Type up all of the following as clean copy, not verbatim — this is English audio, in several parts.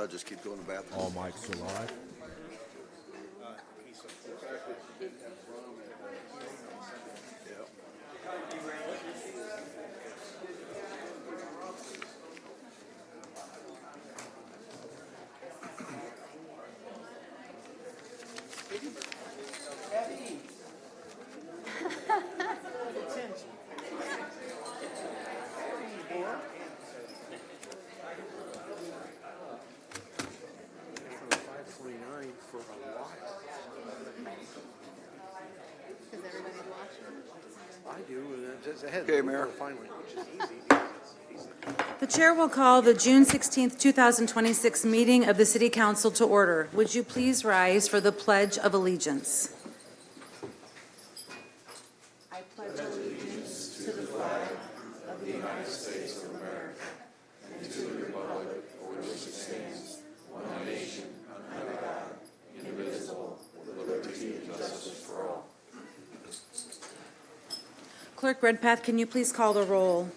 I'll just keep going to the bathroom. All mics are live. Because everybody's watching. I do, and it's ahead. Okay, Mayor. Finally, which is easy. The chair will call the June 16th, 2026 meeting of the City Council to order. Would you please rise for the Pledge of Allegiance? I pledge allegiance to the flag of the United States of America and to the republic for which it stands, one nation, under God, indivisible, with liberty and justice for all. Clerk Redpath, can you please call the roll?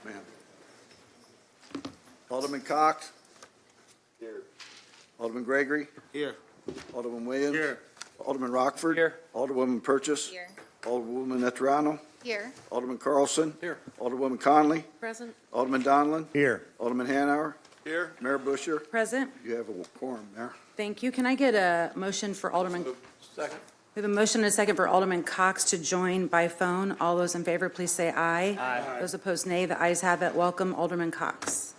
Ma'am. Alderman Cox. Here. Alderman Gregory. Here. Alderman Williams. Here. Alderman Rockford. Here. Alderwoman Purchase. Here. Alderwoman Eterano. Here. Alderman Carlson. Here. Alderwoman Conley. Present. Alderman Donlin. Here. Alderman Hanauer. Here. Mayor Busher. Present. You have a quorum, Mayor. Thank you. Can I get a motion for Alderman? Second. We have a motion and a second for Alderman Cox to join by phone. All those in favor, please say aye. Aye. Those opposed, nay. The ayes have it. Welcome, Alderman Cox.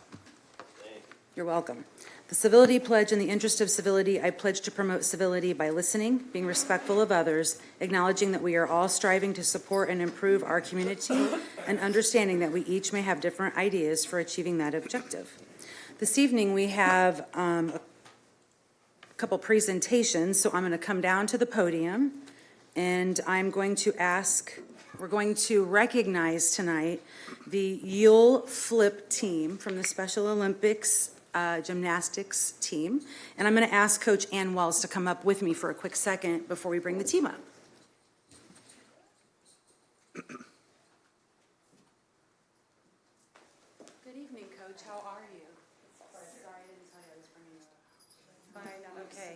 You're welcome. The civility pledge. In the interest of civility, I pledge to promote civility by listening, being respectful of others, acknowledging that we are all striving to support and improve our community, and understanding that we each may have different ideas for achieving that objective. This evening, we have a couple presentations, so I'm going to come down to the podium, and I'm going to we're going to recognize tonight the Yule Flip team from the Special Olympics gymnastics team, and I'm going to ask Coach Ann Wells to come up with me for a quick second before we bring the team up. Good evening, Coach. How are you? Sorry, I didn't tell you I was bringing you up. Fine, okay.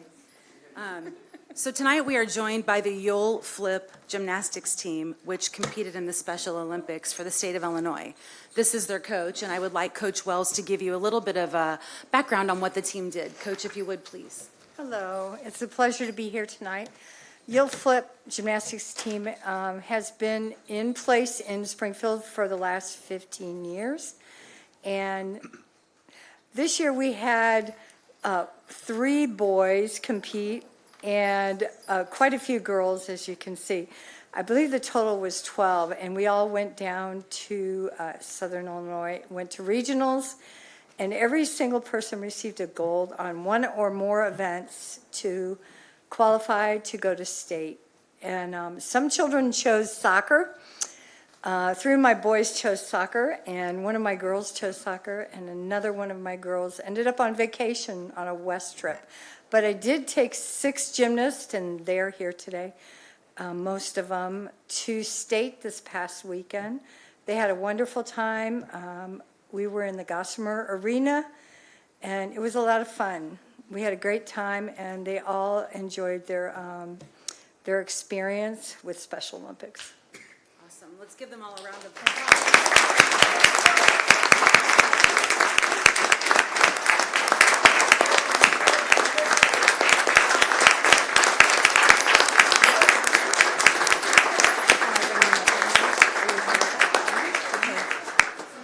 So tonight we are joined by the Yule Flip gymnastics team, which competed in the Special Olympics for the state of Illinois. This is their coach, and I would like Coach Wells to give you a little bit of a background on what the team did. Coach, if you would, please. Hello, it's a pleasure to be here tonight. Yule Flip gymnastics team has been in place in Springfield for the last 15 years. And this year we had 3 boys compete and quite a few girls, as you can see. I believe the total was 12, and we all went down to Southern Illinois, went to regionals, and every single person received a gold on one or more events to qualify to go to state. And some children chose soccer. 3 of my boys chose soccer, and one of my girls chose soccer, and another one of my girls ended up on vacation on a West trip. But I did take 6 gymnasts, and they're here today, most of them, to state this past weekend. They had a wonderful time. We were in the Gossamer Arena, and it was a lot of fun. We had a great time, and they all enjoyed their experience with Special Olympics. Awesome. Let's give them all a round of applause.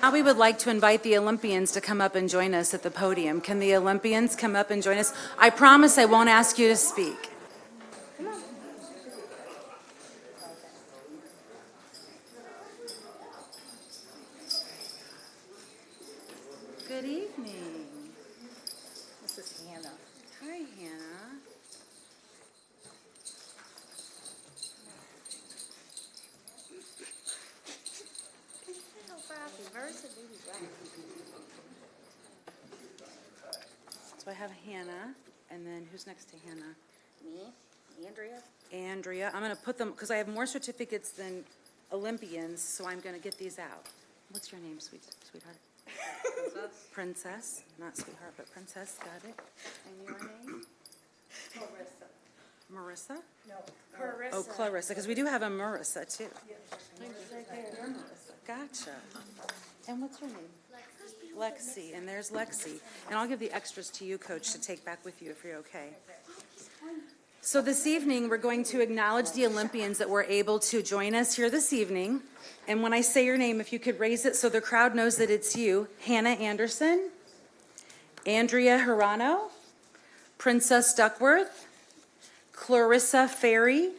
Now we would like to invite the Olympians to come up and join us at the podium. Can the Olympians come up and join us? I promise I won't ask you to speak. Good evening. This is Hannah. Hi, Hannah. So I have Hannah, and then who's next to Hannah? Me, Andrea. Andrea. I'm going to put them, because I have more certificates than Olympians, so I'm going to get these out. What's your name, sweetheart? Princess, not sweetheart, but princess, got it. And your name? Marissa? No, Oh, Clarissa, because we do have a Marissa, too. Gotcha. And what's her name? Lexi, and there's Lexi. And I'll give the extras to you, Coach, to take back with you if you're okay. So this evening, we're going to acknowledge the Olympians that were able to join us here this evening. And when I say your name, if you could raise it so the crowd knows that it's you. Hannah Anderson, Andrea Hirano, Princess Duckworth, Clarissa Ferry,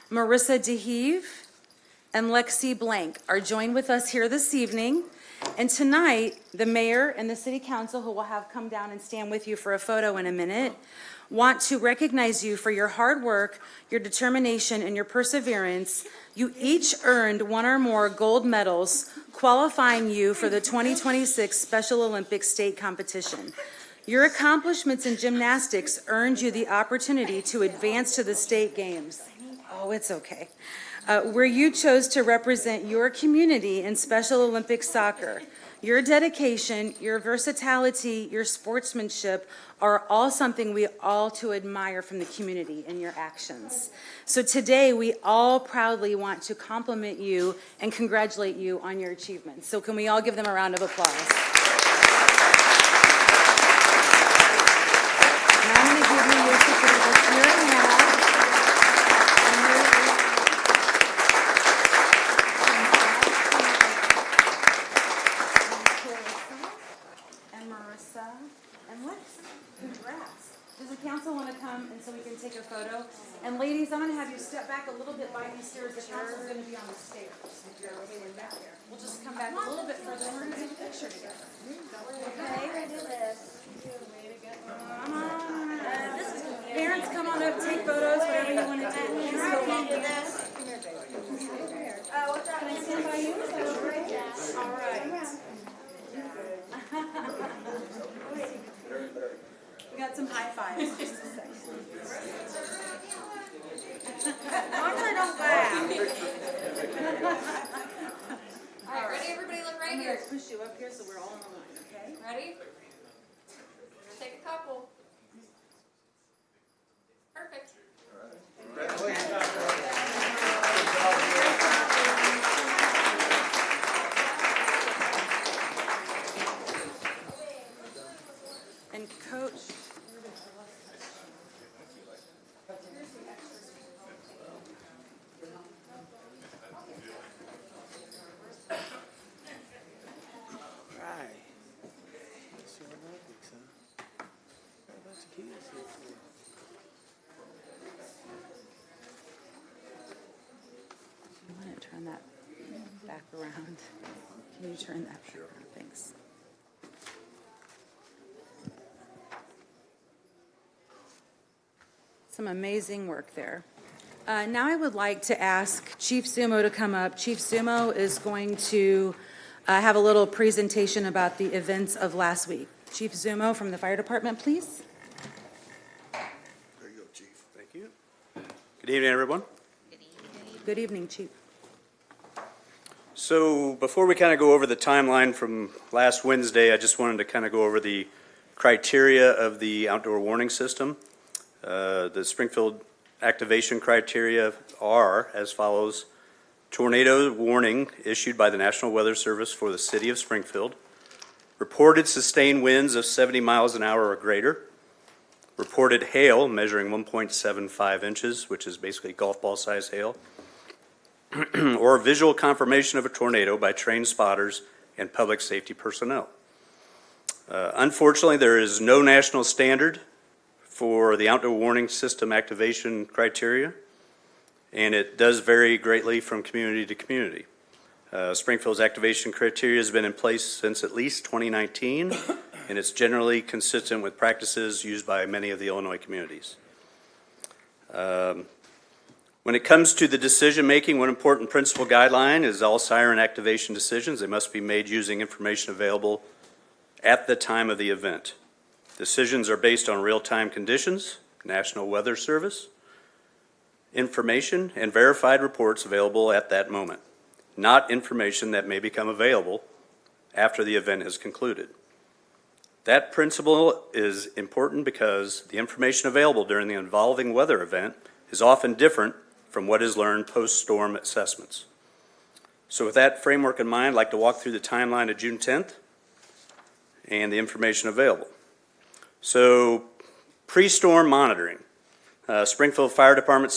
Marissa DeHeve, and Lexi Blank are joined with us here this evening. And tonight, the mayor and the city council, who will have come down and stand with you for a photo in a minute, want to recognize you for your hard work, your determination, and your perseverance. You each earned one or more gold medals, qualifying you for the 2026 Special Olympics state competition. Your accomplishments in gymnastics earned you the opportunity to advance to the state games. Oh, it's okay. Where you chose to represent your community in Special Olympics soccer. Your dedication, your versatility, your sportsmanship are all something we all to admire from the community in your actions. So today, we all proudly want to compliment you and congratulate you on your achievements. So can we all give them a round of applause? Now I'm going to give you your certificates here and now. And Marissa and Lex. Congrats. Does the council want to come and so we can take a photo? And ladies, I'm going to have you step back a little bit by these stairs. The council's going to be on the stairs. If you're okay with that. We'll just come back a little bit further and we're going to take a picture together. Okay? Come on. Parents, come on up, take photos, whatever you want to do. Please go along with this. Can I stand by you? Is that okay? All right. We got some high fives. Just a second. As long as I don't laugh. All right, ready? Everybody look right I'm here. going to push you up here so we're all in a line, okay? Ready? We're gonna take a couple. Perfect. And Coach. Right. See what Olympics, huh? Got a bunch of kids here for you. You want to turn that back around? Can you turn that back around? Thanks. Some amazing work there. Now I would like to ask Chief Sumo to come up. Chief Sumo is going to have a little presentation about the events of last week. Chief Sumo from the fire department, please. There you go, chief. Thank you. Good evening, everyone. Good evening, Chief. So before we kind of go over the timeline from last Wednesday, I just wanted to kind of go over the criteria of the outdoor warning system. The Springfield activation criteria are as follows: tornado warning issued by the National Weather Service for the city of Springfield, reported sustained winds of 70 miles an hour or greater, reported hail measuring 1.75 inches, which is basically golf ball size hail, or visual confirmation of a tornado by trained spotters and public safety personnel. Unfortunately, there is no national standard for the outdoor warning system activation criteria, and it does vary greatly from community to community. Springfield's activation criteria has been in place since at least 2019, and it's generally consistent with practices used by many of the Illinois communities. When it comes to the decision-making, one important principal guideline is all siren activation decisions. They must be made using information available at the time of the event. Decisions are based on real-time conditions, National Weather Service information, and verified reports available at that moment, not information that may become available after the event is concluded. That principle is important because the information available during the involving weather event is often different from what is learned post-storm assessments. So with that framework in mind, I'd like to walk through the timeline of June 10th and the information available. So pre-storm monitoring. Springfield Fire Department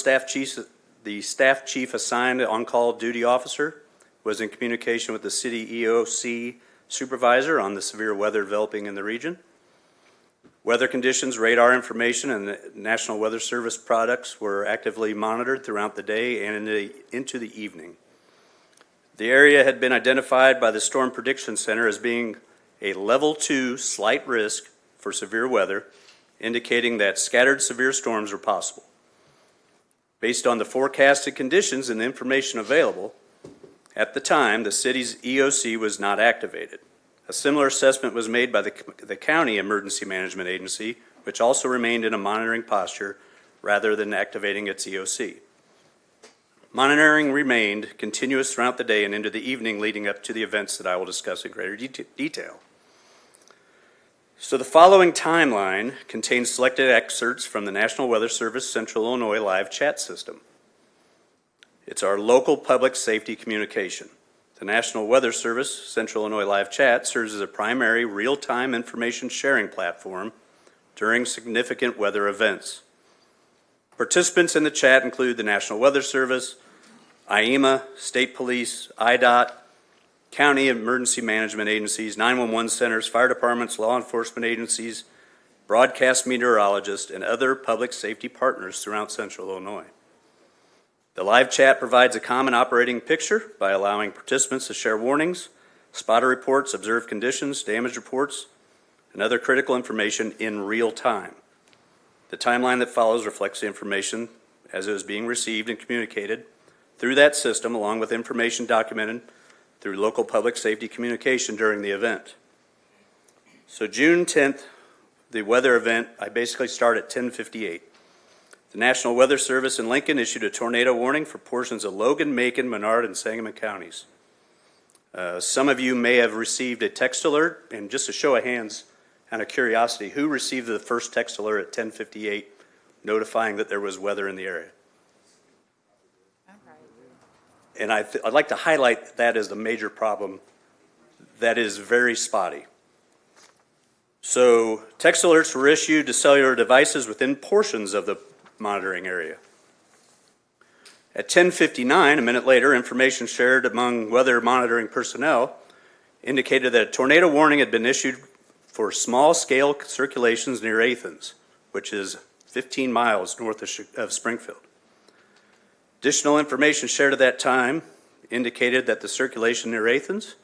the staff chief assigned on-call duty officer was in communication with the city EOC supervisor on the severe weather developing in the region. Weather conditions, radar information, and the National Weather Service products were actively monitored throughout the day and into the evening. The area had been identified by the Storm Prediction Center as being a level 2 slight risk for severe weather, indicating that scattered severe storms are possible. Based on the forecasted conditions and the information available, at the time, the city's EOC was not activated. A similar assessment was made by the county emergency management agency, which also remained in a monitoring posture rather than activating its EOC. Monitoring remained continuous throughout the day and into the evening leading up to the events that I will discuss in greater detail. So the following timeline contains selected excerpts from the National Weather Service Central Illinois live chat system. It's our local public safety communication. The National Weather Service Central Illinois live chat serves as a primary real-time information sharing platform during significant weather events. Participants in the chat include the National Weather Service, IEMA, State Police, IDOT, county emergency management agencies, 911 centers, fire departments, law enforcement agencies, broadcast meteorologists, and other public safety partners throughout Central Illinois. The live chat provides a common operating picture by allowing participants to share warnings, spotter reports, observed conditions, damage reports, and other critical information in real time. The timeline that follows reflects the information as it is being received and communicated through that system, along with information documented through local public safety communication during the event. So June 10th, the weather event, I basically start at 10:58. The National Weather Service in Lincoln issued a tornado warning for portions of Logan, Macon, Menard, and Sangamon counties. Some of you may have received a text alert, and just a show of hands, out of curiosity, who received the first text alert at 10:58 notifying that there was weather in the area? And I'd like to highlight that as the major problem that is very spotty. So text alerts were issued to cellular devices within portions of the monitoring area. At 10:59, a minute later, information shared among weather monitoring personnel indicated that a tornado warning had been issued for small-scale circulations near Athens, which is 15 miles north of Springfield. Additional information shared at that time indicated that the circulation near Athens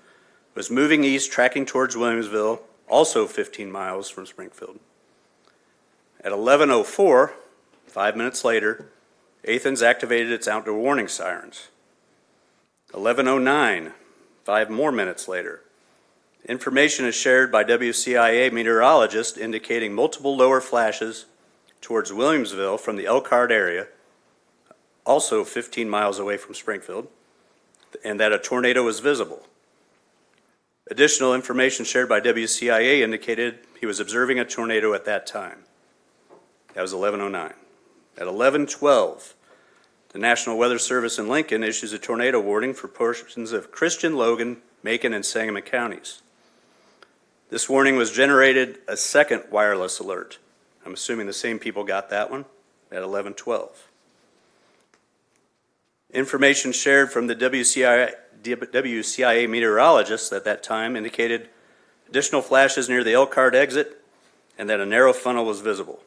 was moving east, tracking towards Williamsville, also 15 miles from Springfield. At 11:04, 5 minutes later, Athens activated its outdoor warning sirens. 11:09, 5 more minutes later, information is shared by WCIA meteorologists indicating multiple lower flashes towards Williamsville from the Elkhart area, also 15 miles away from Springfield, and that a tornado was visible. Additional information shared by WCIA indicated he was observing a tornado at that time. That was 11:09. At 11:12, the National Weather Service in Lincoln issues a tornado warning for portions of Christian, Logan, Macon, and Sangamon counties. This warning was generated a second wireless alert. I'm assuming the same people got that one at 11:12. Information shared from the WCIA meteorologists at that time indicated additional flashes near the Elkhart exit and that a narrow funnel was visible.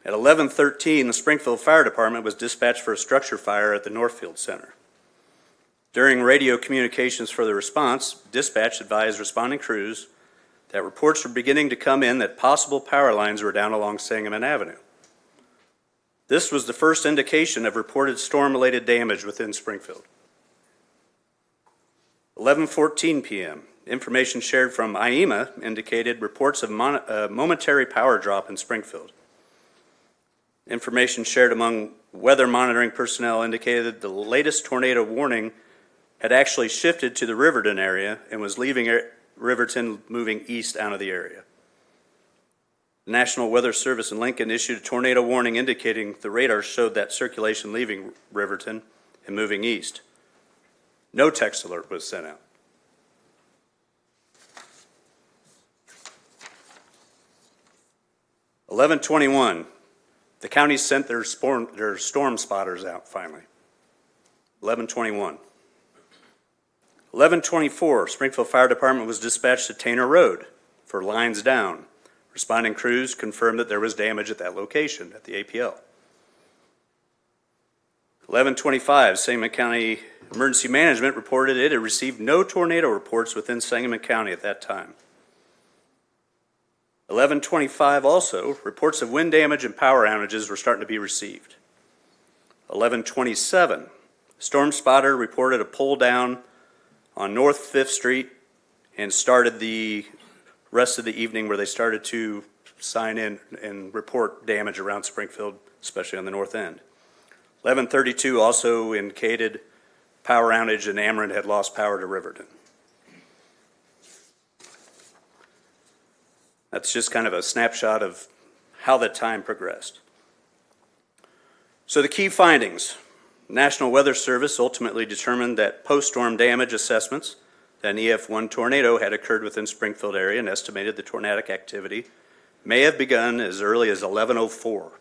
At 11:13, the Springfield Fire Department was dispatched for a structure fire at the Northfield Center. During radio communications for the response, dispatch advised responding crews that reports were beginning to come in that possible power lines were down along Sangamon Avenue. This was the first indication of reported storm-related damage within Springfield. 11:14 p.m., information shared from IEMA indicated reports of momentary power drop in Springfield. Information shared among weather monitoring personnel indicated the latest tornado warning had actually shifted to the Riverton area and was leaving Riverton, moving east out of the area. The National Weather Service in Lincoln issued a tornado warning indicating the radar showed that circulation leaving Riverton and moving east. No text alert was sent out. (11:21), the county sent their storm spotters out finally. 11:21. 11:24, Springfield Fire Department was dispatched to Tanner Road for lines down. Responding crews confirmed that there was damage at that location at the APL. 11:25, Sangamon County Emergency Management reported it had received no tornado reports within Sangamon County at that time. 11:25 also, reports of wind damage and power outages were starting to be received. 11:27, storm spotter reported a pole down on North 5th Street and started the rest of the evening where they started to sign in and report damage around Springfield, especially on the north end. 11:32 also indicated power outage and Ameren had lost power to Riverton. That's just kind of a snapshot of how the time progressed. So the key findings. National Weather Service ultimately determined that post-storm damage assessments that an EF1 tornado had occurred within Springfield area and estimated the tornadic activity may have begun as early as 11:04.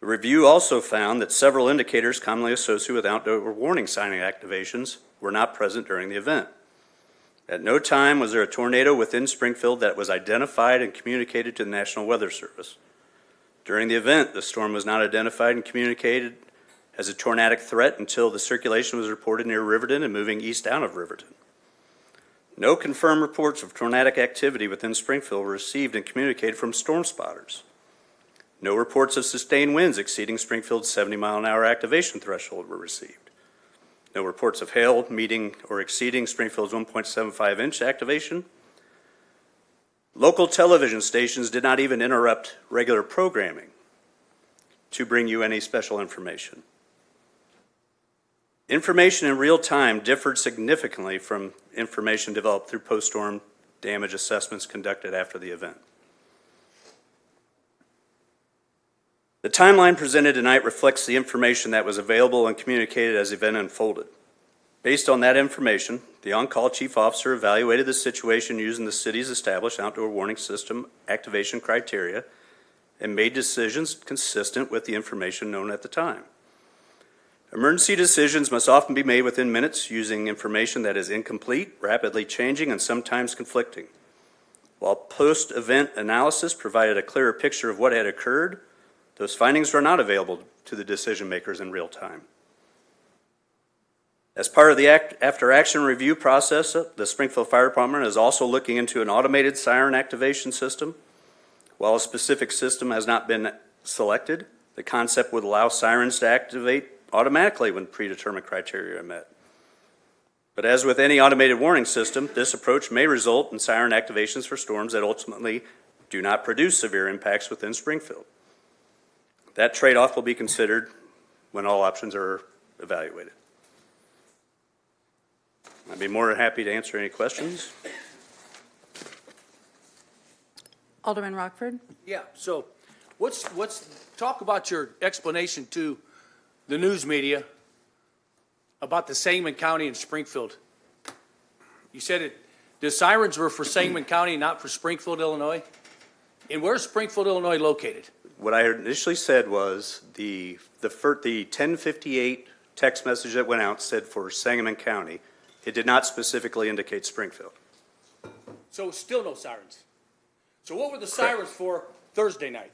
The review also found that several indicators commonly associated with outdoor warning signing activations were not present during the event. At no time was there a tornado within Springfield that was identified and communicated to the National Weather Service. During the event, the storm was not identified and communicated as a tornadic threat until the circulation was reported near Riverton and moving east out of Riverton. No confirmed reports of tornadic activity within Springfield were received and communicated from storm spotters. No reports of sustained winds exceeding Springfield's 70-mile-an-hour activation threshold were received. No reports of hail meeting or exceeding Springfield's 1.75-inch activation. Local television stations did not even interrupt regular programming to bring you any special information. Information in real time differed significantly from information developed through post-storm damage assessments conducted after the event. The timeline presented tonight reflects the information that was available and communicated as the event unfolded. Based on that information, the on-call chief officer evaluated the situation using the city's established outdoor warning system activation criteria and made decisions consistent with the information known at the time. Emergency decisions must often be made within minutes using information that is incomplete, rapidly changing, and sometimes conflicting. While post-event analysis provided a clearer picture of what had occurred, those findings were not available to the decision makers in real time. As part of the after-action review process, the Springfield Fire Department is also looking into an automated siren activation system. While a specific system has not been selected, the concept would allow sirens to activate automatically when predetermined criteria are met. But as with any automated warning system, this approach may result in siren activations for storms that ultimately do not produce severe impacts within Springfield. That trade-off will be considered when all options are evaluated. I'd be more than happy to answer any questions. Alderman Rockford? Yeah, so talk about your explanation to the news media about the Sangamon County and Springfield. You said the sirens were for Sangamon County, not for Springfield, Illinois? And where's Springfield, Illinois located? What I initially said was the 1058 text message that went out said for Sangamon County. It did not specifically indicate Springfield. So still no sirens. So what were the sirens for Thursday night?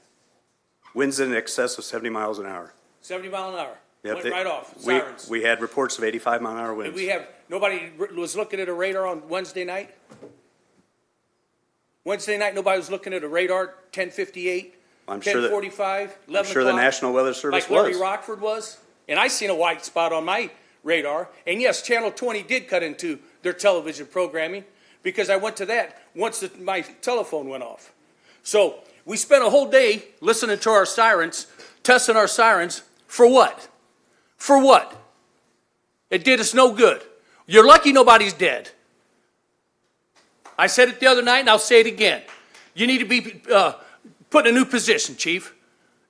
Winds in excess of 70 miles an hour. 70 mile an hour. Yep, Went right off, sirens. We had reports of 85-mile-an-hour winds. And nobody was looking at a radar on Wednesday night? Wednesday night, nobody was looking at a radar, 1058, I'm sure that- 1045, 11 I'm sure the o'clock, National Weather Service like Larry was. Rockford was? And I seen a white spot on my radar. And yes, Channel 20 did cut into their television programming because I went to that once my telephone went off. So we spent a whole day listening to our sirens, testing our sirens, for what? For what? It did us no good. You're lucky nobody's dead. I said it the other night, and I'll say it again. You need to be put in a new position, Chief,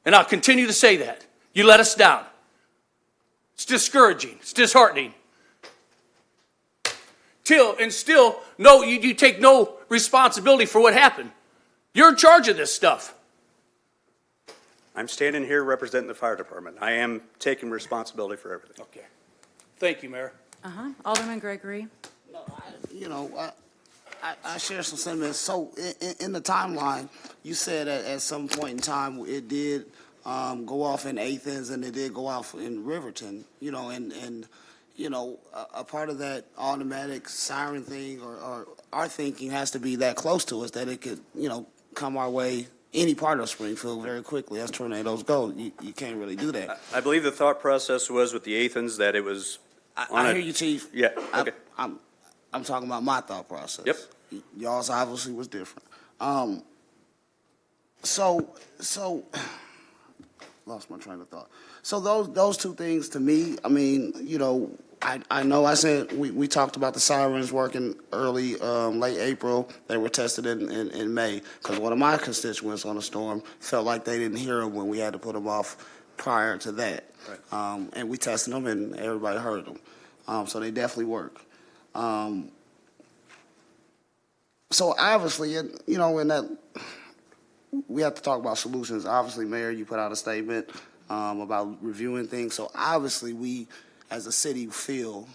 and I'll continue to say that. You let us down. It's discouraging. It's disheartening. Still, no, you take no responsibility for what happened. You're in charge of this stuff. I'm standing here representing the fire department. I am taking responsibility for everything. Okay. Thank you, Mayor. Alderman Gregory. You know, I share some sentiments. So in the timeline, you said at some point in time it did go off in Athens and it did go off in Riverton. You know, and you know, a part of that automatic siren thing or our thinking has to be that close to us that it could, you know, come our way any part of Springfield very quickly as tornadoes go. You can't really do that. I believe the thought process was with the Athens that it was on I a- hear you, Chief. Yeah, okay. I'm talking about my thought process. Yep. Y'all's obviously was different. So lost my train of thought. So those two things to me, I mean, you know, I know I said we talked about the sirens working early, late April. They were tested in May because one of my constituents on the storm felt like they didn't hear them when we had to put them off prior to that. Right. And we tested them and everybody heard them. So they definitely work. So obviously, you know, in that we have to talk about solutions. Obviously, Mayor, you put out a statement about reviewing things. So obviously, we as a city feel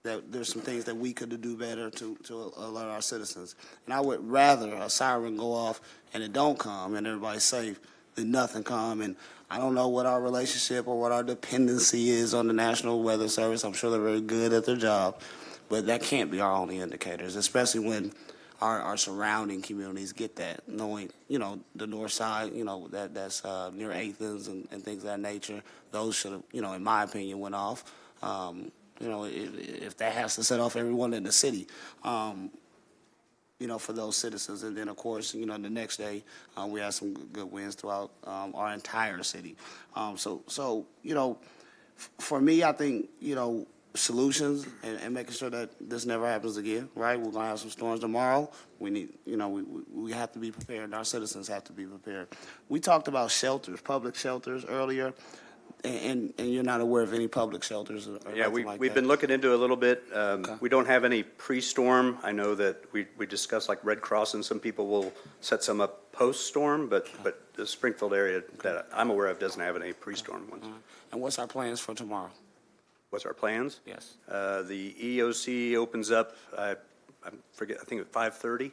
that there's some things that we could do better to alert our citizens. And I would rather a siren go off and it don't come and everybody's safe than nothing come. And I don't know what our relationship or what our dependency is on the National Weather Service. I'm sure they're very good at their job, but that can't be our only indicators, especially when our surrounding communities get that, knowing, you know, the north side, you know, that's near Athens and things of that nature. Those should have, you know, in my opinion, went off. You know, if that has to set off everyone in the city, you know, for those citizens. And then, of course, you know, the next day, we had some good winds throughout our entire city. So, you know, for me, I think, you know, solutions and making sure that this never happens again, right? We're going to have some storms tomorrow. We need, you know, we have to be prepared. Our citizens have to be prepared. We talked about shelters, public shelters earlier, and you're not aware of any public shelters or Yeah, anything like we've that. been looking into it a little bit. Okay. We don't have any pre-storm. I know that we discussed like Red Cross and some people will set some up post-storm, but the Springfield area that I'm aware of doesn't have any pre-storm ones. And what's our plans for tomorrow? What's our plans? Yes. The EOC opens up, I forget, I think at 5:30,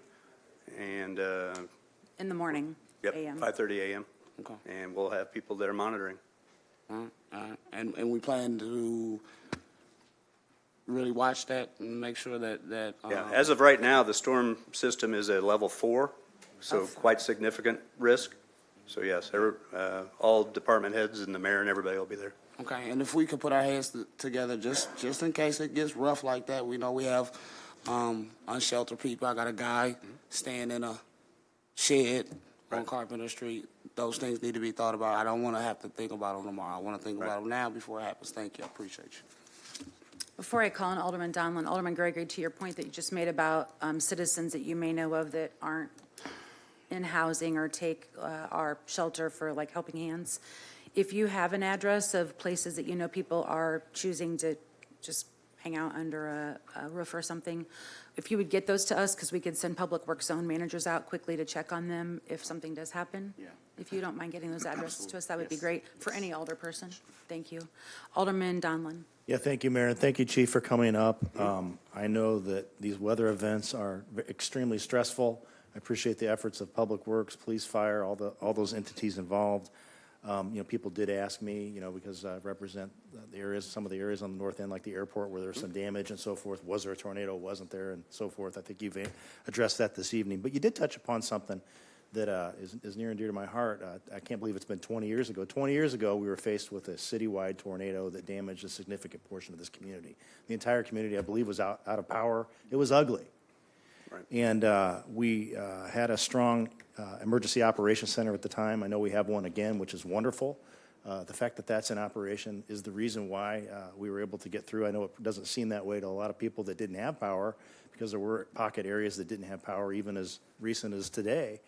and, In the morning, yep, AM. 5:30 a.m. Okay. And we'll have people that are monitoring. All right. And we plan to really watch that and make sure that Yeah, as of right now, the storm system is a level 4, so quite significant risk. So yes, all department heads and the mayor and everybody will be there. okay, and if we could put our heads together just in case it gets rough like that, we know we have unsheltered people. I got a guy staying in a shed on Carpenter Street. Those things need to be thought about. I don't want to have to think about them tomorrow. I want to think about them now before it happens. Thank you. I appreciate you. Before I call on Alderman Donlin, Alderman Gregory, to your point that you just made about citizens that you may know of that aren't in housing or take our shelter for like helping hands, if you have an address of places that you know people are choosing to just hang out under a roof or something, if you would get those to us, because we could send public works zone managers out quickly to check on them if something does happen. Yeah. If you don't mind getting those addresses to us, that would be great for any alder person. Thank you. Alderman Donlin. Yeah, thank you, Mayor, and thank you, Chief, for coming up. I know that these weather events are extremely stressful. I appreciate the efforts of Public Works, Police, Fire, all those entities involved. You know, people did ask me, you know, because I represent the areas, some of the areas on the north end, like the airport, where there's some damage and so forth. Was there a tornado? Wasn't there? And so forth. I think you've addressed that this evening. But you did touch upon something that is near and dear to my heart. I can't believe it's been 20 years ago. 20 years ago, we were faced with a citywide tornado that damaged a significant portion of this community. The entire community, I believe, was out of power. It was ugly. Right. And we had a strong emergency operations center at the time. I know we have one again, which is wonderful. The fact that that's in operation is the reason why we were able to get through. I know it doesn't seem that way to a lot of people that didn't have power, because there were pocket areas that didn't have power even as recent as today.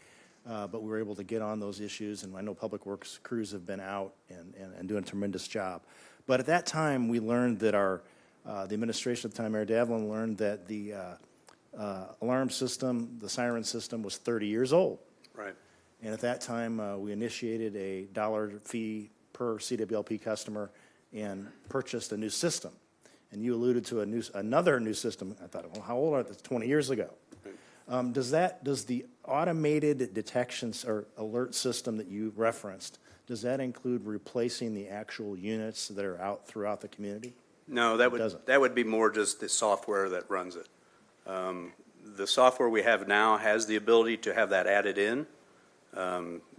But we were able to get on those issues, and I know Public Works crews have been out and doing a tremendous job. But at that time, we learned that the administration at the time, Mayor Davlin, learned that the alarm system, the siren system, was 30 years old. Right. And at that time, we initiated a $1 fee per CWLP customer and purchased a new system. And you alluded to another new system. I thought, well, how old are they? That's 20 years ago. Does the automated detections or alert system that you referenced, does that include replacing the actual units that are out throughout the community? No, that would be more just the software that runs it. The software we have now has the ability to have that added in,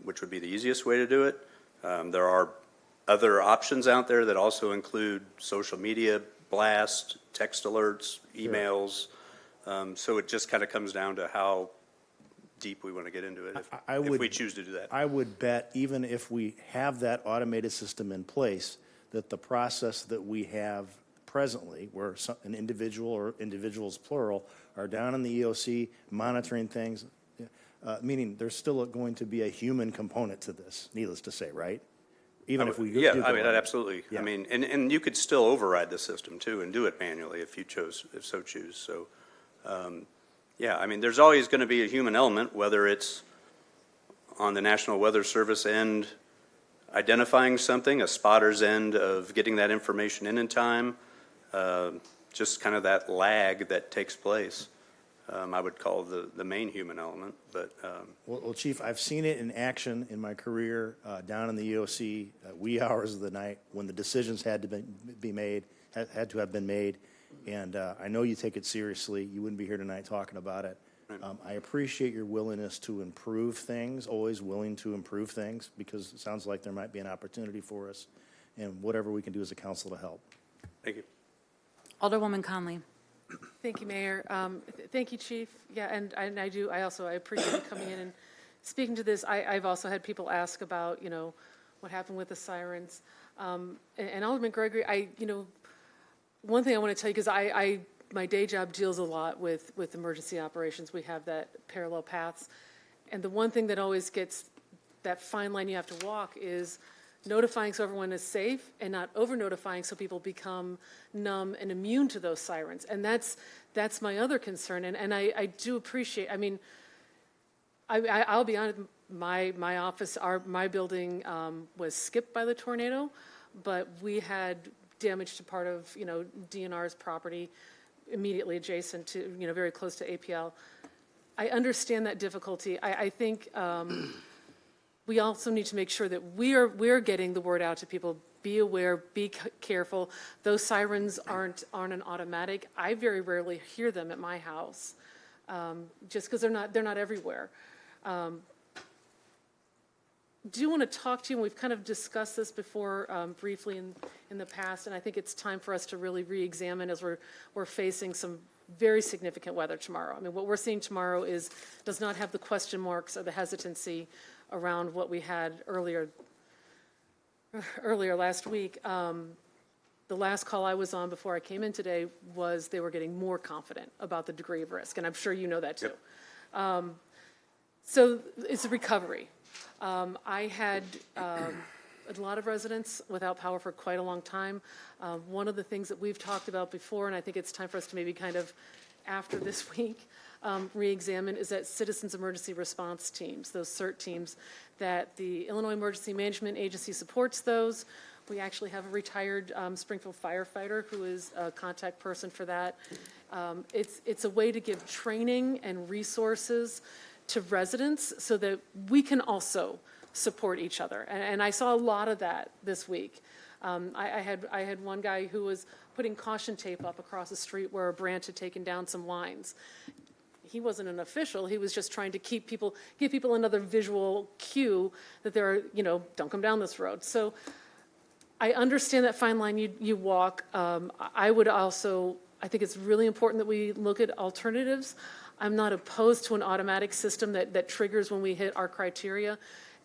which would be the easiest way to do it. There are other options out there that also include social media blasts, text alerts, emails. So it just kind of comes down to how deep we want to get into it if we choose to do that. I would bet even if we have that automated system in place, that the process that we have presently, where an individual or individuals plural are down in the EOC monitoring things, meaning there's still going to be a human component to this, needless to say, right? Even if we do Yeah, go I mean, on. absolutely. Yeah. I mean, and you could still override the system too and do it manually if so choose. So, yeah, I mean, there's always going to be a human element, whether it's on the National Weather Service end identifying something, a spotter's end of getting that information in time, just kind of that lag that takes place. I would call the main human element, but. Well, Chief, I've seen it in action in my career down in the EOC, wee hours of the night, when the decisions had to be made, had to have been made. And I know you take it seriously. You wouldn't be here tonight talking about it. Right. I appreciate your willingness to improve things, always willing to improve things, because it sounds like there might be an opportunity for us, and whatever we can do as a council to help. Thank you. Alderwoman Conley. Thank you, Mayor. Thank you, Chief. Yeah, and I also appreciate you coming in and speaking to this. I've also had people ask about, what happened with the sirens. And Alderman Gregory, one thing I want to tell you, because my day job deals a lot with emergency operations. We have that parallel paths. And the one thing that always gets that fine line you have to walk is notifying so everyone is safe and not over-notifying so people become numb and immune to those sirens. And that's my other concern. And I do appreciate, I'll be honest, my office, my building was skipped by the tornado, but we had damage to part of, DNR's property immediately adjacent to, very close to APL. I understand that difficulty. I think we also need to make sure that we're getting the word out to people. Be aware, be careful. Those sirens aren't an automatic. I very rarely hear them at my house, just because they're not everywhere. Do want to talk to you, and we've kind of discussed this before briefly in the past, and I think it's time for us to really re-examine as we're facing some very significant weather tomorrow. I mean, what we're seeing tomorrow does not have the question marks or the hesitancy around what we had earlier last week. The last call I was on before I came in today was they were getting more confident about the degree of risk, and I'm sure you know that too. Yep. So it's a recovery. I had a lot of residents without power for quite a long time. One of the things that we've talked about before, and I think it's time for us to maybe kind of, after this week, re-examine, is that citizens emergency response teams, those CERT teams, that the Illinois Emergency Management Agency supports those. We actually have a retired Springfield firefighter who is a contact person for that. It's a way to give training and resources to residents so that we can also support each other. And I saw a lot of that this week. I had one guy who was putting caution tape up across the street where a branch had taken down some lines. He wasn't an official. He was just trying to give people another visual cue that don't come down this road. So I understand that fine line you walk. I think it's really important that we look at alternatives. I'm not opposed to an automatic system that triggers when we hit our criteria.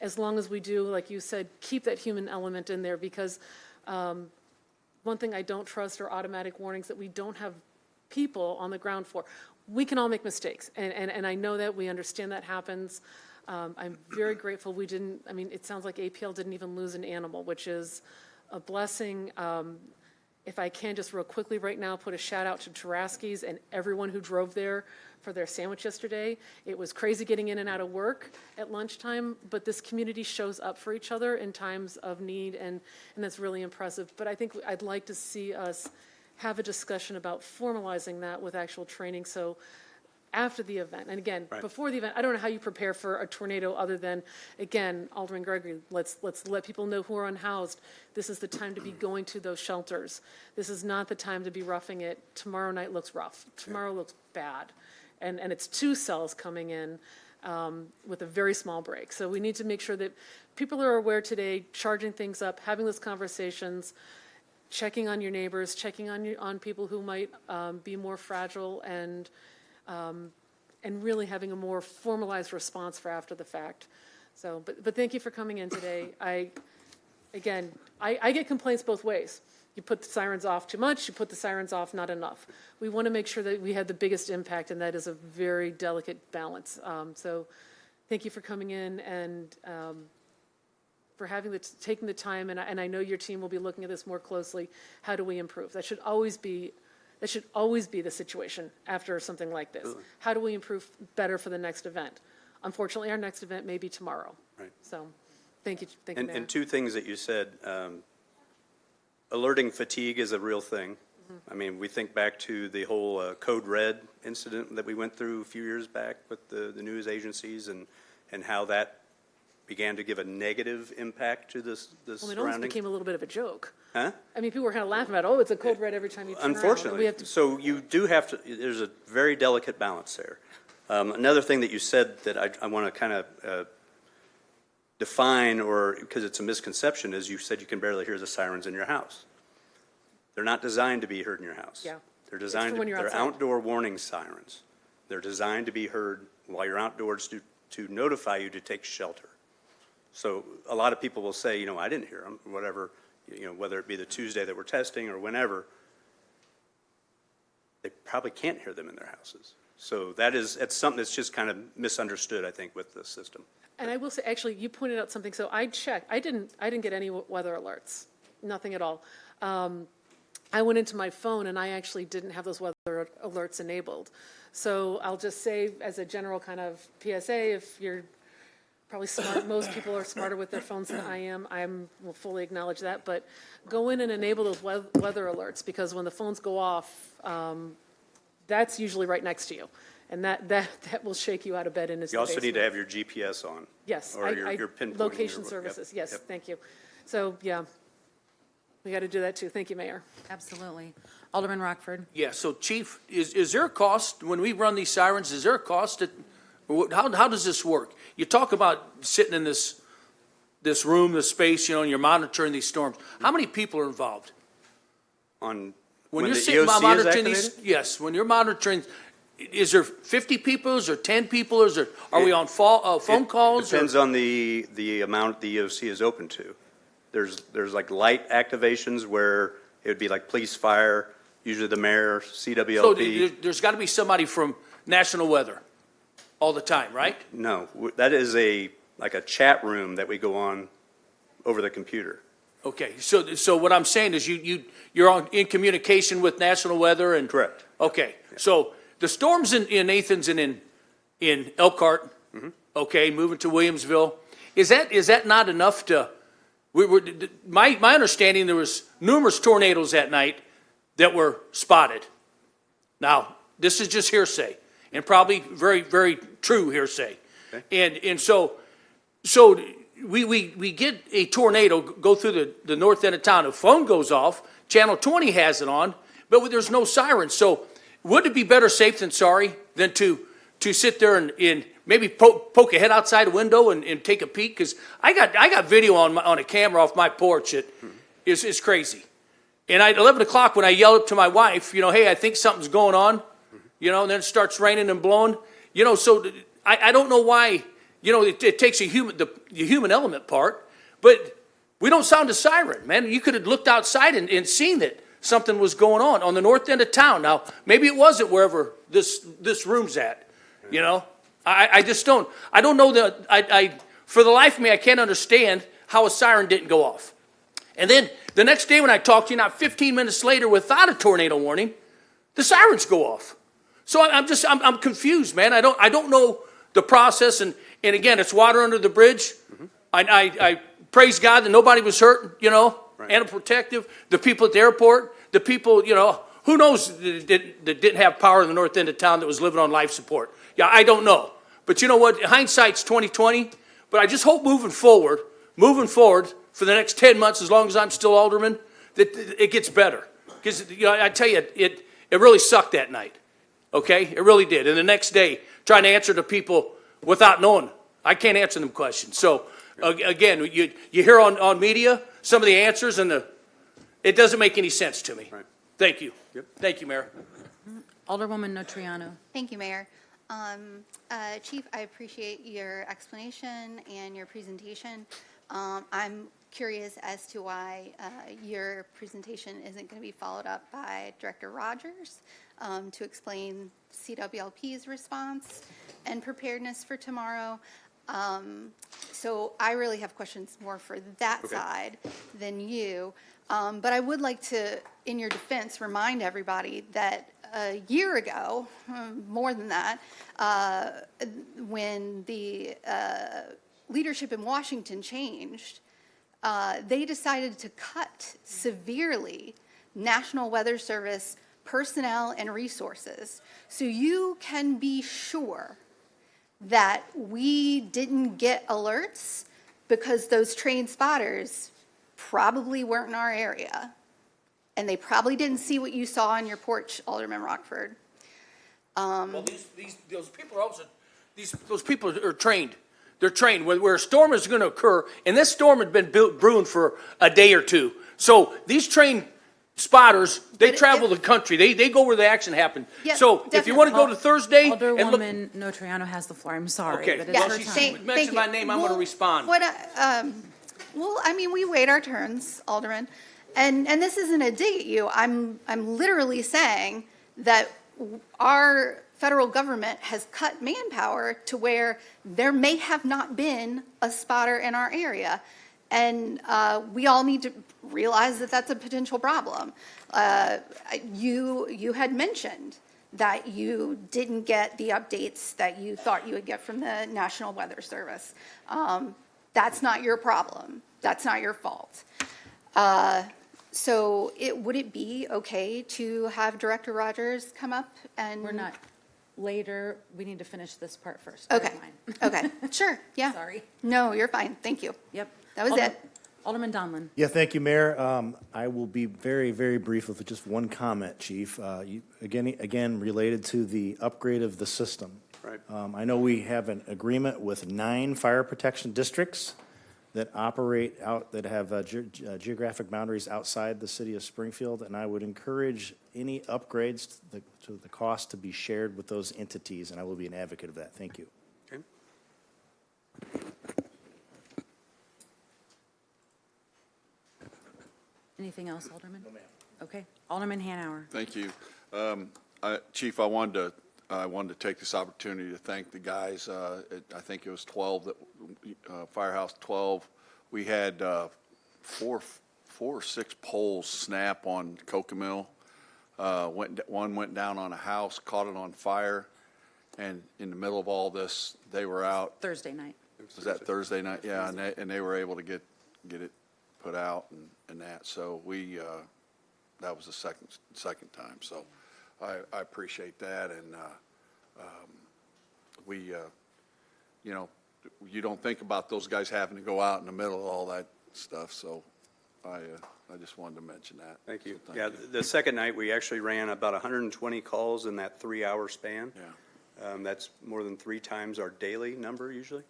as long as we do, like you said, keep that human element in there, because one thing I don't trust are automatic warnings that we don't have people on the ground for. We can all make mistakes, and I know that, we understand that happens. I'm very grateful we didn't, I mean, it sounds like APL didn't even lose an animal, which is a blessing. If I can just real quickly right now, put a shout out to Taraski's and everyone who drove there for their sandwich yesterday. It was crazy getting in and out of work at lunchtime, but this community shows up for each other in times of need, and that's really impressive. But I think I'd like to see us have a discussion about formalizing that with actual training, so after the event, and again, before the event, I don't know how you prepare for a tornado other than, again, Alderman Gregory, let's let people know who are unhoused. This is the time to be going to those shelters. This is not the time to be roughing it. Tomorrow night looks rough. Tomorrow looks bad. And it's 2 cells coming in with a very small break. So we need to make sure that people are aware today, charging things up, having those conversations, checking on your neighbors, checking on people who might be more fragile, and really having a more formalized response for after the fact. So, but thank you for coming in today. I get complaints both ways. You put the sirens off too much, you put the sirens off not enough. We want to make sure that we have the biggest impact, and that is a very delicate balance. So thank you for coming in, and for taking the time, and I know your team will be looking at this more closely. How do we improve? That should always be the situation after something like this. How do we improve better for the next event? Unfortunately, our next event may be tomorrow. Right. So, thank you, Mayor. And 2 things that you said, alerting fatigue is a real thing. I mean, we think back to the whole Code Red incident that we went through a few years back with the news agencies, and how that began to give a negative impact to this Well, it almost surrounding. became a little bit of a joke. Huh? I mean, people were kind of laughing about, it's a Code Red every time you turn around. Unfortunately. We have to, So you do have to, there's a very delicate balance there. Another thing that you said that I want to kind of define, or because it's a misconception, is you said you can barely hear the sirens in your house. They're not designed to be heard in your house. Yeah. They're designed, when you're they're outside. outdoor warning sirens. They're designed to be heard while you're outdoors to notify you to take shelter. So a lot of people will say, I didn't hear them, whatever, whether it be the Tuesday that we're testing or whenever. They probably can't hear them in their houses. So it's something that's just kind of misunderstood, I think, with the system. and I will say, actually, you pointed out something, so I checked. I didn't get any weather alerts, nothing at all. I went into my phone, and I actually didn't have those weather alerts enabled. So I'll just say, as a general kind of PSA, if you're probably smart, most people are smarter with their phones than I am. Will fully acknowledge that, but go in and enable those weather alerts, because when the phones go off, that's usually right next to you, and that will shake you out of bed in its You also need to have your GPS on. Yes, Or your pinpointing. location services, yes, thank you. So, yeah, we got to do that too. Thank you, Mayor. Absolutely. Alderman Rockford. Yeah, so Chief, is there a cost, when we run these sirens, is there a cost how does this work? You talk about sitting in this room, this space, and you're monitoring these storms. How many people are involved? When When you're the sitting EOC is monitoring activated? yes, when you're monitoring, is there 50 people, is there 10 people, are we on phone calls? Depends on the amount the EOC is open to. There's like light activations where it would be like police, fire, usually the mayor, CWLP. So there's got to be somebody from National Weather all the time, right? No, that is like a chat room that we go on over the computer. Okay, so what I'm saying is you're in communication with National Weather and. Correct. Okay, so the storms in Athens and in Elkhart, okay, moving to Williamsville, is that not enough to? My understanding, there was numerous tornadoes that night that were spotted. Now, this is just hearsay, and probably very, very true hearsay. Okay. And so we get a tornado go through the north end of town. The phone goes off, Channel 20 has it on, but there's no sirens. So would it be better safe than sorry than to sit there and maybe poke a head outside a window and take a peek? Because I got video on a camera off my porch that is crazy. And at 11 o'clock when I yell up to my wife, hey, I think something's going on, and then it starts raining and blowing. So I don't know why you know, it takes the human element part, but we don't sound a siren, man. You could have looked outside and seen that something was going on the north end of town. Now, maybe it wasn't wherever this room's at, you know? I just don't, I don't know that, for the life of me, I can't understand how a siren didn't go off. And then the next day when I talked to you, not 15 minutes later, without a tornado warning, the sirens go off. So I'm confused, man. I don't know the process, and again, it's water under the bridge. I praise God that nobody was hurt, you know, Animal Protective, the people at the airport, the people, you know, who knows that didn't have power in the north end of town that was living on life support. Yeah, I don't know. But you know what? Hindsight's 20/20. But I just hope moving forward for the next 10 months, as long as I'm still alderman, that it gets better. Because, you know, I tell you, it really sucked that night. Okay? It really did. And the next day, trying to answer to people without knowing, I can't answer them questions. So, again, you hear on media some of the answers, and it doesn't make any sense to me. Right. Thank you. Yep. Thank you, Mayor. Alderwoman Notriano. Thank you, Mayor. Chief, I appreciate your explanation and your presentation. I'm curious as to why your presentation isn't going to be followed up by Director Rogers to explain CWLP's response and preparedness for tomorrow. So I really have questions more for that side than you. But I would like to, in your defense, remind everybody that a year ago, more than that, when the leadership in Washington changed, they decided to cut severely National Weather Service personnel and resources. So you can be sure that we didn't get alerts because those trained spotters probably weren't in our area. And they probably didn't see what you saw on your porch, Alderman Rockford. Well, those people are also, those people are trained. They're trained where a storm is going to occur, and this storm had been brewing for a day or two. So these trained spotters, they But travel if- the country. They go where the action happened. Yeah, So if you want to go to Thursday and look. Alderwoman Notriano has the floor. I'm sorry, Okay. but Well, it's her she time. Thank mentioned you. my name, I'm going to Well, respond. Well, I mean, we wait our turns, Alderman. And this isn't a dig at you. I'm literally saying that our federal government has cut manpower to where there may have not been a spotter in our area. And we all need to realize that that's a potential problem. You had mentioned that you didn't get the updates that you thought you would get from the National Weather Service. That's not your problem. That's not your fault. So would it be okay to have Director Rogers come up and? We're not, later, we need to finish this part first. Okay, Never mind. okay, sure, yeah. Sorry. No, you're fine, thank you. Yep. That was it. Alderman Donlin. Yeah, thank you, Mayor. I will be very, very brief with just one comment, Chief. Again, related to the upgrade of the system. Right. I know we have an agreement with 9 fire protection districts that operate out, that have geographic boundaries outside the city of Springfield, and I would encourage any upgrades to the cost to be shared with those entities, and I will be an advocate of that. Thank you. Okay. Anything else, Alderman? No, ma'am. Okay. Alderman Hanauer. Thank you. Chief, I wanted to take this opportunity to thank the guys. I think it was 12, Firehouse 12. We had 4 or 6 poles snap on Cocamill. One went down on a house, caught it on fire, and in the middle of all this, they were out. Thursday night. Was that Thursday night? Yeah, and they were able to get it put out and that. So that was the second time. So I appreciate that, and you don't think about those guys having to go out in the middle of all that stuff. So I just wanted to mention that. Thank you. So Yeah, the second night, we actually ran about 120 calls in that 3-hour span. Yeah. That's more than 3 times our daily number usually.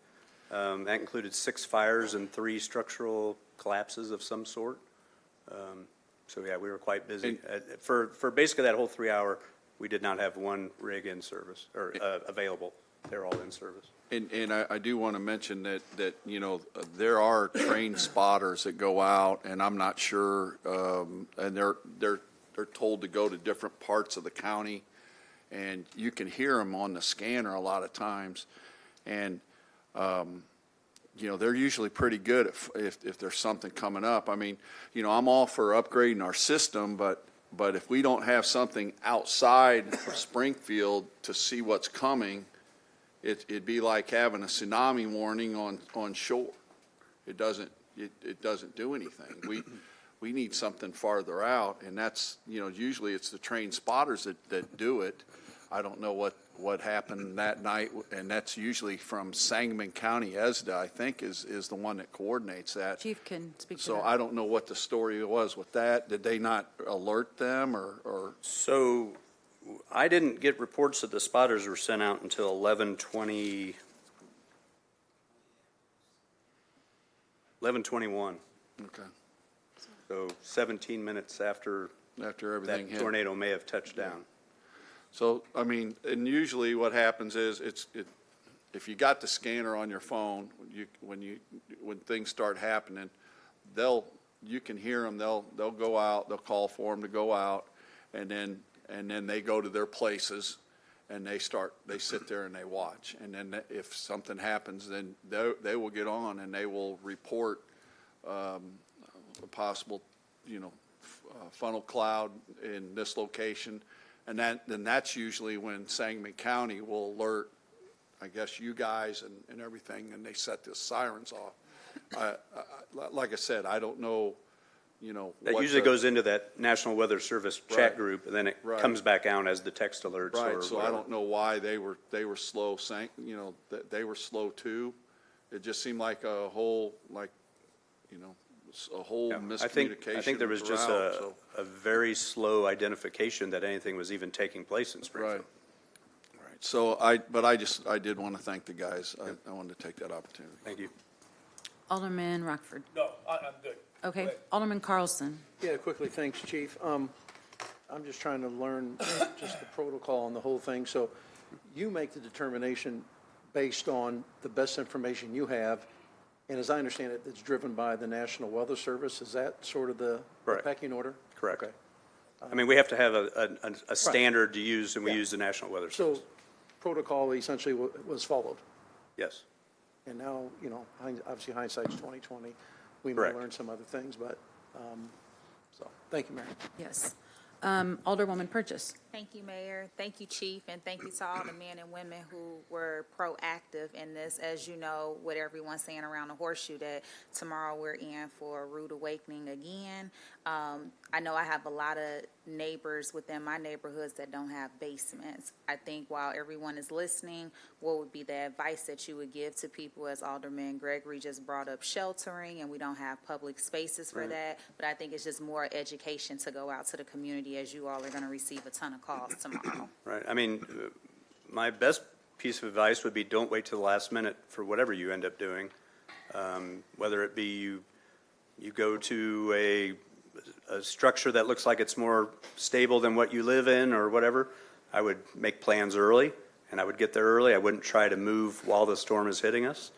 That included 6 fires and 3 structural collapses of some sort. So yeah, we were quite busy. For basically that whole 3 hour, we did not have one rig in service or available. they're all in service. And I do want to mention that, you know, there are trained spotters that go out, and I'm not sure, and they're told to go to different parts of the county, and you can hear them on the scanner a lot of times. And, you know, they're usually pretty good if there's something coming up. I mean, you know, I'm all for upgrading our system, but if we don't have something outside of Springfield to see what's coming, it'd be like having a tsunami warning on shore. It doesn't do anything. We need something farther out, and that's, you know, usually it's the trained spotters that do it. I don't know what happened that night, and that's usually from Sangamon County. ESDA, I think, is the one that coordinates that. Chief can speak to So that. I don't know what the story was with that. Did they not alert them, or? So I didn't get reports that the spotters were sent out until 11:21. Okay, So 17 minutes after after everything that hit. tornado may have touched down. So, I mean, and usually what happens is if you got the scanner on your phone, when things start happening, you can hear them, they'll go out, they'll call for them to go out, and then they go to their places and they sit there and they watch. And then if something happens, then they will get on and they will report a possible, you know, funnel cloud in this location. And then that's usually when Sangamon County will alert, I guess, you guys and everything, and they set the sirens off. Like I said, I don't know, you know. That what usually the- goes into that National Weather Service chat Right. group, and then it Right. comes back out as the text alerts or Right, so I whatever. don't know why they were slow, you know, they were slow too. It just seemed like a whole, you know, a whole Yeah, miscommunication. I think there was just throughout, so- a very slow identification that anything was even taking place in Springfield. Right. So but I did want to thank the guys. I wanted to take that opportunity. Thank you. Alderman Rockford. No, I'm good. Okay. Go ahead. Alderman Carlson. Yeah, quickly, thanks, Chief. I'm just trying to learn just the protocol on the whole thing. So you make the determination based on the best information you have, and as I understand it, it's driven by the National Weather Service. Is that sort of the Correct. pecking order? Correct. Okay. I mean, we have to have a standard to use, and we Yeah. use the National Weather So Service. protocol essentially was followed. Yes. And now, you know, obviously hindsight's 20/20. We may Correct. learn some other things, but, so, thank you, Mayor. Yes. Alderwoman Purchase. Thank you, Mayor. Thank you, Chief, and thank you to all the men and women who were proactive in this. As you know, what everyone's saying around the horseshoe, that tomorrow we're in for a rude awakening again. I know I have a lot of neighbors within my neighborhoods that don't have basements. I think while everyone is listening, what would be the advice that you would give to people, as Alderman Gregory just brought up sheltering, and we don't have public spaces for that, but I think it's just more education to go out to the community, as you all are going to receive a ton of calls tomorrow. Right. I mean, my best piece of advice would be don't wait till the last minute for whatever you end up doing. Whether it be you go to a structure that looks like it's more stable than what you live in or whatever, I would make plans early, and I would get there early. I wouldn't try to move while the storm is hitting us.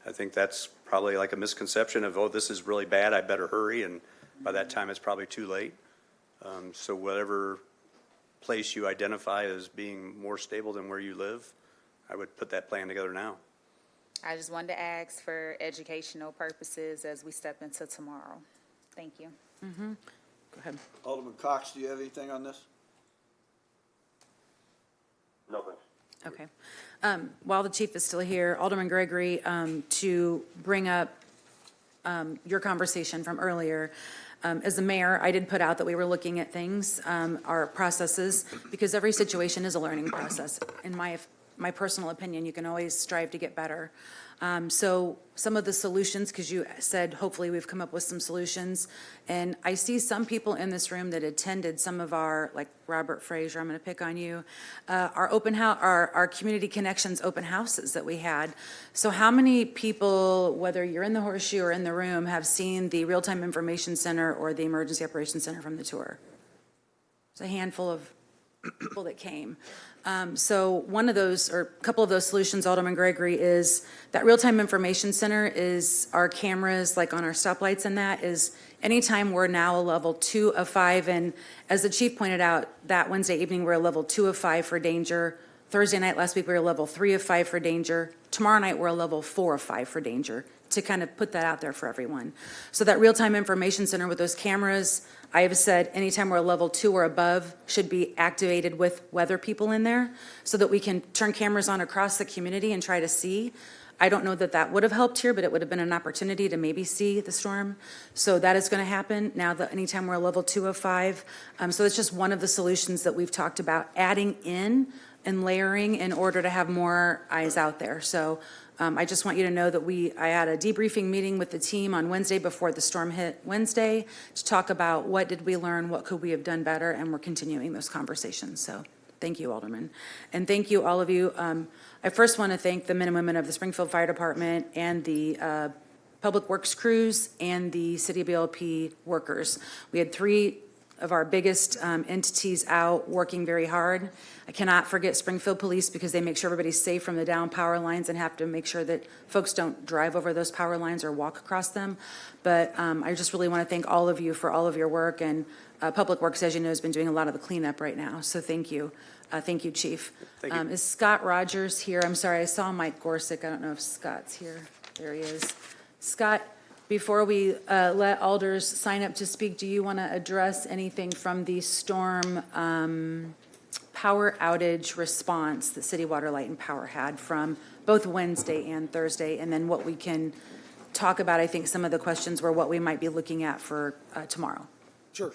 I think that's probably like a misconception of, oh, this is really bad, I better hurry, and by that time it's probably too late. So whatever place you identify as being more stable than where you live, I would put that plan together now. I just wanted to ask for educational purposes as we step into tomorrow. Thank you. Go ahead. Alderman Cox, do you have anything on this? Okay. While the chief is still here, Alderman Gregory, to bring up your conversation from earlier, as the mayor, I did put out that we were looking at things, our processes, because every situation is a learning process. In my personal opinion, you can always strive to get better. So some of the solutions, because you said hopefully we've come up with some solutions, and I see some people in this room that attended some of our, like Robert Frazier, I'm going to pick on you, our open house, our community connections open houses that we had. So how many people, whether you're in the horseshoe or in the room, have seen the Real-Time Information Center or the Emergency Operations Center from the tour? It's a handful of people that came. So one of those, or a couple of those solutions, Alderman Gregory, is that real-time information center is our cameras, like on our stoplights and that, is anytime we're now a level 2 of 5, and as the chief pointed out, that Wednesday evening, we're a level 2 of 5 for danger. Thursday night last week, we were a level 3 of 5 for danger. Tomorrow night, we're a level 4 of 5 for danger, to kind of put that out there for everyone. So that real-time information center with those cameras, I have said anytime we're a level 2 or above should be activated with weather people in there so that we can turn cameras on across the community and try to see. I don't know that that would have helped here, but it would have been an opportunity to maybe see the storm. So that is going to happen now that anytime we're a level 2 of 5. So it's just one of the solutions that we've talked about adding in and layering in order to have more eyes out there. So I just want you to know that I had a debriefing meeting with the team on Wednesday before the storm hit Wednesday to talk about what did we learn, what could we have done better, and we're continuing those conversations. So thank you, Alderman. And thank you, all of you. I first want to thank the men and women of the Springfield Fire Department and the Public Works crews and the City of BLP workers. We had 3 of our biggest entities out working very hard. I cannot forget Springfield Police because they make sure everybody's safe from the down power lines and have to make sure that folks don't drive over those power lines or walk across them. But I just really want to thank all of you for all of your work, and Public Works, as you know, has been doing a lot of the cleanup right now. So thank you. Thank you, Chief. Thank you. Is Scott Rogers here? I'm sorry, I saw Mike Gorsick. I don't know if Scott's here. There he is. Scott, before we let alders sign up to speak, do you want to address anything from the storm power outage response that City Water, Light, and Power had from both Wednesday and Thursday? And then what we can talk about, I think some of the questions were what we might be looking at for tomorrow. Sure.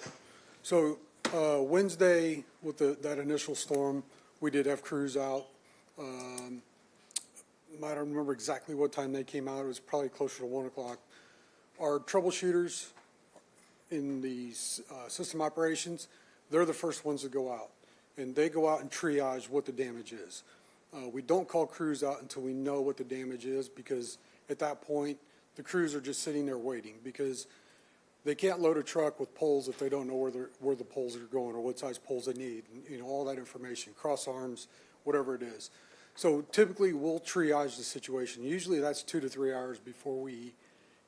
So Wednesday, with that initial storm, we did have crews out. I don't remember exactly what time they came out. It was probably closer to 1 o'clock. Our troubleshooters in the system operations, they're the first ones to go out. And they go out and triage what the damage is. We don't call crews out until we know what the damage is, because at that point, the crews are just sitting there waiting, because they can't load a truck with poles if they don't know where the poles are going or what size poles they need, and, all that information, cross arms, whatever it is. So typically, we'll triage the situation. Usually that's 2 to 3 hours before we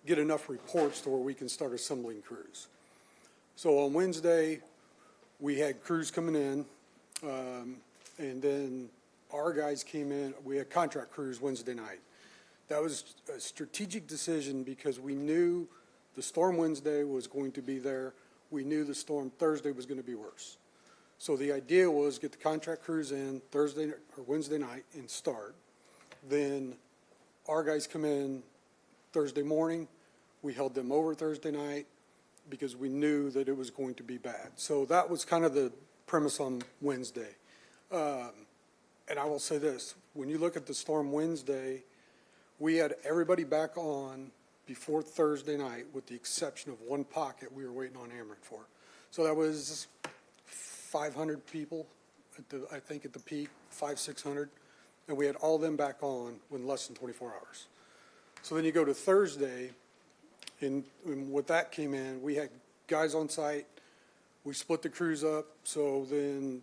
get enough reports to where we can start assembling crews. So on Wednesday, we had crews coming in, and then our guys came in. We had contract crews Wednesday night. That was a strategic decision because we knew the storm Wednesday was going to be there. We knew the storm Thursday was going to be worse. So the idea was get the contract crews in Thursday or Wednesday night and start. Then our guys come in Thursday morning. We held them over Thursday night because we knew that it was going to be bad. So that was kind of the premise on Wednesday. And I will say this, when you look at the storm Wednesday, we had everybody back on before Thursday night with the exception of one pocket we were waiting on Ameren for. So that was 500 people, I think at the peak, 500-600. And we had all them back on within less than 24 hours. So then you go to Thursday, and with that came in, we had guys on site. We split the crews up. So then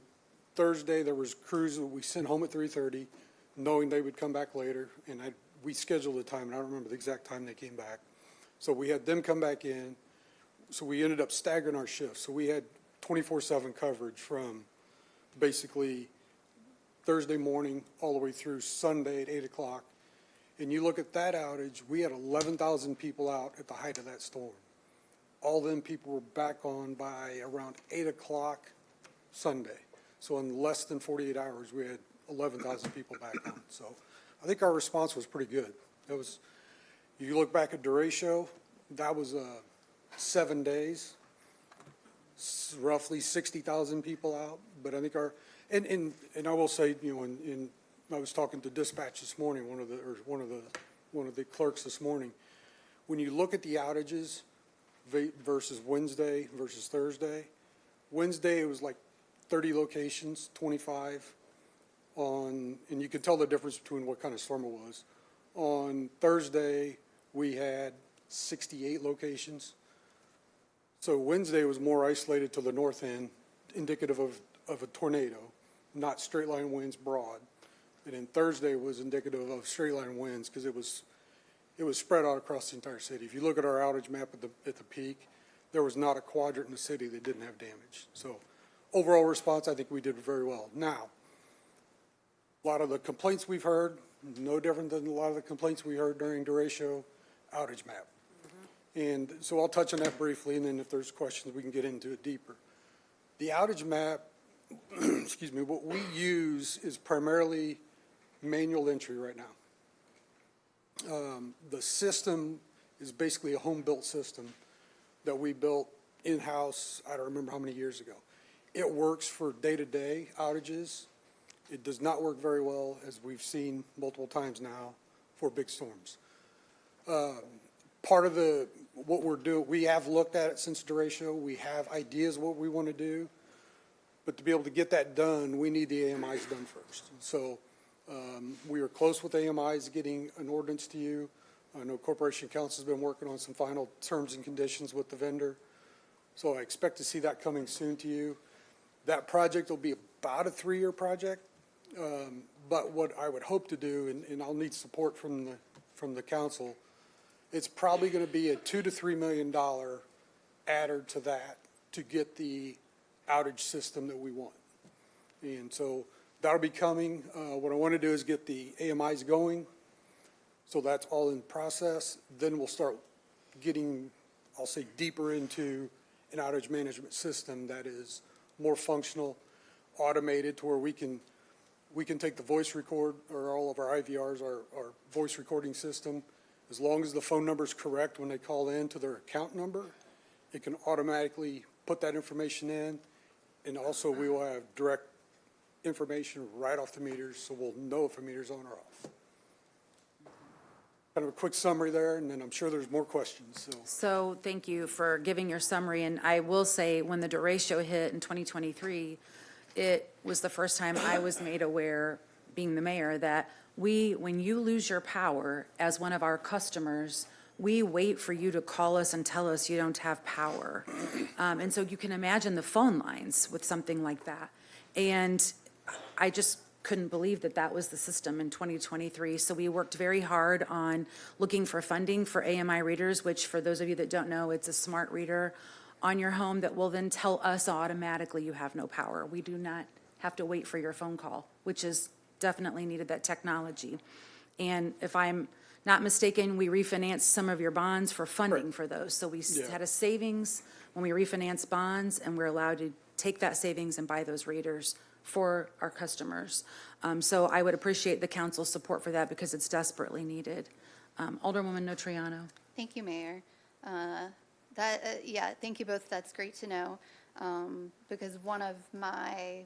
Thursday, there was crews that we sent home at 3:30, knowing they would come back later. And we scheduled the time, and I don't remember the exact time they came back. So we had them come back in. So we ended up staggering our shifts. So we had 24/7 coverage from basically Thursday morning all the way through Sunday at 8 o'clock. And you look at that outage, we had 11,000 people out at the height of that storm. All them people were back on by around 8 o'clock Sunday. So in less than 48 hours, we had 11,000 people back on. So I think our response was pretty good. It was, you look back at derecho, that was 7 days, roughly 60,000 people out. But I think and I will say, I was talking to dispatch this morning, one of the clerks this morning. When you look at the outages versus Wednesday versus Thursday, Wednesday it was like 30 locations, 25 and you could tell the difference between what kind of storm it was. On Thursday, we had 68 locations. So Wednesday was more isolated to the north end, indicative of a tornado. not straight line winds broad. And then Thursday was indicative of straight line winds because it was spread out across the entire city. If you look at our outage map at the peak, there was not a quadrant in the city that didn't have damage. So overall response, I think we did very well. Now, a lot of the complaints we've heard, no different than a lot of the complaints we heard during derecho outage map. And so I'll touch on that briefly, and then if there's questions, we can get into it deeper. The outage map, excuse me, what we use is primarily manual entry right now. The system is basically a home-built system that we built in-house, I don't remember how many years ago. It works for day-to-day outages. It does not work very well, as we've seen multiple times now, for big storms. Part of what we're doing, we have looked at it since derecho. We have ideas what we want to do. But to be able to get that done, we need the AMIs done first. So we are close with AMIs getting an ordinance to you. I know Corporation Council's been working on some final terms and conditions with the vendor. So I expect to see that coming soon to you. That project will be about a 3-year project. But what I would hope to do, and I'll need support from the council, it's probably going to be a $2 to $3 million adder to that to get the outage system that we want. And so that'll be coming. What I want to do is get the AMIs going. So that's all in process. Then we'll start getting, I'll say, deeper into an outage management system that is more functional, automated, to where we can take the voice record, or all of our IVRs, our voice recording system. As long as the phone number is correct when they call in to their account number, it can automatically put that information in. And also we will have direct information right off the meters, so we'll know if a meter's on or off. Kind of a quick summary there, and then I'm sure there's more questions. So thank you for giving your summary. And I will say, when the derecho hit in 2023, it was the first time I was made aware, being the mayor, that when you lose your power as one of our customers, we wait for you to call us and tell us you don't have power. And so you can imagine the phone lines with something like that. And I just couldn't believe that was the system in 2023. So we worked very hard on looking for funding for AMI readers, which, for those of you that don't know, it's a smart reader on your home that will then tell us automatically you have no power. We do not have to wait for your phone call, which is definitely needed, that technology. And if I'm not mistaken, we refinanced some of your bonds for funding for those. So we had a savings when we refinanced bonds, and we're allowed to take that savings and buy those readers for our customers. So I would appreciate the council's support for that, because it's desperately needed. Alderwoman Notriano. Thank you, Mayor. Thank you both. That's great to know, because one of my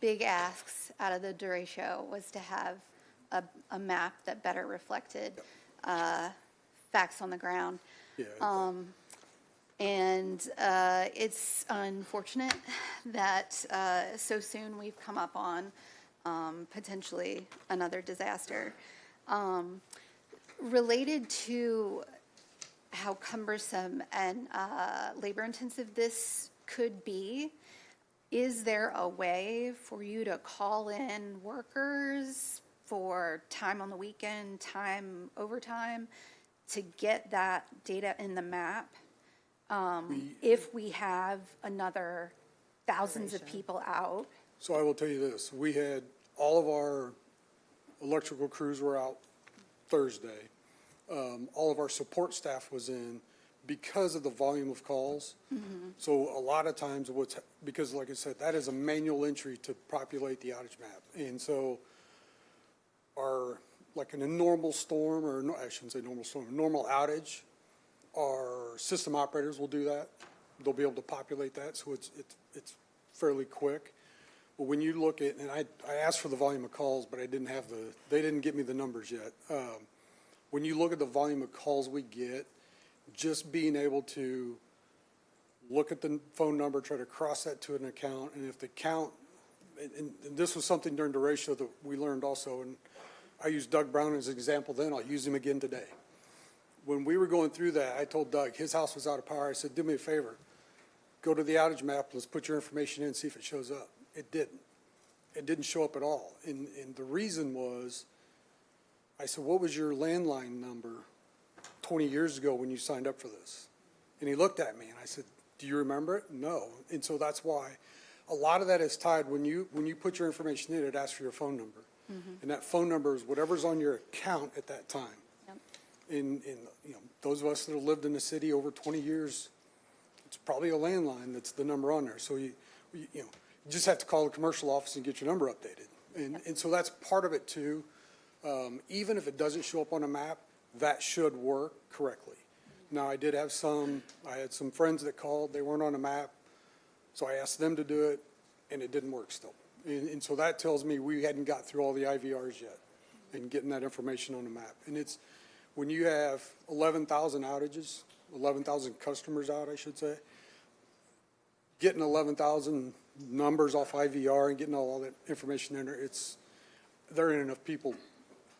big asks out of the derecho was to have a map that better reflected facts on the ground. Yeah. And it's unfortunate that so soon we've come up on potentially another disaster. Related to how cumbersome and labor-intensive this could be, is there a way for you to call in workers for time on the weekend, time overtime, to get that data in the map? If we have another thousands of people out? So I will tell you this, we had all of our electrical crews were out Thursday. All of our support staff was in because of the volume of calls. Mm-hmm. So a lot of times because like I said, that is a manual entry to populate the outage map. And so like in a normal storm, or no, I shouldn't say normal storm, normal outage, our system operators will do that. They'll be able to populate that, so it's fairly quick. But when you look at, and I asked for the volume of calls, but they didn't give me the numbers yet. When you look at the volume of calls we get, just being able to look at the phone number, try to cross that to an account, and if the count, and this was something during derecho that we learned also, and I used Doug Brown as an example then, I'll use him again today. When we were going through that, I told Doug, his house was out of power. I said, do me a favor, go to the outage map, let's put your information in and see if it shows up. It didn't. It didn't show up at all. And the reason was, I said, what was your landline number 20 years ago when you signed up for this? And he looked at me and I said, do you remember it? No. And so that's why a lot of that is tied, when you put your information in, it asks for your phone number. And that phone number is whatever's on your account at that time. Yep. And, you know, those of us that have lived in the city over 20 years, it's probably a landline that's the number on there. So you just have to call the commercial office and get your number updated. And so that's part of it too. Even if it doesn't show up on a map, that should work correctly. Now, I had some friends that called, they weren't on a map, so I asked them to do it, and it didn't work still. And so that tells me we hadn't got through all the IVRs yet and getting that information on the map. And it's, when you have 11,000 outages, 11,000 customers out, I should say, getting 11,000 numbers off IVR and getting all that information in there, there ain't enough people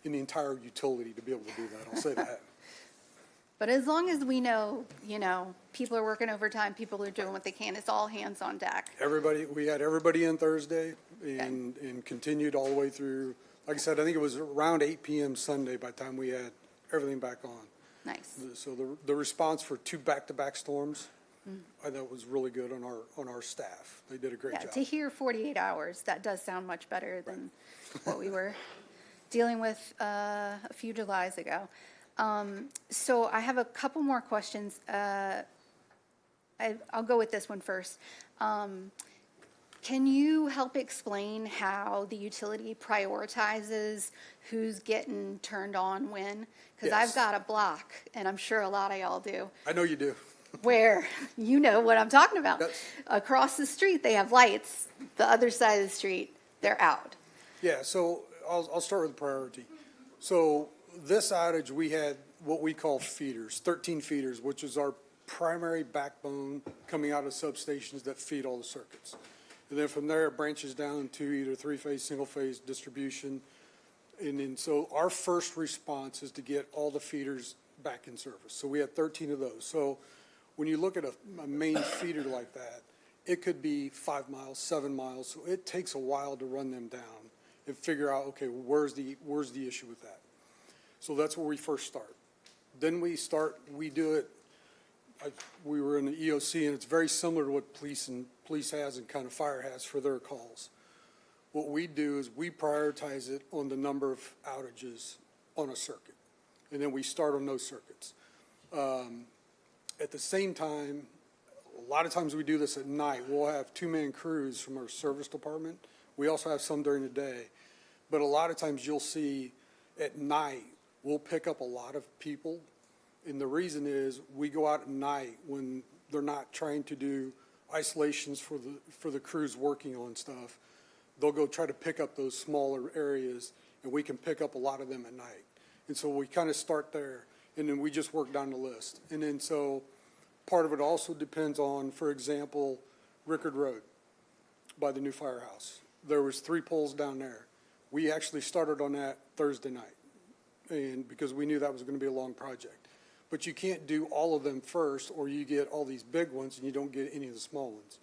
in the entire utility to be able to do that, I'll say that. But as long as we know, people are working overtime, people are doing what they can, it's all hands on deck. We had everybody in Thursday and continued all the way through. Like I said, I think it was around 8 p.m. Sunday by the time we had everything back on. Nice. So the response for 2 back-to-back storms, I thought was really good on our staff. They did a great Yeah, job. to hear 48 hours, that does sound much better than what we were dealing with a few Julys ago. So I have a couple more questions. I'll go with this one first. Can you help explain how the utility prioritizes who's getting turned on when? Because Yes. I've got a block, and I'm sure a lot of y'all do, I know you do. where you know what I'm talking about. Yes. Across the street, they have lights. The other side of the street, they're out. Yeah, so I'll start with priority. So this outage, we had what we call feeders, 13 feeders, which is our primary backbone coming out of substations that feed all the circuits. And then from there, it branches down to either three-phase, single-phase distribution. And then, so our first response is to get all the feeders back in service. So we had 13 of those. So when you look at a main feeder like that, it could be 5 miles, 7 miles. So it takes a while to run them down and figure out, okay, where's the issue with that? So that's where we first start. Then we do it, we were in the EOC, and it's very similar to what police has and kind of fire has for their calls. What we do is we prioritize it on the number of outages on a circuit, and then we start on those circuits. At the same time, a lot of times we do this at night. We'll have 2-man crews from our service department. We also have some during the day. But a lot of times you'll see at night, we'll pick up a lot of people. And the reason is we go out at night when they're not trying to do isolations for the crews working on stuff. They'll go try to pick up those smaller areas, and we can pick up a lot of them at night. And so we kind of start there, and then we just work down the list. And then so part of it also depends on, for example, Rickard Road by the new firehouse. There was 3 poles down there. We actually started on that Thursday night, and because we knew that was going to be a long project. But you can't do all of them first, or you get all these big ones and you don't get any of the small ones.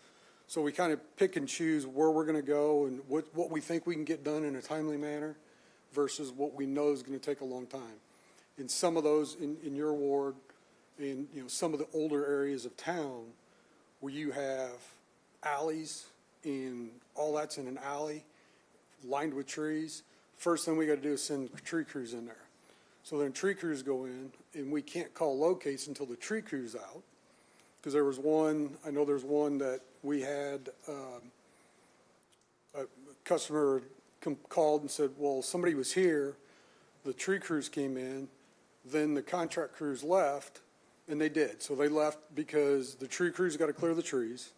So we kind of pick and choose where we're going to go and what we think we can get done in a timely manner versus what we know is going to take a long time. In some of those, in your ward, in some of the older areas of town where you have alleys and all that's in an alley lined with trees, first thing we got to do is send tree crews in there. So then tree crews go in, and we can't call locates until the tree crew's out. Because there was one, I know there's one that we had, a customer called and said, well, somebody was here, the tree crews came in, then the contract crews left, and they did. So they left because the tree crews got to clear the trees.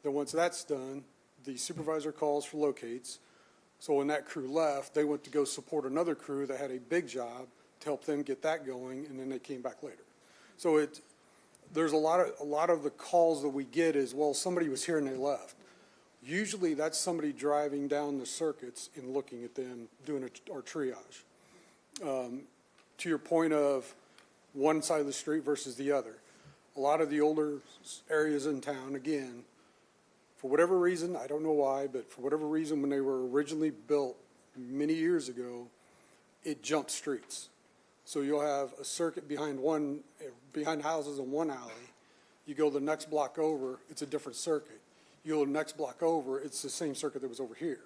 Then once that's done, the supervisor calls for locates. So when that crew left, they went to go support another crew that had a big job to help them get that going, and then they came back later. So there's a lot of the calls that we get is, well, somebody was here and they left. Usually that's somebody driving down the circuits and looking at them, doing our triage. To your point of one side of the street versus the other, a lot of the older areas in town, again, for whatever reason, I don't know why, but for whatever reason, when they were originally built many years ago, it jumped streets. So you'll have a circuit behind houses in one alley. You go the next block over, it's a different circuit. You go the next block over, it's the same circuit that was over here.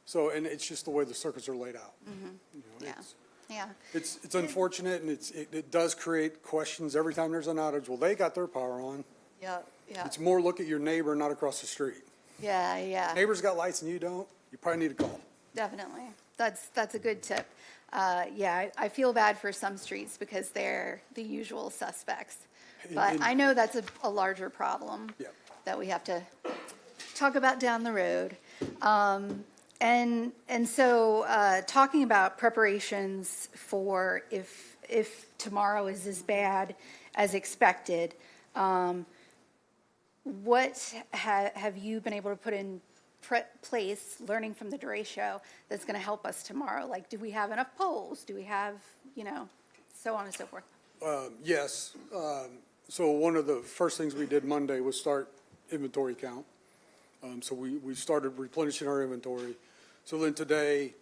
So, and it's just the way the circuits are laid out. You know, Yeah. it's- Yeah. It's unfortunate, and it does create questions every time there's an outage. Well, they got their power on. Yeah, yeah, It's more look at your neighbor, not across the street. yeah, yeah, Neighbor's got lights and you don't, you probably need a call. definitely. That's a good tip. Yeah, I feel bad for some streets because they're the usual suspects. But And- I know that's a larger problem Yeah. that we have to talk about down the road. And so, talking about preparations for if tomorrow is as bad as expected, what have you been able to put in place, learning from the derecho, that's going to help us tomorrow? Like, do we have enough poles? Do we have, so on and so forth? Yes. So one of the first things we did Monday was start inventory count. So we started replenishing our inventory. So then today,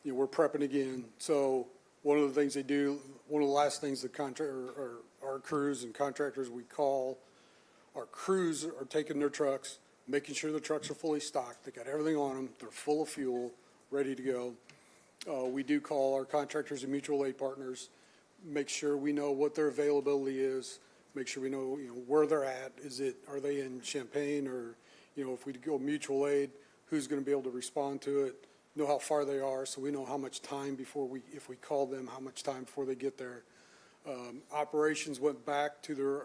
we're prepping again. So one of the things they do, one of the last things the contractor, or our crews and contractors we call, our crews are taking their trucks, making sure the trucks are fully stocked. They got everything on them. They're full of fuel, ready to go. We do call our contractors and mutual aid partners, make sure we know what their availability is, make sure we know, where they're at. Are they in Champaign, or, if we go mutual aid, who's going to be able to respond to it, know how far they are, so we know how much time if we call them, how much time before they get there. Operations went back to their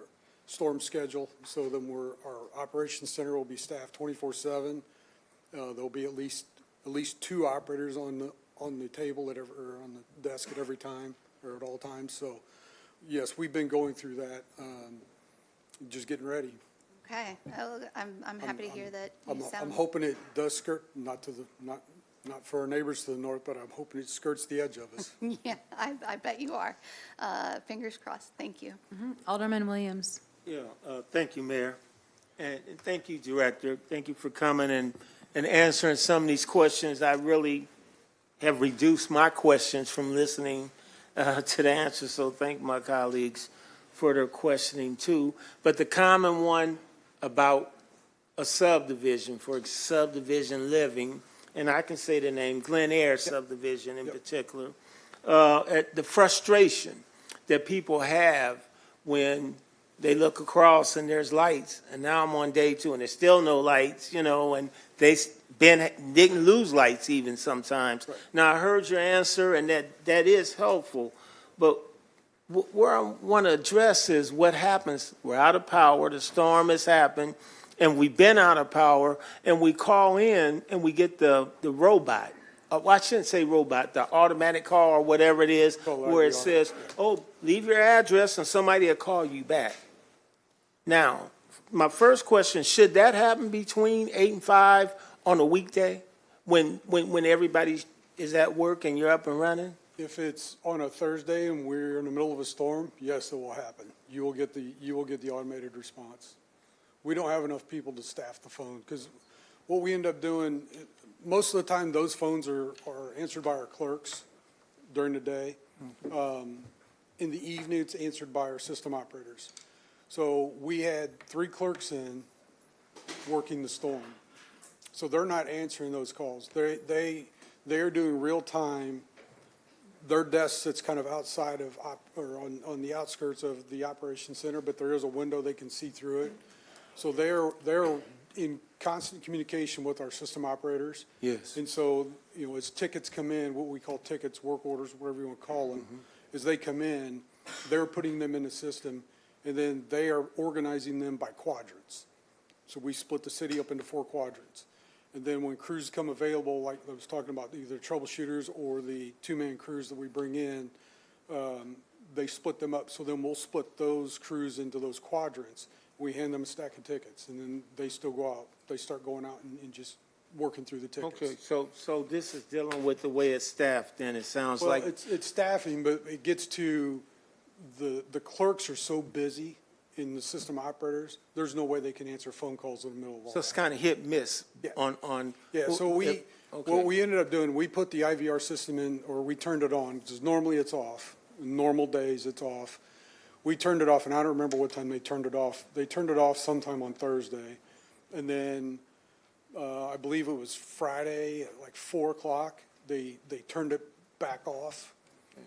storm schedule, so then our operations center will be staffed 24/7. There'll be at least 2 operators on the table or on the desk at every time, or at all times. So, yes, we've been going through that, just getting ready. Okay, I'm happy to hear that you I'm sound. hoping it does skirt, not for our neighbors to the north, but I'm hoping it skirts the edge of us. Yeah, I bet you are. Fingers crossed. Thank you. Alderman Williams. Yeah, thank you, Mayor. And thank you, Director. Thank you for coming and answering some of these questions. I really have reduced my questions from listening to the answers, so thank my colleagues for their questioning too. But the common one about a subdivision, for subdivision living, and I can say the name, Glen Eyre subdivision in particular, at the frustration that people have when they look across and there's lights, and now I'm on day 2 and there's still no lights, and they didn't lose lights even sometimes. Right. Now, I heard your answer, and that is helpful, but where I want to address is what happens. We're out of power, the storm has happened, and we've been out of power, and we call in and we get the robot. Well, I shouldn't say robot, the automatic call or whatever it is, where it says, oh, leave your address and somebody will call you back. Now, my first question, should that happen between 8 and 5 on a weekday when everybody is at work and you're up and running? If it's on a Thursday and we're in the middle of a storm, yes, it will happen. You will get the automated response. We don't have enough people to staff the phone, because what we end up doing, most of the time, those phones are answered by our clerks during the day. In the evening, it's answered by our system operators. So we had 3 clerks in working the storm. So they're not answering those calls. They're doing real time. Their desk sits kind of outside of, or on the outskirts of the operations center, but there is a window they can see through it. So they're in constant communication with our system operators. Yes. And so, as tickets come in, what we call tickets, work orders, whatever you want to call them, as they come in, they're putting them in the system, and then they are organizing them by quadrants. So we split the city up into 4 quadrants. And then when crews come available, like I was talking about, either troubleshooters or the 2-man crews that we bring in, they split them up. So then we'll split those crews into those quadrants. We hand them a stack of tickets, and then they still go out. They start going out and just working through the tickets. Okay, so this is dealing with the way it's staffed, then it sounds like. Well, it's staffing, but it gets to the clerks are so busy in the system operators, there's no way they can answer phone calls in the middle of all So it's that. kind of hit miss Yeah. on. Yeah, so Okay. what we ended up doing, we put the IVR system in, or we turned it on, because normally it's off. Normal days, it's off. We turned it off, and I don't remember what time they turned it off. They turned it off sometime on Thursday. And then, I believe it was Friday at like 4 o'clock, they turned it back off.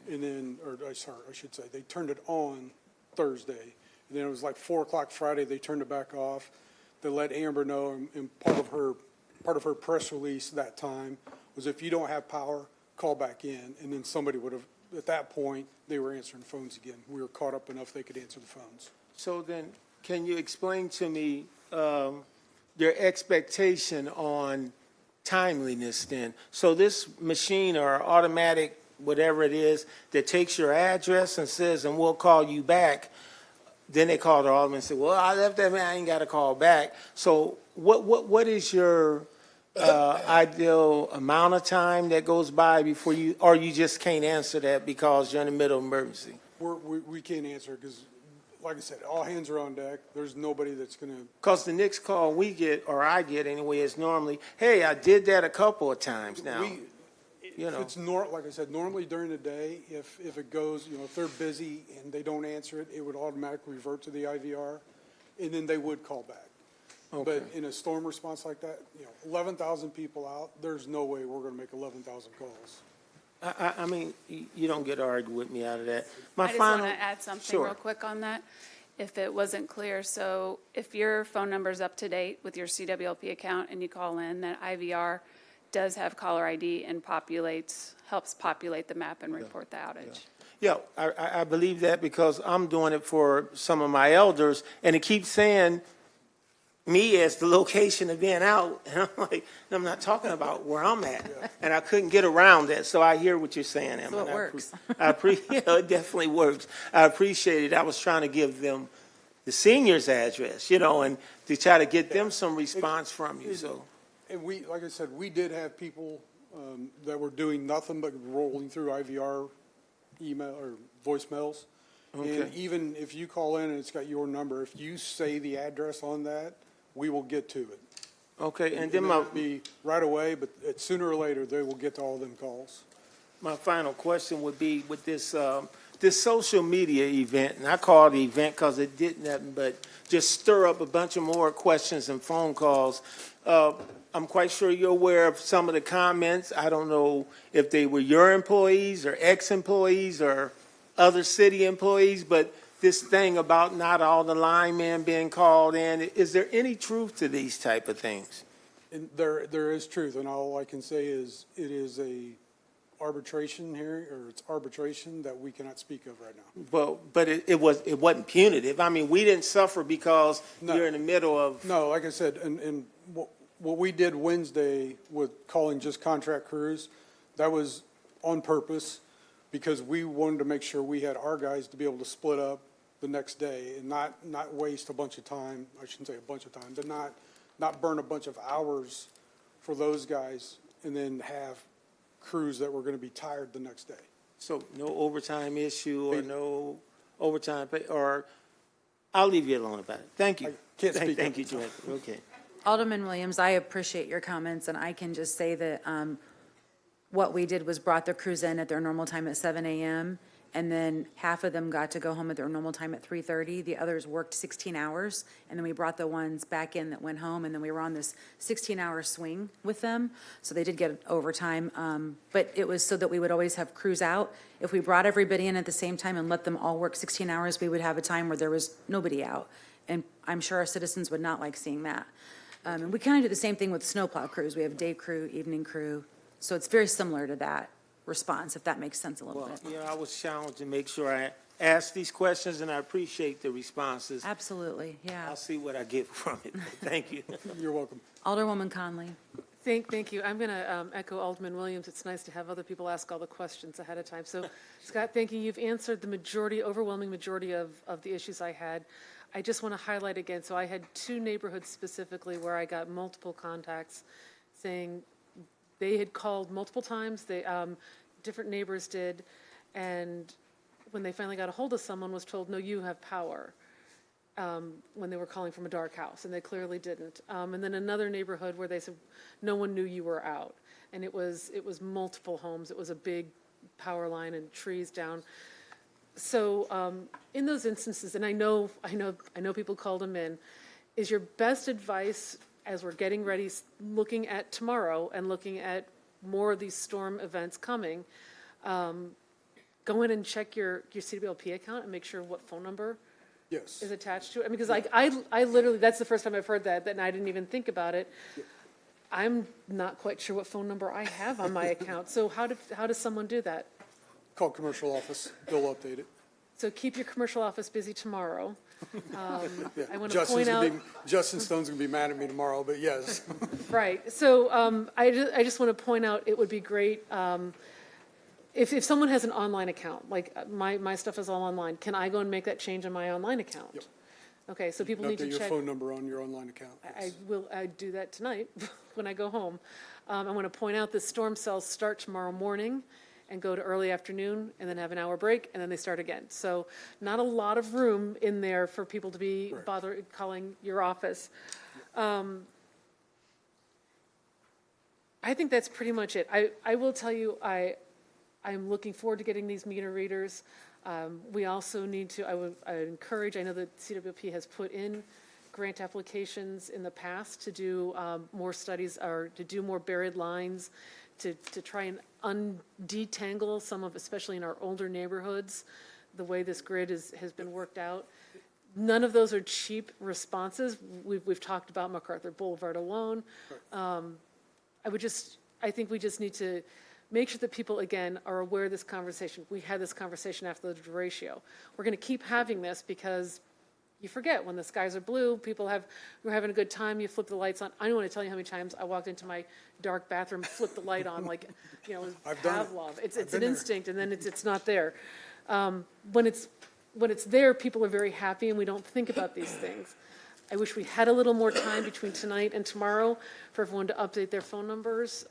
And then, I should say, they turned it on Thursday. And then it was like 4 o'clock Friday, they turned it back off. They let Amber know, and part of her press release that time was if you don't have power, call back in. And then somebody would have, at that point, they were answering phones again. We were caught up enough they could answer the phones. So then, can you explain to me your expectation on timeliness then? So this machine or automatic, whatever it is, that takes your address and says, and we'll call you back, then they call the alderman and say, well, I left that man, I ain't got to call back. So what is your ideal amount of time that goes by before you, or you just can't answer that because you're in the middle of emergency? We can't answer because, like I said, all hands are on deck. There's nobody that's going to. Because the next call we get, or I get anyway, is normally, hey, I did that a couple of times now. You know. It's like I said, normally during the day, if it goes, if they're busy and they don't answer it, it would automatically revert to the IVR, and then they would call back. Okay. But in a storm response like that, 11,000 people out, there's no way we're going to make 11,000 calls. I mean, you don't get argued with me out of that. I just want to add something Sure. real quick on that, if it wasn't clear. So if your phone number's up to date with your CWLP account and you call in, that IVR does have caller ID and helps populate the map and report the outage. Yeah, I believe that because I'm doing it for some of my elders, and it keeps saying me as the location of being out, and I'm like, I'm not talking about where I'm at, and I couldn't get around that, so I hear what you're saying, Emma. So it and works. It definitely works. I appreciate it. I was trying to give them the senior's address, and to try to get them some response from you, so. And like I said, we did have people that were doing nothing but rolling through IVR email or voicemails. Okay. And even if you call in and it's got your number, if you say the address on that, we will get to it. Okay, and It then may not be right away, but sooner or later, they will get to all them calls. my final question would be with this, this social media event, and I call it an event because it did nothing but just stir up a bunch of more questions and phone calls. I'm quite sure you're aware of some of the comments. I don't know if they were your employees or ex-employees or other city employees, but this thing about not all the linemen being called in, is there any truth to these type of things? And there is truth, and all I can say is it is a arbitration hearing, or it's arbitration that we cannot speak of right now. Well, but it wasn't punitive. I mean, we didn't suffer because you're in the middle of. No, like I said, and what we did Wednesday with calling just contract crews, that was on purpose because we wanted to make sure we had our guys to be able to split up the next day and not waste a bunch of time. I shouldn't say a bunch of time, but not burn a bunch of hours for those guys and then have crews that were going to be tired the next day. So no overtime issue or no overtime pay, or I'll leave you alone about it. Thank you. I can't speak Thank of you, it. Director. Okay. Alderman Williams, I appreciate your comments, and I can just say that what we did was brought the crews in at their normal time at 7 a.m., and then half of them got to go home at their normal time at 3:30. The others worked 16 hours, and then we brought the ones back in that went home, and then we were on this 16-hour swing with them. So they did get overtime, but it was so that we would always have crews out. If we brought everybody in at the same time and let them all work 16 hours, we would have a time where there was nobody out. And I'm sure our citizens would not like seeing that. And we kind of do the same thing with snowplow crews. We have day crew, evening crew. So it's very similar to that response, if that makes sense a little Well, bit. I was challenged to make sure I asked these questions, and I appreciate the responses. Absolutely, yeah. I'll see what I get from it. Thank you. You're welcome. Alderwoman Conley. Thank you. I'm going to echo Alderman Williams. It's nice to have other people ask all the questions ahead of time. So, Scott, thank you. You've answered the overwhelming majority of the issues I had. I just want to highlight again, so I had 2 neighborhoods specifically where I got multiple contacts saying they had called multiple times, different neighbors did, and when they finally got a hold of someone was told, no, you have power. when they were calling from a dark house, and they clearly didn't. And then another neighborhood where they said, no one knew you were out. And it was multiple homes. It was a big power line and trees down. So in those instances, and I know people called them in, is your best advice as we're getting ready, looking at tomorrow and looking at more of these storm events coming, go in and check your CWLP account and make sure what phone number Yes. is attached to it? I mean, because I literally, that's the first time I've heard that, and I didn't even think about it. I'm not quite sure what phone number I have on my account. So how does someone do that? Call commercial office, they'll update it. So keep your commercial office busy tomorrow. Yeah. I want to point out. Justin Stone's gonna be mad at me tomorrow, but yes. Right, so I just want to point out, it would be great, if someone has an online account, like my stuff is all online, can I go and make that change on my online account? Yep. Okay, so people need to Update your check. phone number on your online account. I do that tonight when I go home. I want to point out the storm cells start tomorrow morning and go to early afternoon and then have an hour break and then they start again. So not a lot of room in there for people to be calling your office. I think that's pretty much it. I will tell you, I'm looking forward to getting these meter readers. We also need to, I would encourage, I know that CWP has put in grant applications in the past to do more studies or to do more buried lines, to try and undetangle some of, especially in our older neighborhoods, the way this grid has been worked out. None of those are cheap responses. We've talked about MacArthur Boulevard alone. I think we just need to make sure that people, again, are aware of this conversation. We had this conversation after the ratio. We're going to keep having this because you forget when the skies are blue, we're having a good time, you flip the lights on. I don't want to tell you how many times I walked into my dark bathroom, flipped the light on, like, I've done it. Pavlov. It's an been there. instinct, and then it's not there. When it's there, people are very happy, and we don't think about these things. I wish we had a little more time between tonight and tomorrow for everyone to update their phone numbers.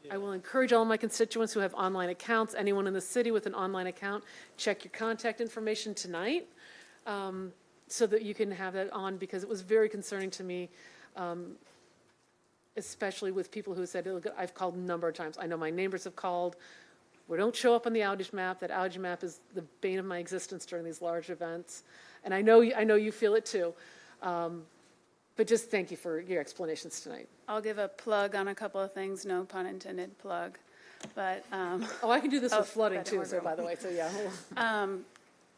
I will encourage all my constituents who have online accounts, anyone in the city with an online account, check your contact information tonight so that you can have that on, because it was very concerning to me, especially with people who said, "Look, I've called a number of times. I know my neighbors have called. We don't show up on the outage map. That outage map is the bane of my existence during these large events." And I know you feel it too. But just thank you for your explanations tonight. I'll give a plug on a couple of things, no pun intended plug, but. Oh, I can do this with flooding that too, order. so by the way, so yeah.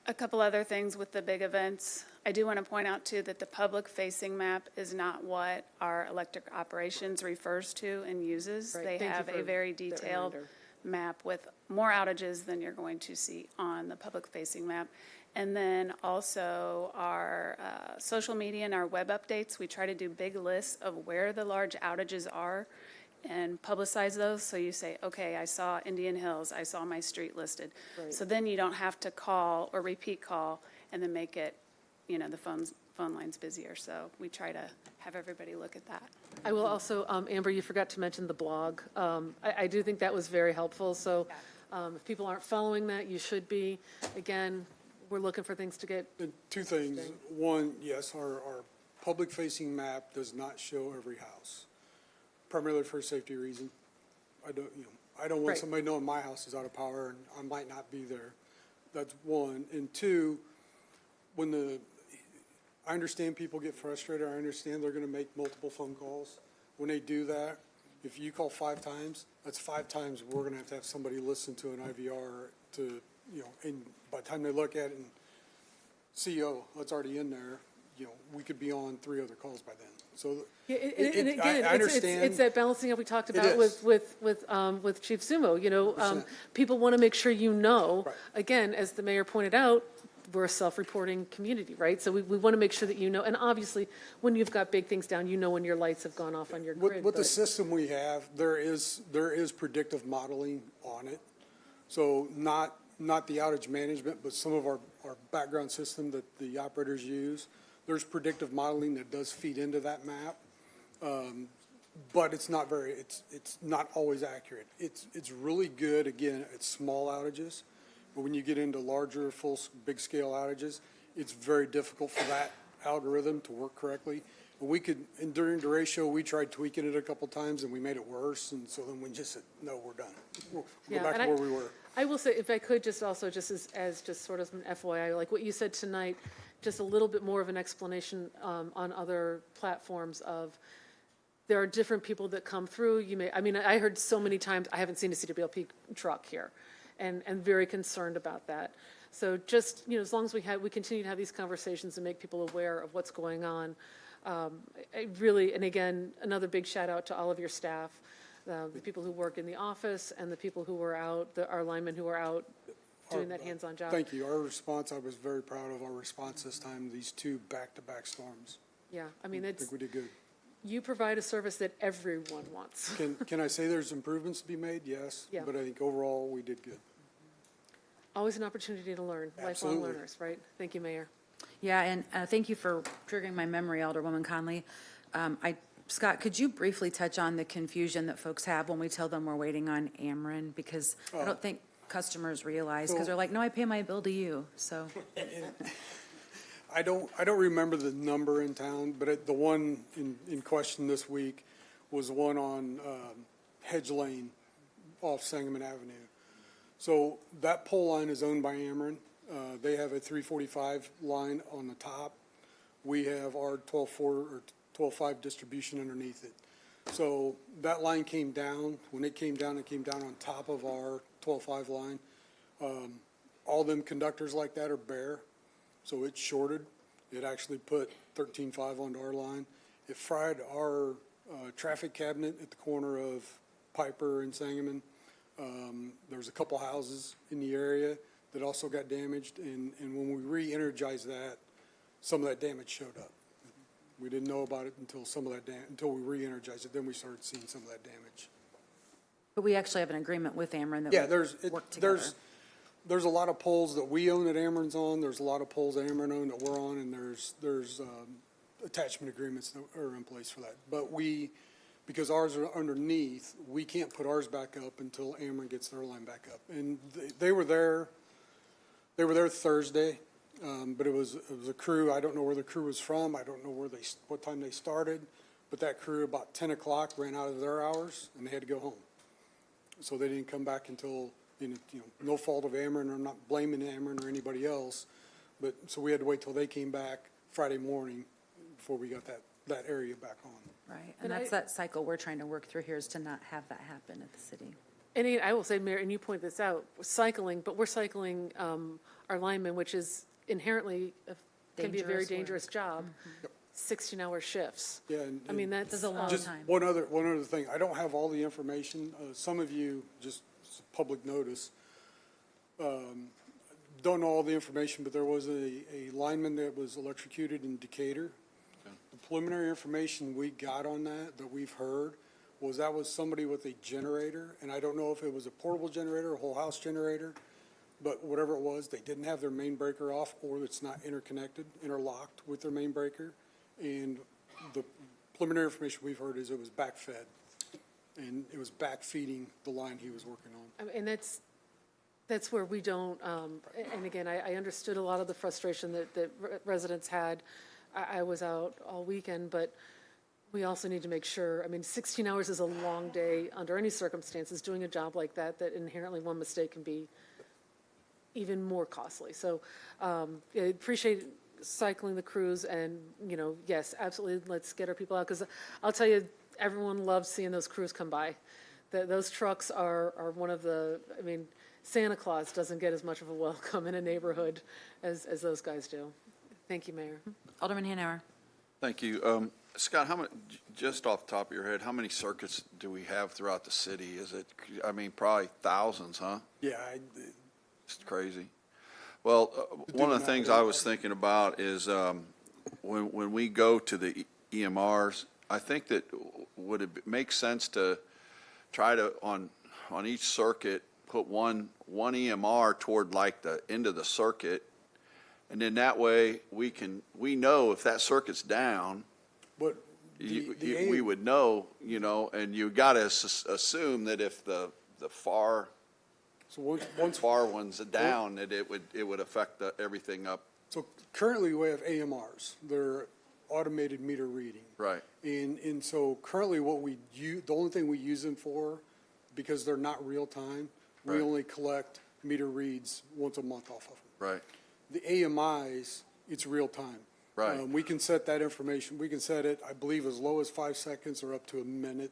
A couple other things with the big events. I do want to point out too that the public-facing map is not what our electric operations refers to and uses. Right. They Thank you have for a very the detailed reminder. map with more outages than you're going to see on the public-facing map. And then also our social media and our web updates, we try to do big lists of where the large outages are and publicize those. So you say, okay, I saw Indian Hills, I saw my street listed. Right. So then you don't have to call or repeat call and then make it, the phone lines busier. So we try to have everybody look at that. I will also, Amber, you forgot to mention the blog. I do think that was very helpful, so if people aren't following that, you should be. Again, we're looking for things to get. And two things. One, yes, our public-facing map does not show every house, primarily for a safety reason. I don't want Right. somebody knowing my house is out of power and I might not be there. That's one. And two, I understand people get frustrated. I understand they're going to make multiple phone calls. When they do that, if you call 5 times, that's 5 times we're going to have somebody listen to an IVR to, and by the time they look at it and see, oh, it's already in there, we could be on 3 other calls by then. So And again, I understand. it's that balancing that we talked about is. with Chief Sumo. People want to make sure Right. again, as the mayor pointed out, we're a self-reporting community, right? So we want to make sure that and obviously, when you've got big things down, when your lights have gone off on your grid. With the but- system we have, there is predictive modeling on it. So not the outage management, but some of our background system that the operators use. There's predictive modeling that does feed into that map. But it's not it's not always accurate. It's really good, again, at small outages. But when you get into larger, big scale outages, it's very difficult for that algorithm to work correctly. And we could, and during the ratio, we tried tweaking it a couple times and we made it worse. And so then we just said, no, we're done. We'll go Yeah, back to and where we were. I will say, if I could, just also, just as just sort of an FYI, like what you said tonight, just a little bit more of an explanation on other platforms of, there are different people that come through. You may, I mean, I heard so many times, I haven't seen a CWLP truck here, and very concerned about that. So just, you know, as long as we continue to have these conversations and make people aware of what's going on, I really, and again, another big shout out to all of your staff, the people who work in the office and the people who were out, our linemen who were out doing that hands-on job. Thank you. Our response, I was very proud of our response this time, these two back-to-back storms. Yeah, I mean, I it's, think we did good. you provide a service that everyone wants. Can I say there's improvements to be made? Yes. Yeah. But I think overall, we did good. Always an opportunity to learn, lifelong Absolutely. learners, right? Thank you, Mayor. Yeah, and thank you for triggering my memory, Alderwoman Conley. Scott, could you briefly touch on the confusion that folks have when we tell them we're waiting on Ameren? Because I don't think customers realize, because they're like, no, I pay my bill to you, so. I don't remember the number in town, but the one in question this week was one on Hedge Lane off Sangamon Avenue. So that pole line is owned by Ameren. They have a 345 line on the top. We have our 12.4 or 12.5 distribution underneath it. So that line came down. When it came down on top of our 12.5 line. All them conductors like that are bare. So it shorted. It actually put 13.5 onto our line. It fried our traffic cabinet at the corner of Piper and Sangamon. There was a couple houses in the area that also got damaged, and when we re-energized that, some of that damage showed up. We didn't know about it until until we re-energized it. Then we started seeing some of that damage. But we actually have an agreement with Ameren that Yeah, we work together. there's a lot of poles that we own that Ameren's on. There's a lot of poles that Ameren own that we're on, and there's attachment agreements that are in place for that. But because ours are underneath, we can't put ours back up until Ameren gets their line back up. And they were there Thursday, but it was a crew. I don't know where the crew was from. I don't know what time they started, but that crew about 10 o'clock ran out of their hours and they had to go home. So they didn't come back until, no fault of Ameren. I'm not blaming Ameren or anybody else, but so we had to wait till they came back Friday morning before we got that area back on. Right, and that's that cycle we're trying to work through here, is to not have that happen at the city. And I will say, Mayor, and you point this out, we're cycling our linemen, which is inherently, can be a very Dangerous work. dangerous job, 16-hour shifts. Yeah, I mean, that's a long just time. one other thing. I don't have all the information. Some of you, just public notice, don't know all the information, but there was a lineman that was electrocuted in Decatur. The preliminary information we got on that we've heard, was somebody with a generator, and I don't know if it was a portable generator, a whole house generator, but whatever it was, they didn't have their main breaker off, or it's not interlocked with their main breaker. And the preliminary information we've heard is it was backfed, and it was backfeeding the line he was working on. And that's where we don't, and again, I understood a lot of the frustration that residents had. I was out all weekend, but we also need to make sure, 16 hours is a long day under any circumstances. Doing a job like that inherently one mistake can be even more costly. So I appreciate cycling the crews, and, yes, absolutely, let's get our people out, because I'll tell you, everyone loves seeing those crews come by. Those trucks are one of the, Santa Claus doesn't get as much of a welcome in a neighborhood as those guys do. Thank you, Mayor. Alderman Hanauer. Thank you. Scott, just off the top of your head, how many circuits do we have throughout the city? Is it, probably thousands, huh? Yeah, It's crazy. Well, one of the things I was thinking about is when we go to the EMRs, I think that would it make sense to try to, on each circuit, put one EMR toward like the end of the circuit, and then that way we know if that circuit's down, but we would know, and you got to assume that if the far so once far ones are down, that it would affect everything up So currently we have AMRs. They're automated meter reading. Right. And so currently what the only thing we use them for, because they're not real time, we Right. only collect meter reads once a month off of them. Right. The AMIs, it's real time. Right. We can set that information, we can set it, I believe, as low as 5 seconds or up to a minute,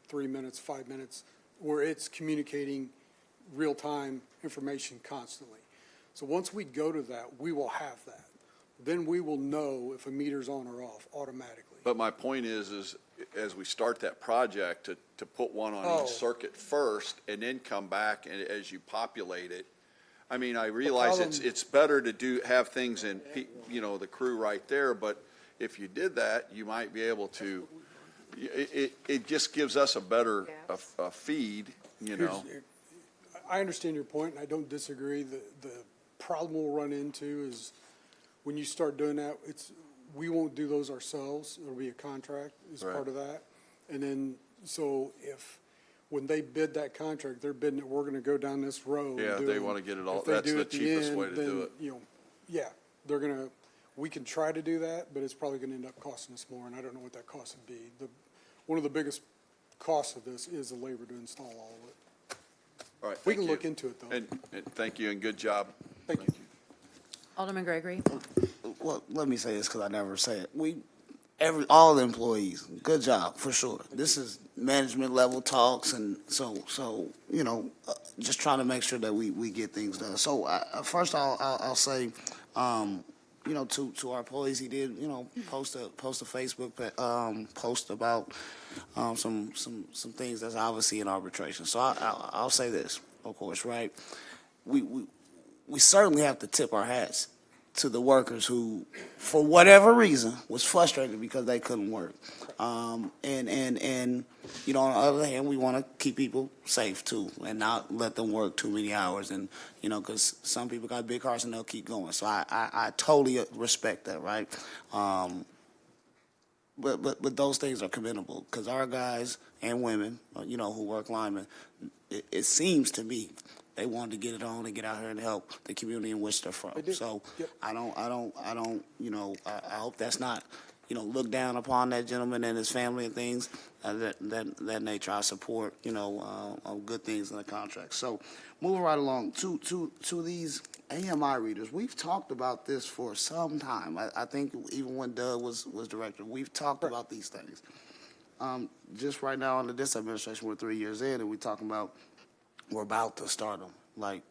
3 minutes, 5 minutes, where it's communicating real-time information constantly. So once we go to that, we will have that. Then we will know if a meter's on or off automatically. But my point is as we start that project, to put one on Oh. each circuit first and then come back and as you populate it. I mean, I realize it's better to have things in, the crew right there, but if you did that, you might be able to, it just gives us a better, a feed, I understand your point, and I don't disagree. The problem we'll run into is when you start doing that, we won't do those ourselves. It'll be a contract as Right. part of that. And then, so when they bid that contract, they're bidding it, we're gonna go down this road. Yeah, they doing- wanna get it all- if they that's do the at cheapest end, way to do then, yeah, we can try to do that, but it's probably gonna end up costing us more, and I don't know what that cost would be. One of the biggest costs of this is the labor to install all of it. All right. We thank can you. look into it, though. And thank you and good job. Thank you. Alderman Gregory. Well, let me say this because I never say it. All the employees, good job, for sure. This is management level talks, and so, just trying to make sure that we get things done. So, first I'll say, to our employees, he did, post a Facebook, post about, some things that's obviously in arbitration. So I'll say this, of course, right? We certainly have to tip our hats to the workers who, for whatever reason, was frustrated because they couldn't work. And on the other hand, we want to keep people safe too and not let them work too many hours. And, because some people got big hearts and they'll keep going. So I totally respect that, right? But those things are commendable because our guys and women, who work linemen, it seems to me they wanted to get it on and get out here and help the community in which they're from. So Yep. I hope that's not, looked down upon that gentleman and his family and things that nature. I support, good things in the contract. So moving right along to these AMI readers, we've talked about this for some time. I think even when Doug was director, we've talked about these things. Just right now under this administration, we're 3 years in, and we're about to start them. Like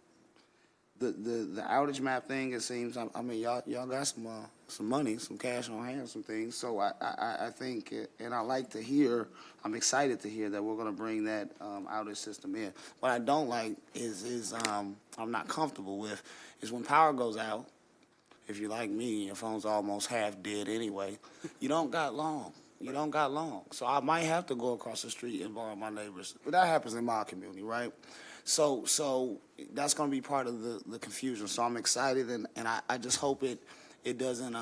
the outage map thing, it seems. I mean, y'all got some money, some cash on hand, some things. So I think, and I like to hear. I'm excited to hear that we're going to bring that outage system in. What I don't like is I'm not comfortable with is when power goes out. If you're like me, your phone's almost half dead anyway. You don't got long. So I might have to go across the street and borrow my neighbors. But that happens in my community, right? So that's going to be part of the confusion. So I'm excited, and I just hope it doesn't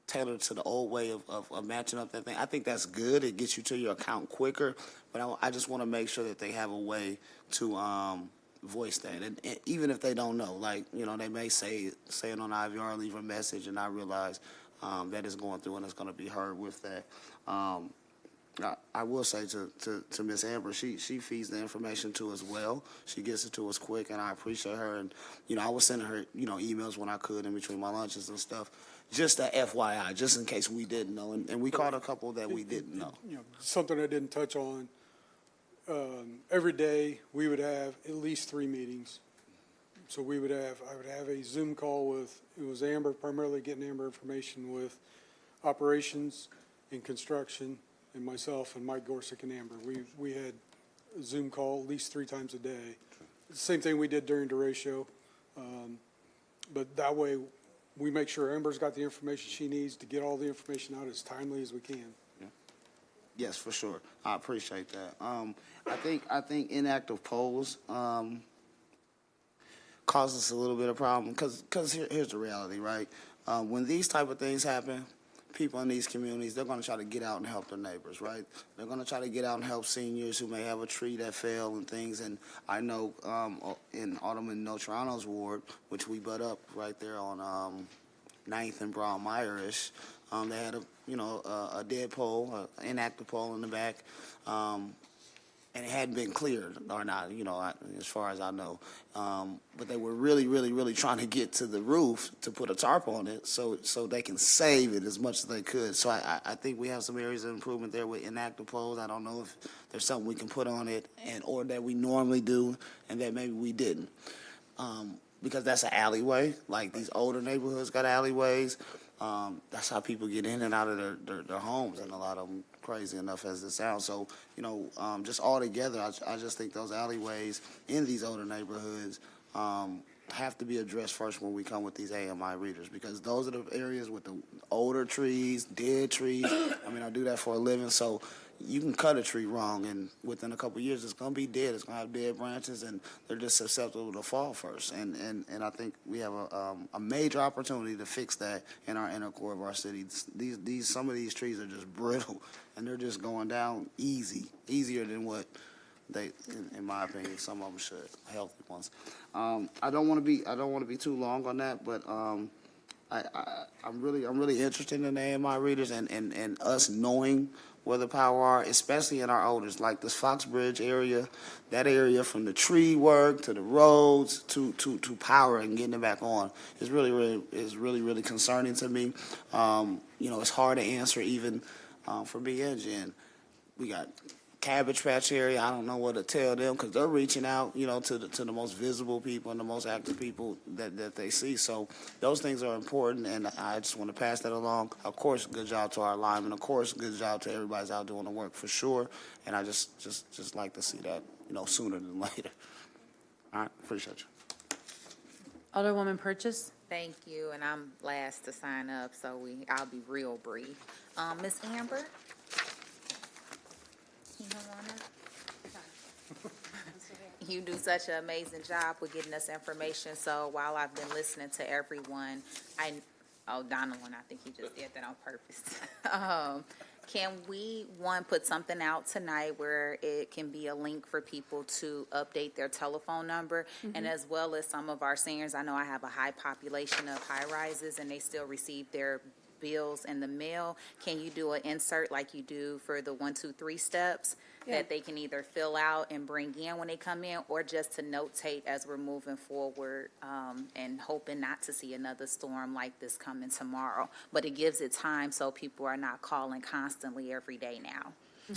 tailor to the old way of matching up that thing. I think that's good. It gets you to your account quicker. But I just want to make sure that they have a way to voice that. And even if they don't know, they may say it on IVR, leave a message, and I realize that is going through and it's going to be heard with that. I will say to Miss Amber, she feeds the information to us well. She gets it to us quick, and I appreciate her. And I was sending her emails when I could in between my lunches and stuff. Just a FYI, just in case we didn't know, and we caught a couple that we didn't know. Something I didn't touch on. Every day we would have at least 3 meetings. So I would have a Zoom call it was Amber, primarily getting Amber information with operations and construction, and myself and Mike Gorsuch and Amber. We had a Zoom call at least 3 times a day. Same thing we did during derecho. But that way we make sure Amber's got the information she needs to get all the information out as timely as we can. Yes, for sure. I appreciate that. I think inactive polls cause us a little bit of problem because here's the reality, right? When these type of things happen, people in these communities, they're going to try to get out and help their neighbors, right? They're going to try to get out and help seniors who may have a tree that fell and things. And I know in Alderman Notrano's ward, which we butt up right there on 9th and Brown Myerish. They had a dead pole, an inactive pole in the back, and it hadn't been cleared or not, as far as I know. But they were really trying to get to the roof to put a tarp on it so they can save it as much as they could. So I think we have some areas of improvement there with inactive poles. I don't know if there's something we can put on it or that we normally do and that maybe we didn't. Because that's an alleyway. Like these older neighborhoods got alleyways. That's how people get in and out of their homes, and a lot of them, crazy enough as it sounds. So, just all together, I just think those alleyways in these older neighborhoods have to be addressed first when we come with these AMI readers, because those are the areas with the older trees, dead trees. I do that for a living, so you can cut a tree wrong, and within a couple of years, it's going to be dead. It's going to have dead branches, and they're just susceptible to fall first. And I think we have a major opportunity to fix that in our inner core of our city. Some of these trees are just brittle, and they're just going down easier than what they, in my opinion, some of them should, healthy ones. I don't want to be too long on that, but I'm really interested in the AMI readers and us knowing where the power are, especially in our oldest, like this Foxbridge area, that area from the tree work to the roads to power and getting it back on is really concerning to me. It's hard to answer even for me and Jen. We got Cabbage Patch area. I don't know what to tell them because they're reaching out, to the most visible people and the most active people that they see. So those things are important, and I just want to pass that along. Of course, good job to our linemen. Of course, good job to everybody's out doing the work for sure. And I just like to see that, sooner than later. All right, appreciate you. Alderwoman Purchase? Thank you, and I'm last to sign up, so I'll be real brief. Ms. Amber? You do such an amazing job with getting us information. So while I've been listening to everyone, Donald, I think he just did that on purpose. Can we, put something out tonight where it can be a link for people to update their telephone number? And as well as some of our seniors, I know I have a high population of high rises and they still receive their bills in the mail. Can you do an insert like you do for the 1, 2, 3 steps that they can either fill out and bring in when they come in, or just to notate as we're moving forward and hoping not to see another storm like this coming tomorrow? But it gives it time so people are not calling constantly every day now.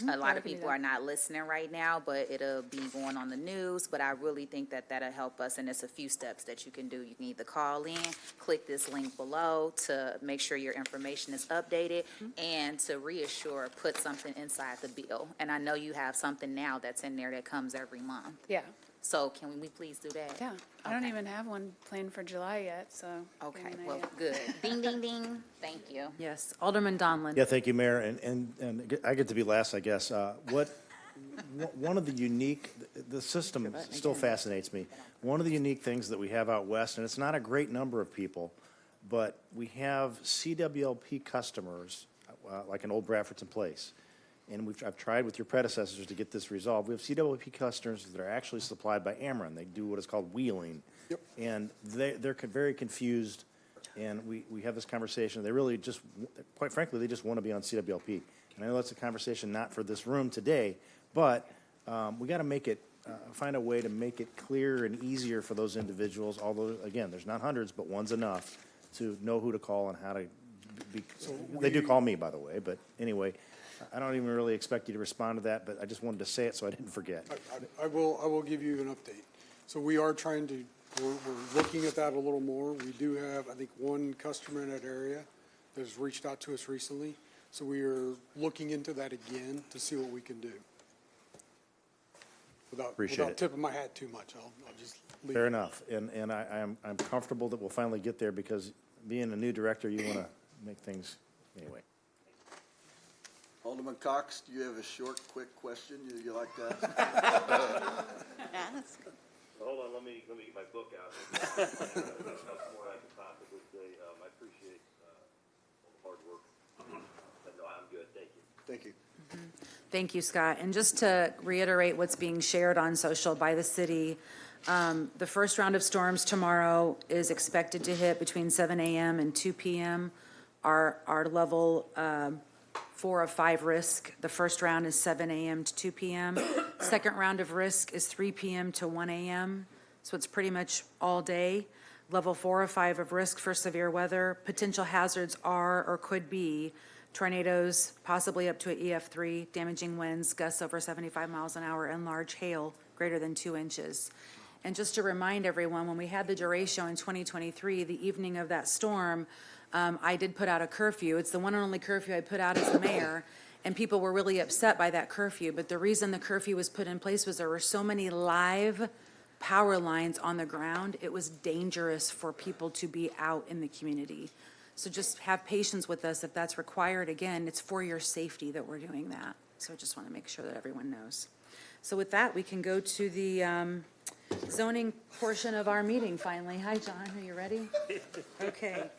A lot of people are not listening right now, but it'll be going on the news. But I really think that that'll help us, and it's a few steps that you can do. You can either call in, click this link below to make sure your information is updated, and to reassure, put something inside the bill. And I know you have something now that's in there that comes every month. Yeah, So can we please do that? yeah. I don't Okay. even have one planned for July yet, so. Okay, give me an well, idea. good. Ding, ding, ding. Thank you. Yes. Alderman Donlin? Yeah, thank you, Mayor, and I get to be last, I guess. One of the unique, the system still fascinates me. One of the unique things that we have out west, and it's not a great number of people, but we have CWLP customers, like in Old Bradfordton Place. And I've tried with your predecessors to get this resolved. We have CWLP customers that are actually supplied by Ameren. They do what is called wheeling. Yep. And they're very confused, and we have this conversation. They really just, quite frankly, they just want to be on CWLP. And I know that's a conversation not for this room today, but we got to make it, find a way to make it clearer and easier for those individuals, although, again, there's not hundreds, but one's enough to know who to call and how to be. They do call me, by the way, but anyway, I don't even really expect you to respond to that, but I just wanted to say it so I didn't forget. I will give you an update. So we are trying to, we're looking at that a little more. We do have, I think, one customer in that area that has reached out to us recently. So we are looking into that again to see what we can do. Without tipping my hat too much, I'll just leave. Fair enough, and I'm comfortable that we'll finally get there, because being a new director, you want to make things, anyway. Alderman Cox, do you have a short, quick question you like to ask? Ask. Hold on, let me get my book out. That's more like a topic with I appreciate all the hard work. But no, I'm good, thank you. Thank you. Thank you, Scott. And just to reiterate what's being shared on social by the city, The first round of storms tomorrow is expected to hit between 7 a.m. and 2 p.m. Our level 4 of 5 risk, the first round is 7 a.m. to 2 p.m. Second round of risk is 3 p.m. to 1 a.m., so it's pretty much all day. Level 4 of 5 of risk for severe weather. Potential hazards are or could be tornadoes, possibly up to an EF3, damaging winds, gusts over 75 miles an hour, and large hail greater than 2 inches. And just to remind everyone, when we had the derecho in 2023, the evening of that storm, I did put out a curfew. It's the one and only curfew I put out as the mayor, and people were really upset by that curfew. But the reason the curfew was put in place was there were so many live power lines on the ground. It was dangerous for people to be out in the community. So just have patience with us if that's required. Again, it's for your safety that we're doing that. So I just want to make sure that everyone knows. So with that, we can go to the zoning portion of our meeting finally. Hi, John, are you ready? Okay.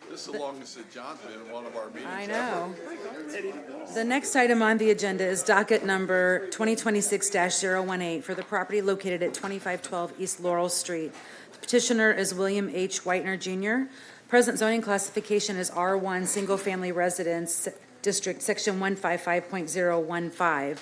This is the longest that John's been in one of our meetings. I know. The next item on the agenda is docket number 2026-018 for the property located at 2512 East Laurel Street. The petitioner is William H. Whitener, Jr. Present zoning classification is R1, Single Family Residence District, Section 155.015.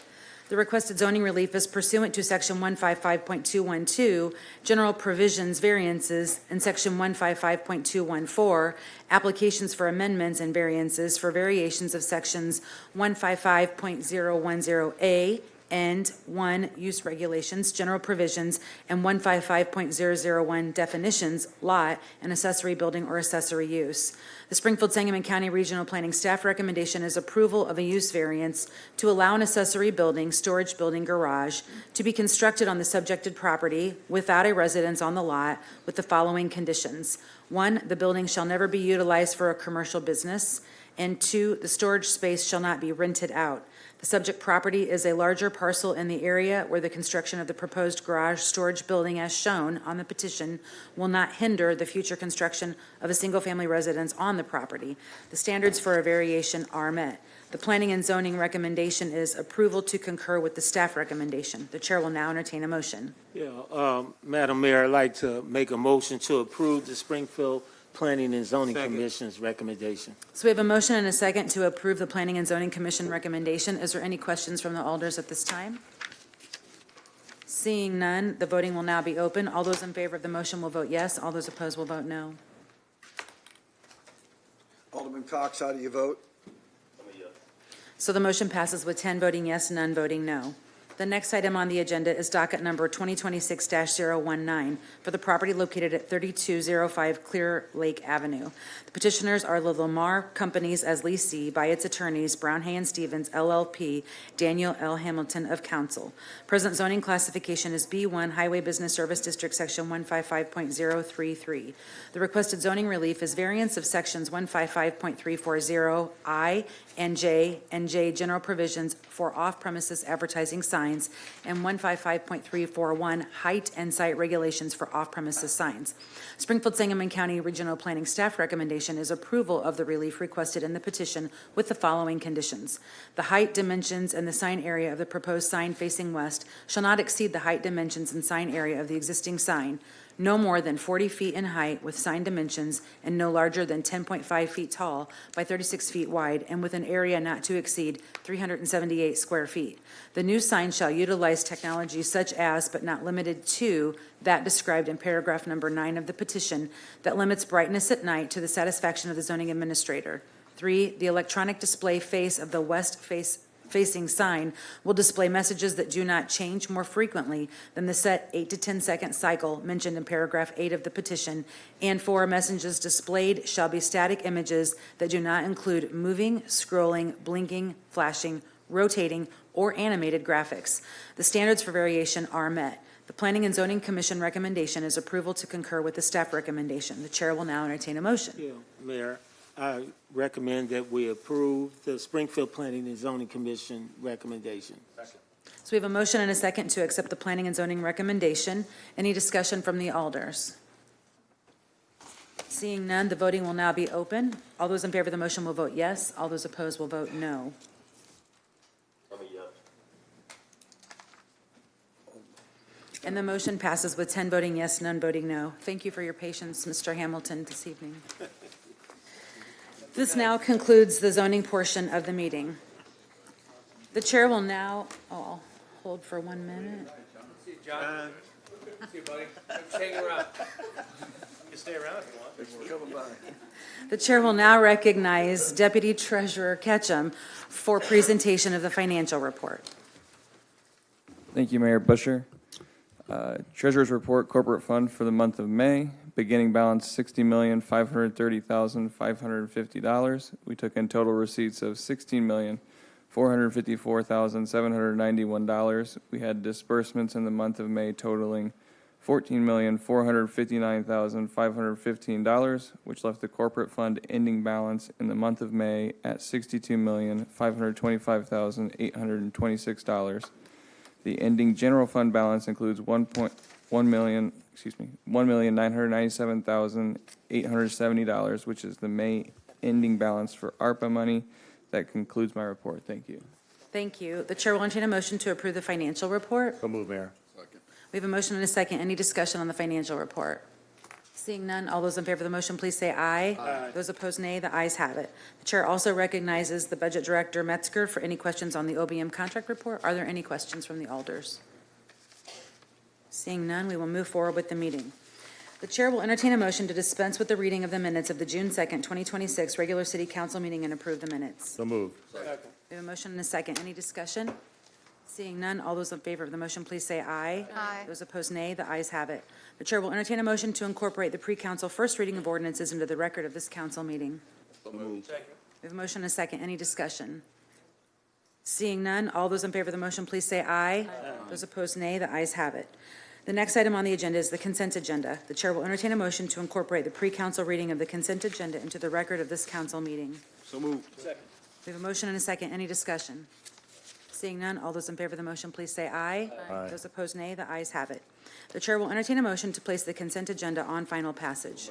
The requested zoning relief is pursuant to Section 155.212, General Provisions Variances, and Section 155.214, Applications for Amendments and Variances for variations of Sections 155.010A and 1, Use Regulations, General Provisions, and 155.001, Definitions, Lot, and Accessory Building or Accessory Use. The Springfield Sangamon County Regional Planning Staff recommendation is approval of a use variance to allow an accessory building, storage building, garage to be constructed on the subjected property without a residence on the lot with the following conditions. 1, the building shall never be utilized for a commercial business, and 2, the storage space shall not be rented out. The subject property is a larger parcel in the area where the construction of the proposed garage storage building as shown on the petition will not hinder the future construction of a single-family residence on the property. The standards for a variation are met. The planning and zoning recommendation is approval to concur with the staff recommendation. The chair will now entertain a motion. Yeah, Madam Mayor, I'd like to make a motion to approve the Springfield Planning and Zoning Commission's recommendation. So we have a motion and a second to approve the Planning and Zoning Commission recommendation. Is there any questions from the alders at this time? Seeing none, the voting will now be open. All those in favor of the motion will vote yes. All those opposed will vote no. Alderman Cox, how do you vote? So the motion passes with 10 voting yes, none voting no. The next item on the agenda is docket number 2026-019 for the property located at 3205 Clear Lake Avenue. The petitioners are the Lamar Companies as lessee by its attorneys Brown Hay and Stevens LLP, Daniel L. Hamilton of counsel. Present zoning classification is B1 Highway Business Service District Section 155.033. The requested zoning relief is variance of sections 155.340I and J general provisions for off-premises advertising signs and 155.341 height and site regulations for off-premises signs. Springfield Sangamon County Regional Planning Staff recommendation is approval of the relief requested in the petition with the following conditions. The height, dimensions, and the sign area of the proposed sign facing west shall not exceed the height, dimensions, and sign area of the existing sign, no more than 40 feet in height with sign dimensions and no larger than 10.5 feet tall by 36 feet wide and with an area not to exceed 378 square feet. The new sign shall utilize technology such as, but not limited to, that described in paragraph number 9 of the petition that limits brightness at night to the satisfaction of the zoning administrator. 3, the electronic display face of the west facing sign will display messages that do not change more frequently than the set 8 to 10 second cycle mentioned in paragraph 8 of the petition. And 4, messages displayed shall be static images that do not include moving, scrolling, blinking, flashing, rotating, or animated graphics. The standards for variation are met. The Planning and Zoning Commission recommendation is approval to concur with the staff recommendation. The chair will now entertain a motion. Yeah, Mayor, I recommend that we approve the Springfield Planning and Zoning Commission recommendation. So we have a motion and a second to accept the Planning and Zoning recommendation. Any discussion from the alders? Seeing none, the voting will now be open. All those in favor of the motion will vote yes. All those opposed will vote no. And the motion passes with 10 voting yes, none voting no. Thank you for your patience, Mr. Hamilton, this evening. This now concludes the zoning portion of the meeting. The chair will now, I'll hold for 1 minute. See you, John. See you, buddy. Just hang around. You can stay around if you want. Thanks for coming by. The chair will now recognize Deputy Treasurer Ketchum for presentation of the financial report. Thank you, Mayor Busher. Treasurer's Report Corporate Fund for the month of May, beginning balance $60,530,550. We took in total receipts of $16,454,791. We had disbursements in the month of May totaling $14,459,515, which left the corporate fund ending balance in the month of May at $62,525,826. The ending general fund balance includes $1,997,870, which is the May ending balance for ARPA money. That concludes my report. Thank you. Thank you. The chair will entertain a motion to approve the financial report. So move, Mayor. We have a motion and a second. Any discussion on the financial report? Seeing none, all those in favor of the motion, please say aye. Aye. Those opposed, nay. The ayes have it. The chair also recognizes the Budget Director Metzger for any questions on the OBM contract report. Are there any questions from the alders? Seeing none, we will move forward with the meeting. The chair will entertain a motion to dispense with the reading of the minutes of the June 2nd, 2026 regular city council meeting and approve the minutes. So moved. We have a motion and a second. Any discussion? Seeing none, all those in favor of the motion, please say aye. Aye. Those opposed, nay. The ayes have it. The chair will entertain a motion to incorporate the pre-council first reading of ordinances into the record of this council meeting. So moved. We have a motion and a second. Any discussion? Seeing none, all those in favor of the motion, please say aye. Those opposed, nay. The ayes have it. The next item on the agenda is the consent agenda. The chair will entertain a motion to incorporate the pre-council reading of the consent agenda into the record of this council meeting. So moved. We have a motion and a second. Any discussion? Seeing none, all those in favor of the motion, please say aye. Aye. Those opposed, nay. The ayes have it. The chair will entertain a motion to place the consent agenda on final passage.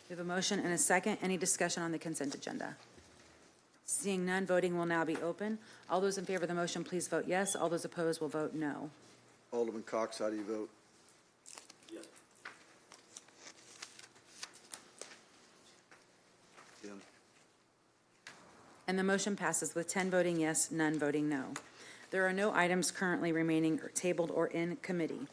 We have a motion and a second. Any discussion on the consent agenda? Seeing none, voting will now be open. All those in favor of the motion, please vote yes. All those opposed will vote no. Alderman Cox, how do you vote? Yes. Jim? And the motion passes with 10 voting yes, none voting no. There are no items currently remaining or tabled or in committee.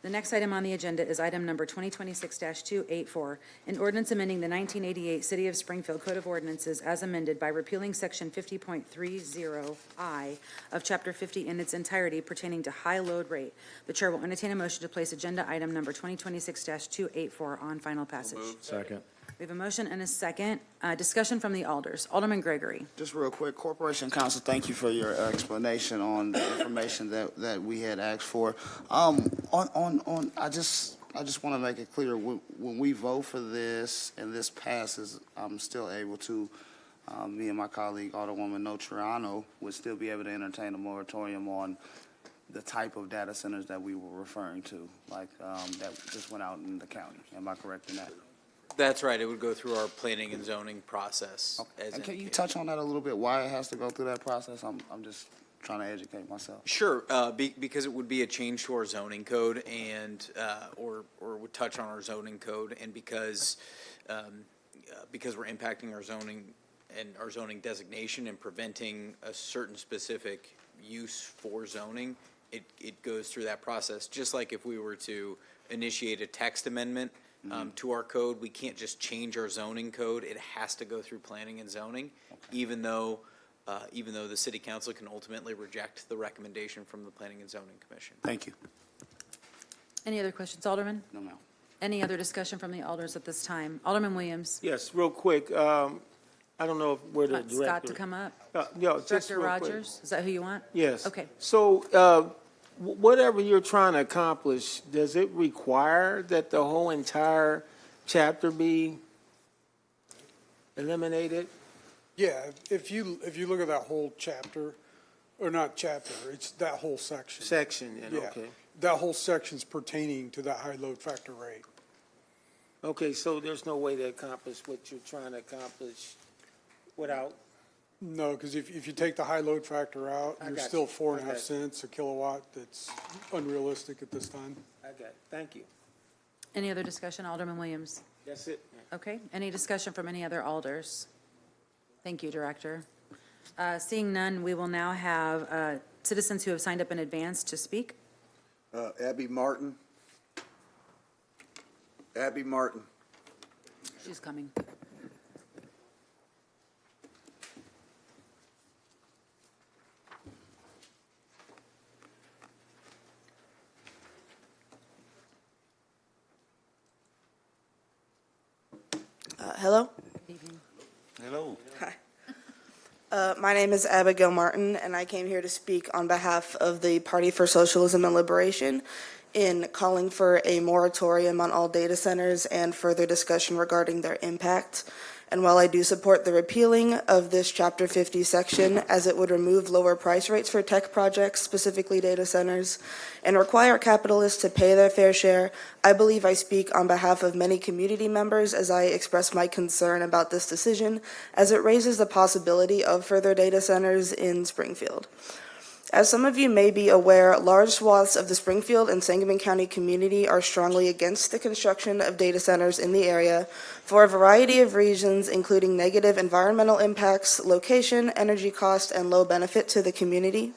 The next item on the agenda is item number 2026-284, an ordinance amending the 1988 City of Springfield Code of Ordinances as amended by repealing Section 50.30I of Chapter 50 in its entirety pertaining to high load rate. The chair will entertain a motion to place agenda item number 2026-284 on final passage. Second. We have a motion and a second. Discussion from the alders. Alderman Gregory. Just real quick, Corporation Counsel, thank you for your explanation on the information that we had asked for. I just want to make it clear, when we vote for this and this passes, I'm still able to, me and my colleague Alderwoman Notriano would still be able to entertain a moratorium on the type of data centers that we were referring to, like that just went out in the county. Am I correct in that? That's right. It would go through our planning and zoning process. As And can you indicated. touch on that a little bit, why it has to go through that process? I'm just trying to educate myself. Sure, because it would be a change to our zoning code and, or would touch on our zoning code, and because we're impacting our zoning and our zoning designation and preventing a certain specific use for zoning, it goes through that process. Just like if we were to initiate a text amendment to our code, we can't just change our zoning code. It has to go through planning and zoning, even though the city council can ultimately reject the recommendation from the Planning and Zoning Commission. Thank you. Any other questions, Alderman? No, ma'am. Any other discussion from the alders at this time? Alderman Williams. Yes, real quick, I don't know where the Want director. Scott to come up? Yeah, just Director real quick. Rogers, is that who you want? Yes. Okay. So, whatever you're trying to accomplish, does it require that the whole entire chapter be eliminated? Yeah, if you look at that whole chapter, or not chapter, it's that whole section. Section, Yeah, okay. that whole section's pertaining to that high load factor rate. Okay, so there's no way to accomplish what you're trying to accomplish without, No, because if you take the high load factor out, I you're got still you. 4.5 Okay. cents a kilowatt. That's unrealistic at this time. I got it. Thank you. Any other discussion, Alderman Williams? That's it. Okay, any discussion from any other alders? Thank you, Director. Seeing none, we will now have citizens who have signed up in advance to speak. Abby Martin. Abby Martin. She's coming. Hello. Good evening. Hello. Hi. My name is Abigail Martin, and I came here to speak on behalf of the Party for Socialism and Liberation in calling for a moratorium on all data centers and further discussion regarding their impact. And while I do support the repealing of this Chapter 50 section, as it would remove lower price rates for tech projects, specifically data centers, and require capitalists to pay their fair share, I believe I speak on behalf of many community members as I express my concern about this decision, as it raises the possibility of further data centers in Springfield. As some of you may be aware, large swaths of the Springfield and Sangamon County community are strongly against the construction of data centers in the area for a variety of reasons, including negative environmental impacts, location, energy cost, and low benefit to the community.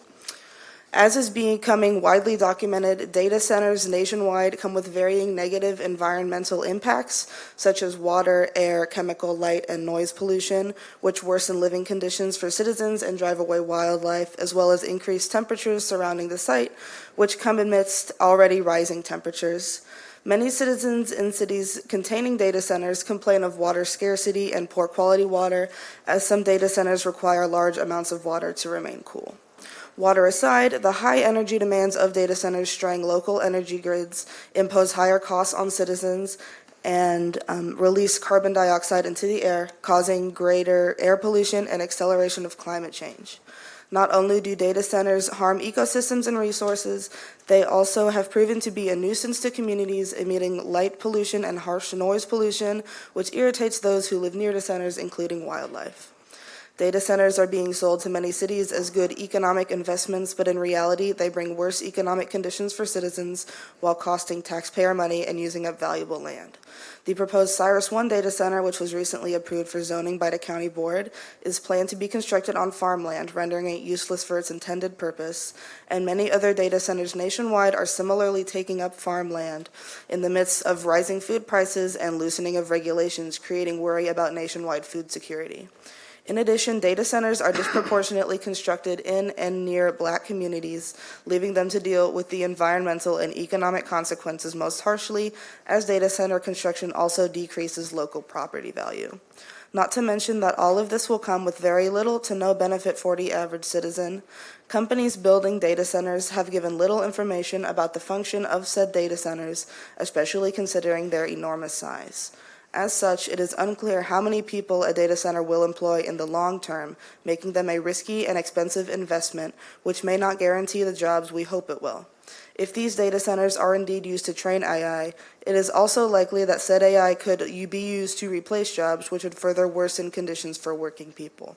As is becoming widely documented, data centers nationwide come with varying negative environmental impacts, such as water, air, chemical, light, and noise pollution, which worsen living conditions for citizens and drive away wildlife, as well as increased temperatures surrounding the site, which come amidst already rising temperatures. Many citizens in cities containing data centers complain of water scarcity and poor quality water, as some data centers require large amounts of water to remain cool. Water aside, the high energy demands of data centers strain local energy grids, impose higher costs on citizens, and release carbon dioxide into the air, causing greater air pollution and acceleration of climate change. Not only do data centers harm ecosystems and resources, they also have proven to be a nuisance to communities, emitting light pollution and harsh noise pollution, which irritates those who live near the centers, including wildlife. Data centers are being sold to many cities as good economic investments, but in reality, they bring worse economic conditions for citizens while costing taxpayer money and using up valuable land. The proposed Cyrus 1 data center, which was recently approved for zoning by the county board, is planned to be constructed on farmland, rendering it useless for its intended purpose, and many other data centers nationwide are similarly taking up farmland in the midst of rising food prices and loosening of regulations, creating worry about nationwide food security. In addition, data centers are disproportionately constructed in and near Black communities, leaving them to deal with the environmental and economic consequences most harshly, as data center construction also decreases local property value. Not to mention that all of this will come with very little to no benefit for the average citizen. Companies building data centers have given little information about the function of said data centers, especially considering their enormous size. As such, it is unclear how many people a data center will employ in the long term, making them a risky and expensive investment, which may not guarantee the jobs we hope it will. If these data centers are indeed used to train AI, it is also likely that said AI could be used to replace jobs, which would further worsen conditions for working people.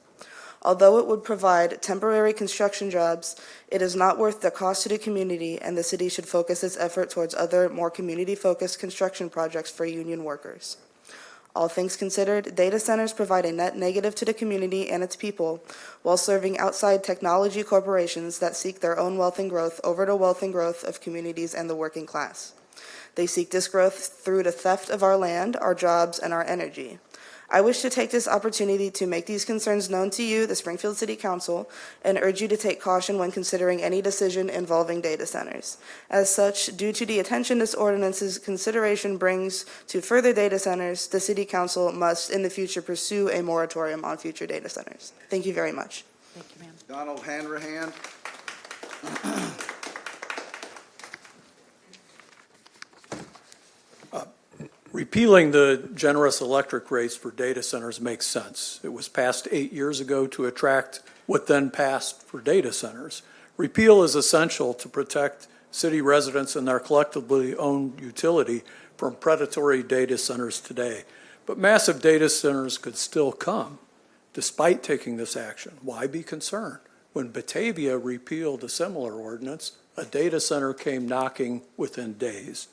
Although it would provide temporary construction jobs, it is not worth the cost to the community, and the city should focus its effort towards other, more community-focused construction projects for union workers. All things considered, data centers provide a net negative to the community and its people, while serving outside technology corporations that seek their own wealth and growth over the wealth and growth of communities and the working class. They seek this growth through the theft of our land, our jobs, and our energy. I wish to take this opportunity to make these concerns known to you, the Springfield City Council, and urge you to take caution when considering any decision involving data centers. As such, due to the attention this ordinance's consideration brings to further data centers, the City Council must in the future pursue a moratorium on future data centers. Thank you very much. Thank you, ma'am. Donald Hanrahan. Repealing the generous electric rates for data centers makes sense. It was passed 8 years ago to attract what then passed for data centers. Repeal is essential to protect city residents and their collectively owned utility from predatory data centers today. But massive data centers could still come. despite taking this action. Why be concerned? When Batavia repealed a similar ordinance, a data center came knocking within days.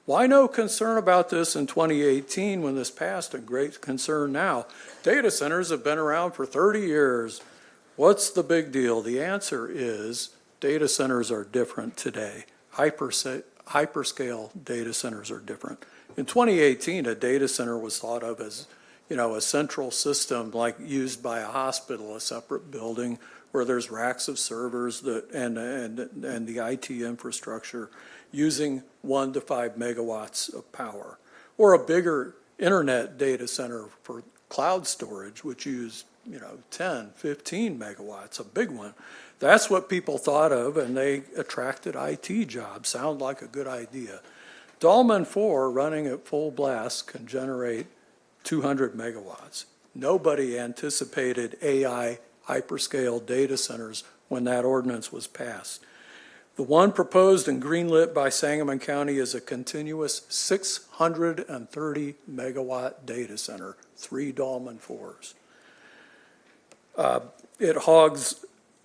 Why no concern about this in 2018 when this passed, and great concern now? Data centers have been around for 30 years. What's the big deal? The answer is data centers are different today. Hyperscale data centers are different. In 2018, a data center was thought of as, a central system like used by a hospital, a separate building where there's racks of servers and the IT infrastructure using 1 to 5 megawatts of power, or a bigger internet data center for cloud storage, which used 10, 15 megawatts, a big one. That's what people thought of, and they attracted IT jobs. Sound like a good idea. Dolman 4 running at full blast can generate 200 megawatts. Nobody anticipated AI hyperscale data centers when that ordinance was passed. The one proposed and greenlit by Sangamon County is a continuous 630 megawatt data center, 3 Dolman 4s. It hogs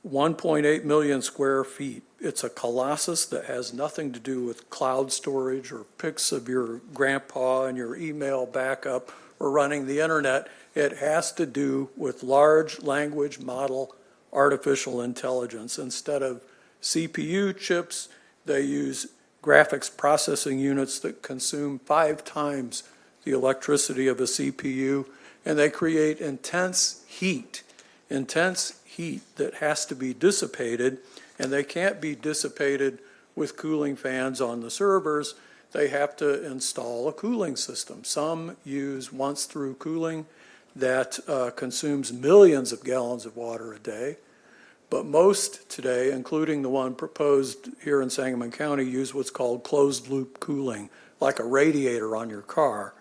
1.8 million square feet. It's a colossus that has nothing to do with cloud storage or pics of your grandpa and your email backup or running the internet. It has to do with large language model artificial intelligence. Instead of CPU chips, they use graphics processing units that consume 5 times the electricity of a CPU, and they create intense heat that has to be dissipated, and they can't be dissipated with cooling fans on the servers. They have to install a cooling system. Some use once-through cooling that consumes millions of gallons of water a day, but most today, including the one proposed here in Sangamon County, use what's called closed-loop cooling, like a radiator on your car.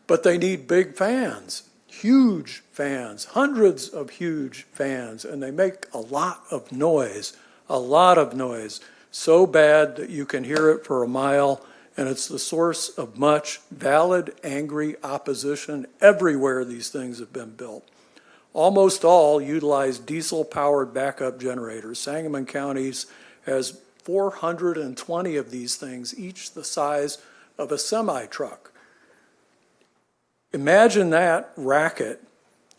But they need big fans. Huge fans, hundreds of huge fans, and they make a lot of noise, so bad that you can hear it for a mile, and it's the source of much valid, angry opposition everywhere these things have been built. Almost all utilize diesel-powered backup generators. Sangamon County has 420 of these things, each the size of a semi-truck. Imagine that racket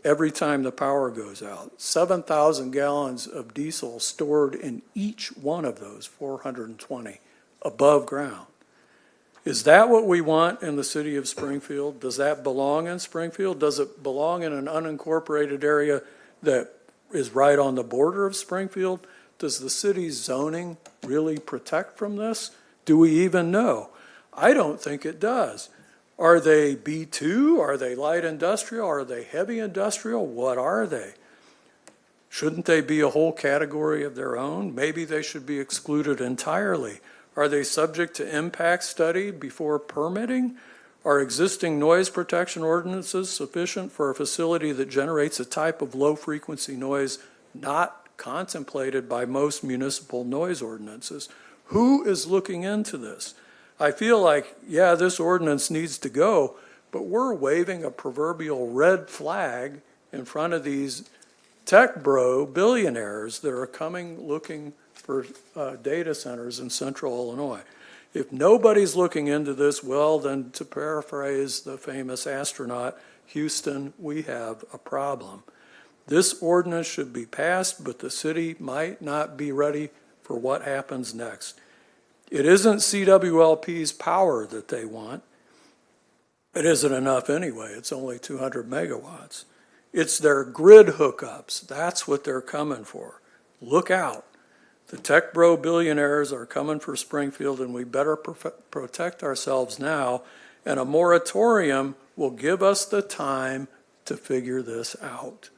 every time the power goes out. 7,000 gallons of diesel stored in each one of those 420 above ground. Is that what we want in the city of Springfield? Does that belong in Springfield? Does it belong in an unincorporated area that is right on the border of Springfield? Does the city's zoning really protect from this? Do we even know? I don't think it does. Are they B2? Are they light industrial? Are they heavy industrial? What are they? Shouldn't they be a whole category of their own? Maybe they should be excluded entirely. Are they subject to impact study before permitting? Are existing noise protection ordinances sufficient for a facility that generates a type of low-frequency noise not contemplated by most municipal noise ordinances? Who is looking into this? I feel like, yeah, this ordinance needs to go, but we're waving a proverbial red flag in front of these tech bro billionaires that are coming looking for data centers in central Illinois. If nobody's looking into this, well, then to paraphrase the famous astronaut, Houston, we have a problem. This ordinance should be passed, but the city might not be ready for what happens next. It isn't CWLP's power that they want. It isn't enough anyway. It's only 200 megawatts. It's their grid hookups. That's what they're coming for. Look out. The tech bro billionaires are coming for Springfield, and we better protect ourselves now, and a moratorium will give us the time to figure this out.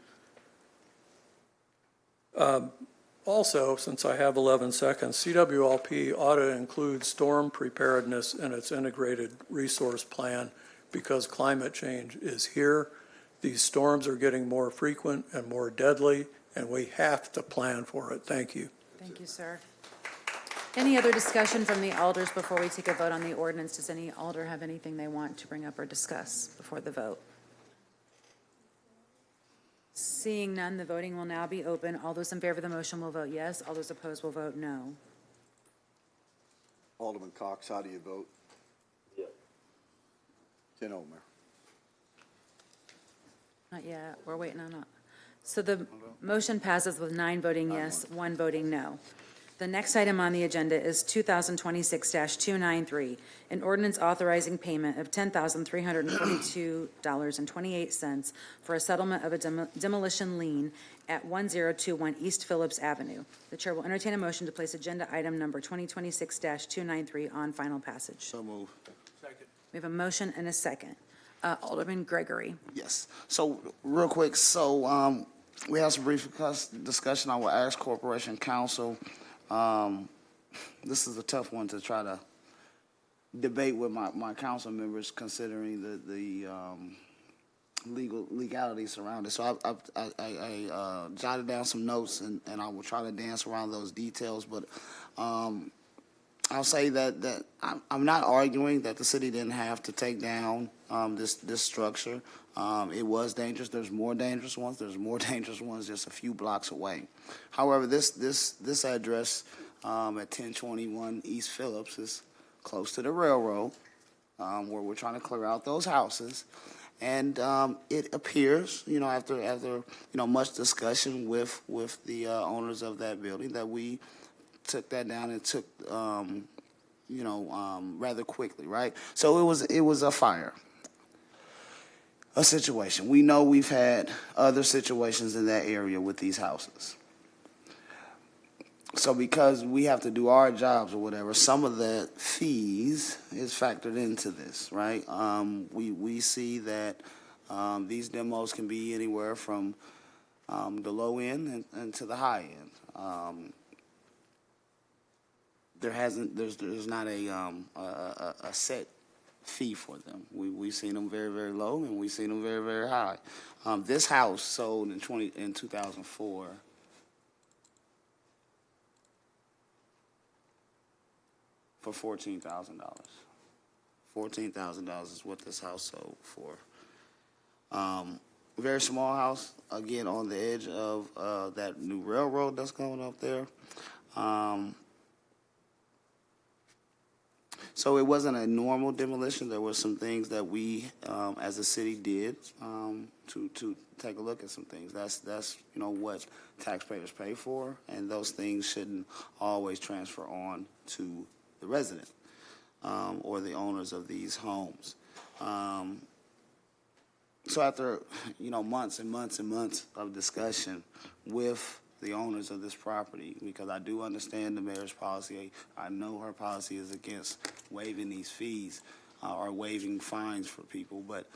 Also, since I have 11 seconds, CWLP ought to include storm preparedness in its integrated resource plan because climate change is here. These storms are getting more frequent and more deadly, and we have to plan for it. Thank you. Thank you, sir. Any other discussion from the alders before we take a vote on the ordinance? Does any alder have anything they want to bring up or discuss before the vote? Seeing none, the voting will now be open. All those in favor of the motion will vote yes. All those opposed will vote no. Alderman Cox, how do you vote? Yes. 10-0, Mayor. Not yet, we're waiting on it. So the motion passes with 9 voting yes, 1 voting no. The next item on the agenda is 2026-293, an ordinance authorizing payment of $10,342.28 for a settlement of a demolition lien at 1021 East Phillips Avenue. The chair will entertain a motion to place agenda item number 2026-293 on final passage. So move. We have a motion and a second. Alderman Gregory. Yes. So, real quick, so we had some brief discussion. I will ask Corporation Counsel. This is a tough one to try to debate with my council members, considering the legality surrounding it. So I jotted down some notes, and I will try to dance around those details. But I'll say that I'm not arguing that the city didn't have to take down this structure. It was dangerous. There's more dangerous ones. There's more dangerous ones just a few blocks away. However, this address at 1021 East Phillips is close to the railroad, where we're trying to clear out those houses. And it appears, after much discussion with the owners of that building, that we took that down and took rather quickly, right? So it was a fire. A situation. We know we've had other situations in that area with these houses. So because we have to do our jobs or whatever, some of the fees is factored into this, right? We see that these demos can be anywhere from the low end and to the high end. There's not a set fee for them. We've seen them very, very low, and we've seen them very, very high. This house sold in 2004 for $14,000. $14,000 is what this house sold for. Very small house, again, on the edge of that new railroad that's going up there. So it wasn't a normal demolition. There were some things that we, as a city, did to take a look at some things. That's what taxpayers pay for, and those things shouldn't always transfer on to the resident or the owners of these homes. So after months and months and months of discussion with the owners of this property, because I do understand the mayor's policy. I know her policy is against waiving these fees or waiving fines for people, but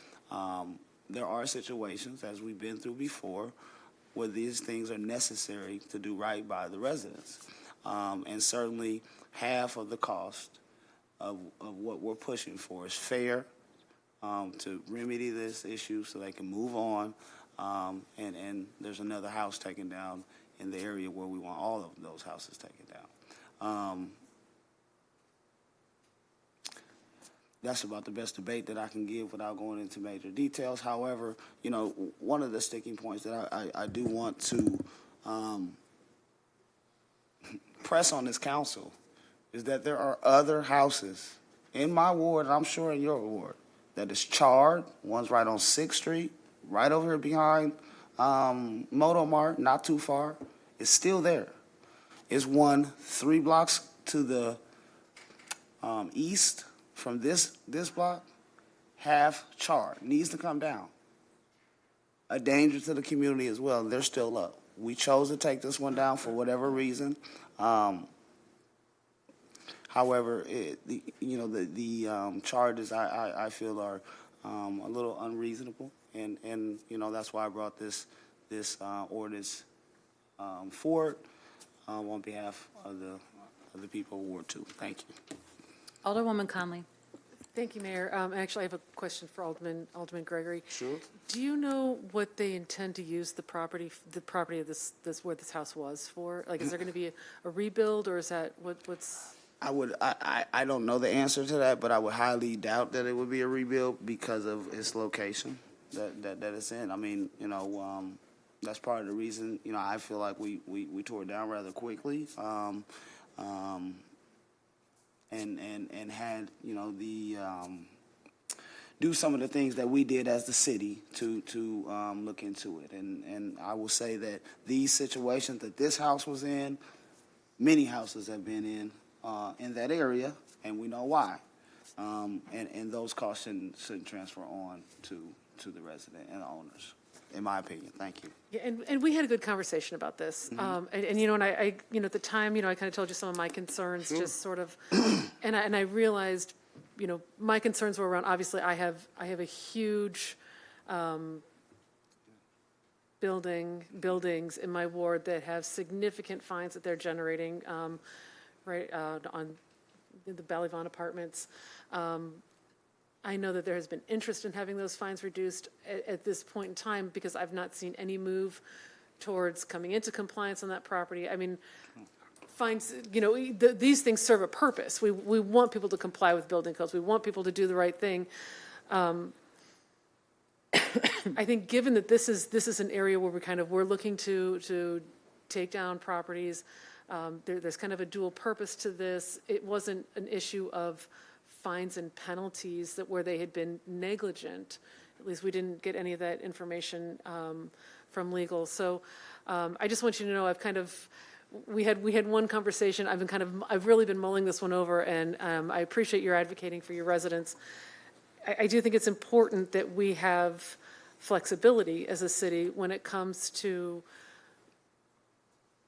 there are situations, as we've been through before, where these things are necessary to do right by the residents. And certainly half of the cost of what we're pushing for is fair to remedy this issue so they can move on. And there's another house taken down in the area where we want all of those houses taken down. That's about the best debate that I can give without going into major details. However, one of the sticking points that I do want to press on this council is that there are other houses in my ward, and I'm sure in your ward, that is charred. One's right on 6th Street, right over here behind Moto Mart, not too far. It's still there. It's one 3 blocks to the east from this block, half charred, needs to come down. A danger to the community as well. They're still up. We chose to take this one down for whatever reason. However, the charges I feel are a little unreasonable, and that's why I brought this ordinance forward on behalf of the people of Ward 2. Thank you. Alderwoman Conley. Thank you, Mayor. Actually, I have a question for Alderman Gregory. Sure. Do you know what they intend to use the property of this where this house was for? Like, is there going to be a rebuild, or is that what's? I don't know the answer to that, but I would highly doubt that it would be a rebuild because of its location that it's in. I mean, That's part of the reason, I feel like we tore it down rather quickly. And had, do some of the things that we did as the city to look into it. And I will say that these situations that this house was in, many houses have been in that area, and we know why. And those costs shouldn't transfer on to the resident and the owners, in my opinion. Thank you. Yeah, and we had a good conversation about this. And I at the time, I kind of told you some of my concerns, just sort of, and I realized, my concerns were around, obviously, I have a huge buildings in my ward that have significant fines that they're generating, right, on the Ballyvon apartments. I know that there has been interest in having those fines reduced at this point in time because I've not seen any move towards coming into compliance on that property. I mean, fines, these things serve a purpose. We want people to comply with building codes. We want people to do the right thing. I think given that this is an area where we're looking to take down properties, there's kind of a dual purpose to this. It wasn't an issue of fines and penalties where they had been negligent. At least we didn't get any of that information from legal. So I just want you to know we had one conversation. I've really been mulling this one over, and I appreciate your advocating for your residents. I do think it's important that we have flexibility as a city when it comes to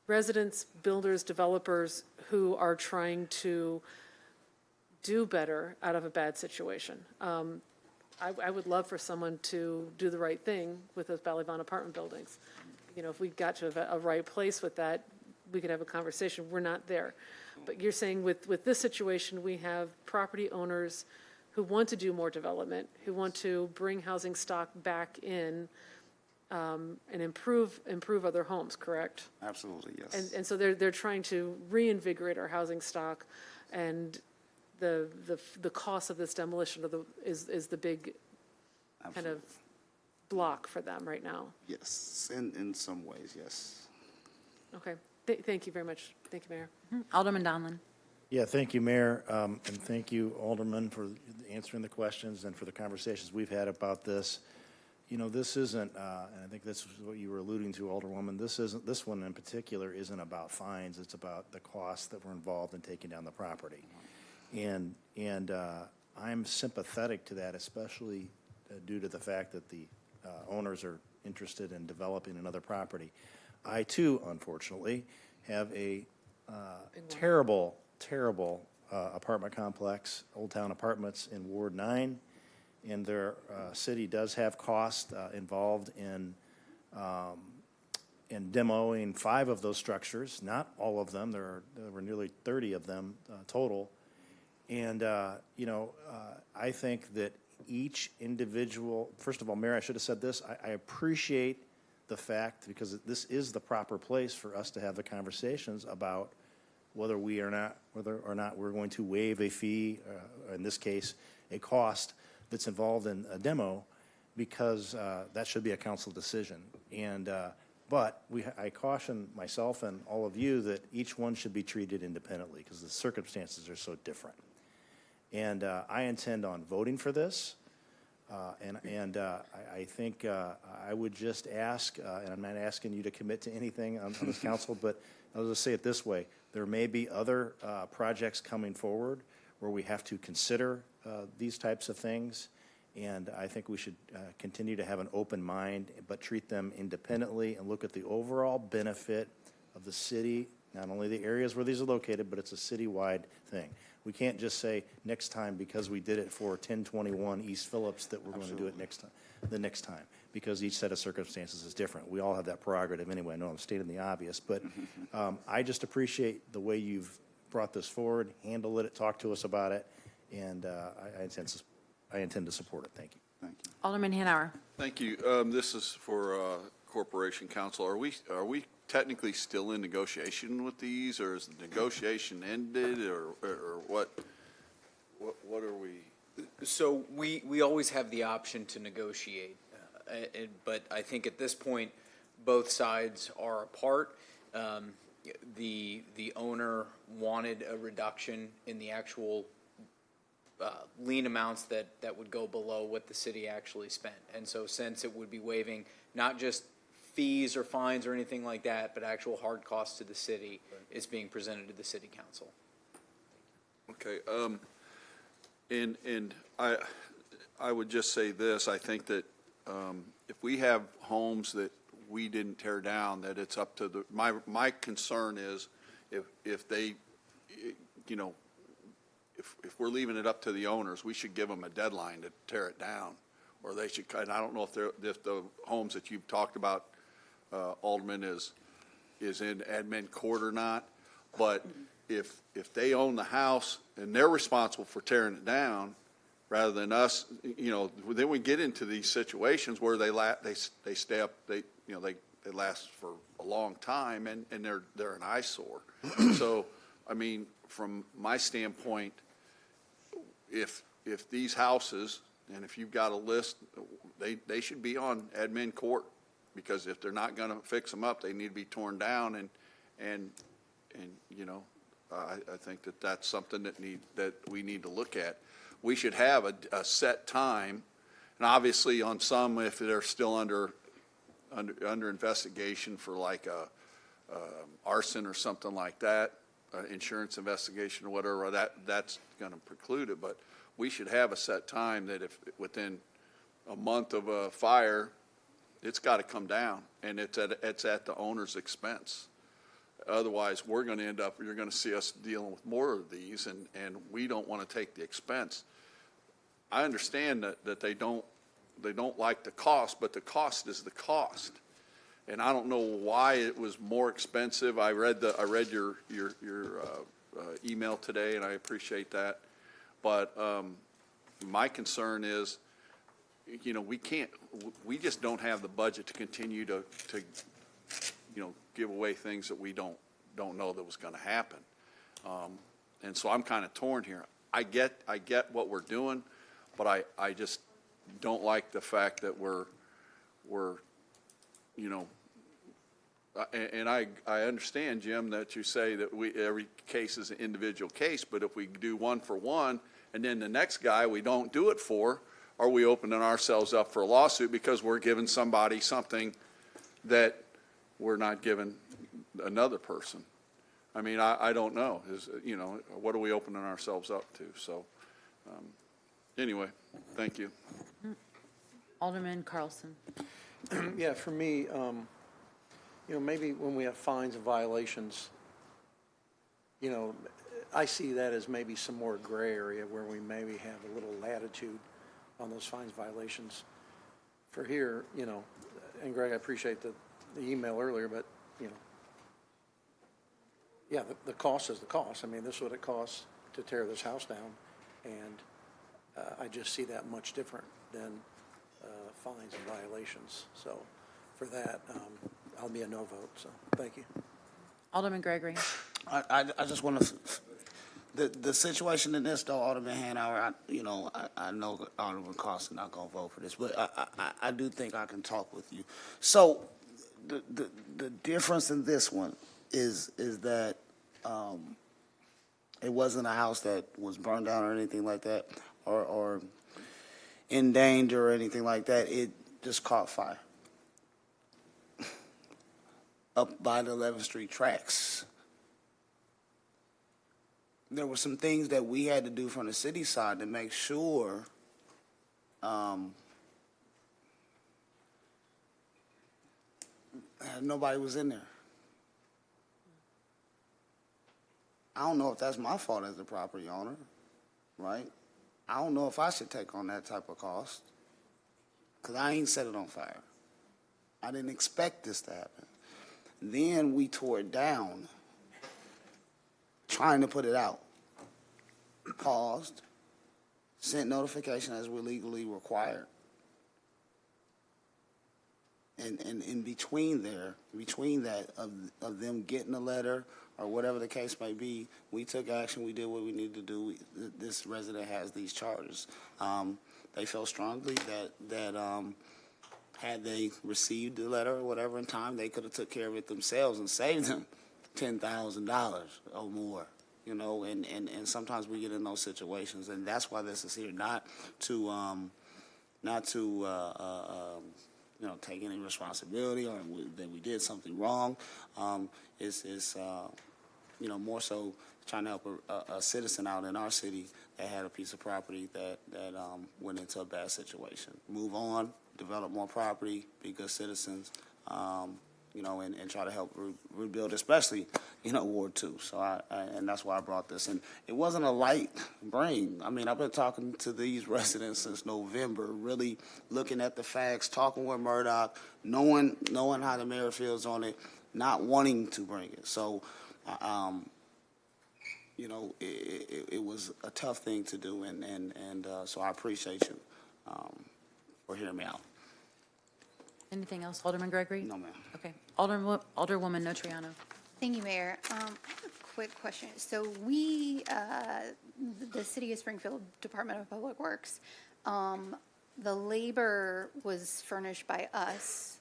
residents, builders, developers who are trying to do better out of a bad situation. I would love for someone to do the right thing with those Ballyvon apartment buildings. If we got to a right place with that, we could have a conversation. We're not there. But you're saying with this situation, we have property owners who want to do more development, who want to bring housing stock back in and improve other homes, correct? Absolutely, yes. And so they're trying to reinvigorate our housing stock, and the cost of this demolition is the big kind of block for them right now. Yes, in some ways, yes. Okay, thank you very much. Thank you, Mayor. Alderman Donlin. Yeah, thank you, Mayor, and thank you, Alderman, for answering the questions and for the conversations we've had about this. This isn't, and I think this is what you were alluding to, Alderwoman, this one in particular isn't about fines, it's about the costs that were involved in taking down the property. And I'm sympathetic to that, especially due to the fact that the owners are interested in developing another property. I, too, unfortunately, have a terrible apartment complex, Old Town Apartments in Ward 9, and their city does have cost involved in demoing 5 of those structures, not all of them. There were nearly 30 of them total. And, I think that each individual, first of all, Mayor, I should have said this, I appreciate the fact, because this is the proper place for us to have the conversations about whether or not we're going to waive a fee, in this case, a cost that's involved in a demo, because that should be a council decision. And but I caution myself and all of you that each one should be treated independently because the circumstances are so different. And I intend on voting for this. I think I would just ask, and I'm not asking you to commit to anything on this council, but I'll just say it this way. There may be other projects coming forward where we have to consider these types of things, and I think we should continue to have an open mind, but treat them independently and look at the overall benefit of the city, not only the areas where these are located, but it's a citywide thing. We can't just say next time because we did it for 1021 East Phillips that we're going to do it the next time, because each set of circumstances is different. We all have that prerogative anyway. I know I'm stating the obvious, but I just appreciate the way you've brought this forward, handled it, talked to us about it, and I intend to support it. Thank you. Thank you. Alderman Hanauer. Thank you. This is for Corporation Council. Are we technically still in negotiation with these, or is the negotiation ended, or what are we? So we always have the option to negotiate, but I think at this point, both sides are apart. The owner wanted a reduction in the actual lien amounts that would go below what the city actually spent. And so since it would be waiving not just fees or fines or anything like that, but actual hard costs to the city, is being presented to the city council. Okay, and I would just say this, I think that if we have homes that we didn't tear down, that it's up to my concern is if they, you know, if we're leaving it up to the owners, we should give them a deadline to tear it down, or they should, and I don't know if the homes that you've talked about, Alderman, is in admin court or not, but if they own the house and they're responsible for tearing it down, rather than us, you know, then we get into these situations where they stay up, they last for a long time, and they're an eyesore. So, I mean, from my standpoint, if these houses, and if you've got a list, they should be on admin court, because if they're not going to fix them up, they need to be torn down, and you know, I think that's something that we need to look at. We should have a set time, and obviously on some, if they're still under investigation for like arson or something like that, insurance investigation or whatever, that's going to preclude it. But we should have a set time that if within a month of a fire, it's got to come down, and it's at the owner's expense. Otherwise, you're going to see us dealing with more of these, and we don't want to take the expense. I understand that they don't like the cost, but the cost is the cost. And I don't know why it was more expensive. I read your email today, and I appreciate that. But my concern is, you know, we just don't have the budget to continue to you know, give away things that we don't know that was going to happen. And so I'm kind of torn here. I get what we're doing, but I just don't like the fact that we're you know, and I understand, Jim, that you say that every case is an individual case, but if we do one for one, and then the next guy we don't do it for, are we opening ourselves up for a lawsuit because we're giving somebody something that we're not giving another person? I mean, I don't know. You know, what are we opening ourselves up to? So, anyway, thank you. Alderman Carlson. Yeah, for me, you know, maybe when we have fines and violations, you know, I see that as maybe some more gray area where we maybe have a little latitude on those fines violations. For here, you know, and Greg, I appreciate the email earlier, but, you know, yeah, the cost is the cost. I mean, this is what it costs to tear this house down, and I just see that much different than fines and violations. So for that, I'll be a no vote, so thank you. Alderman Gregory. I just want to, the situation in this, though, Alderman Hanauer, I know Alderman Carlson not going to vote for this, but I do think I can talk with you. So the difference in this one is that it wasn't a house that was burned down or anything like that, or in danger or anything like that. It just caught fire up by the 11th Street tracks. There were some things that we had to do from the city side to make sure nobody was in there. I don't know if that's my fault as the property owner, right? I don't know if I should take on that type of cost, because I ain't set it on fire. I didn't expect this to happen. Then we tore it down, trying to put it out. Paused, sent notification as we're legally required. And in between that, of them getting a letter or whatever the case may be, we took action. We did what we needed to do. This resident has these charges. They felt strongly that had they received the letter or whatever in time, they could have took care of it themselves and saved them $10,000 or more. And sometimes we get in those situations, and that's why this is here, not to take any responsibility or that we did something wrong. It's more so trying to help a citizen out in our city that had a piece of property that went into a bad situation. Move on, develop more property, be good citizens, and try to help rebuild, especially, Ward 2. So and that's why I brought this. And it wasn't a light bring. I mean, I've been talking to these residents since November, really looking at the facts, talking with Murdoch, knowing how the mayor feels on it, not wanting to bring it. So, it was a tough thing to do, and so I appreciate you for hearing me out. Anything else, Alderman Gregory? No, ma'am. Okay. Alderwoman Notriano. Thank you, Mayor. I have a quick question. So we, the City of Springfield Department of Public Works, the labor was furnished by us,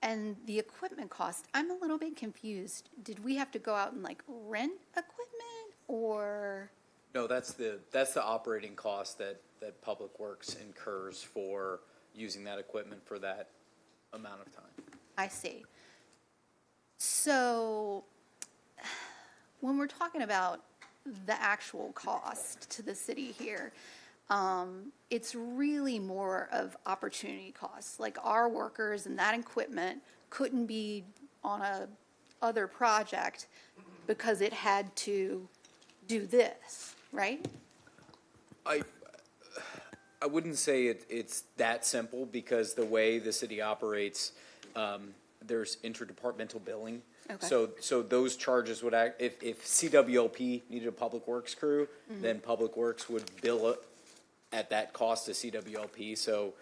and the equipment cost, I'm a little bit confused. Did we have to go out and rent equipment, or? No, that's the operating cost that Public Works incurs for using that equipment for that amount of time. I see. So when we're talking about the actual cost to the city here, it's really more of opportunity costs. Like our workers and that equipment couldn't be on a other project because it had to do this, right? I wouldn't say it's that simple, because the way the city operates, there's interdepartmental billing. Okay. So those charges would act, if CWLP needed a Public Works crew, then Public Works would bill it at that cost to CWLP. So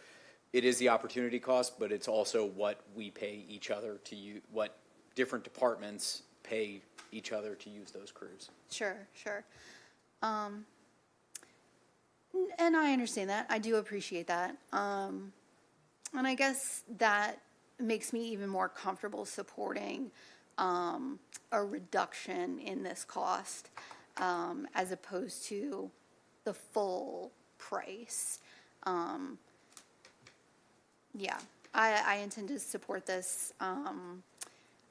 it is the opportunity cost, but it's also what we pay each other to use, what different departments pay each other to use those crews. Sure. And I understand that. I do appreciate that. And I guess that makes me even more comfortable supporting a reduction in this cost as opposed to the full price. I intend to support this.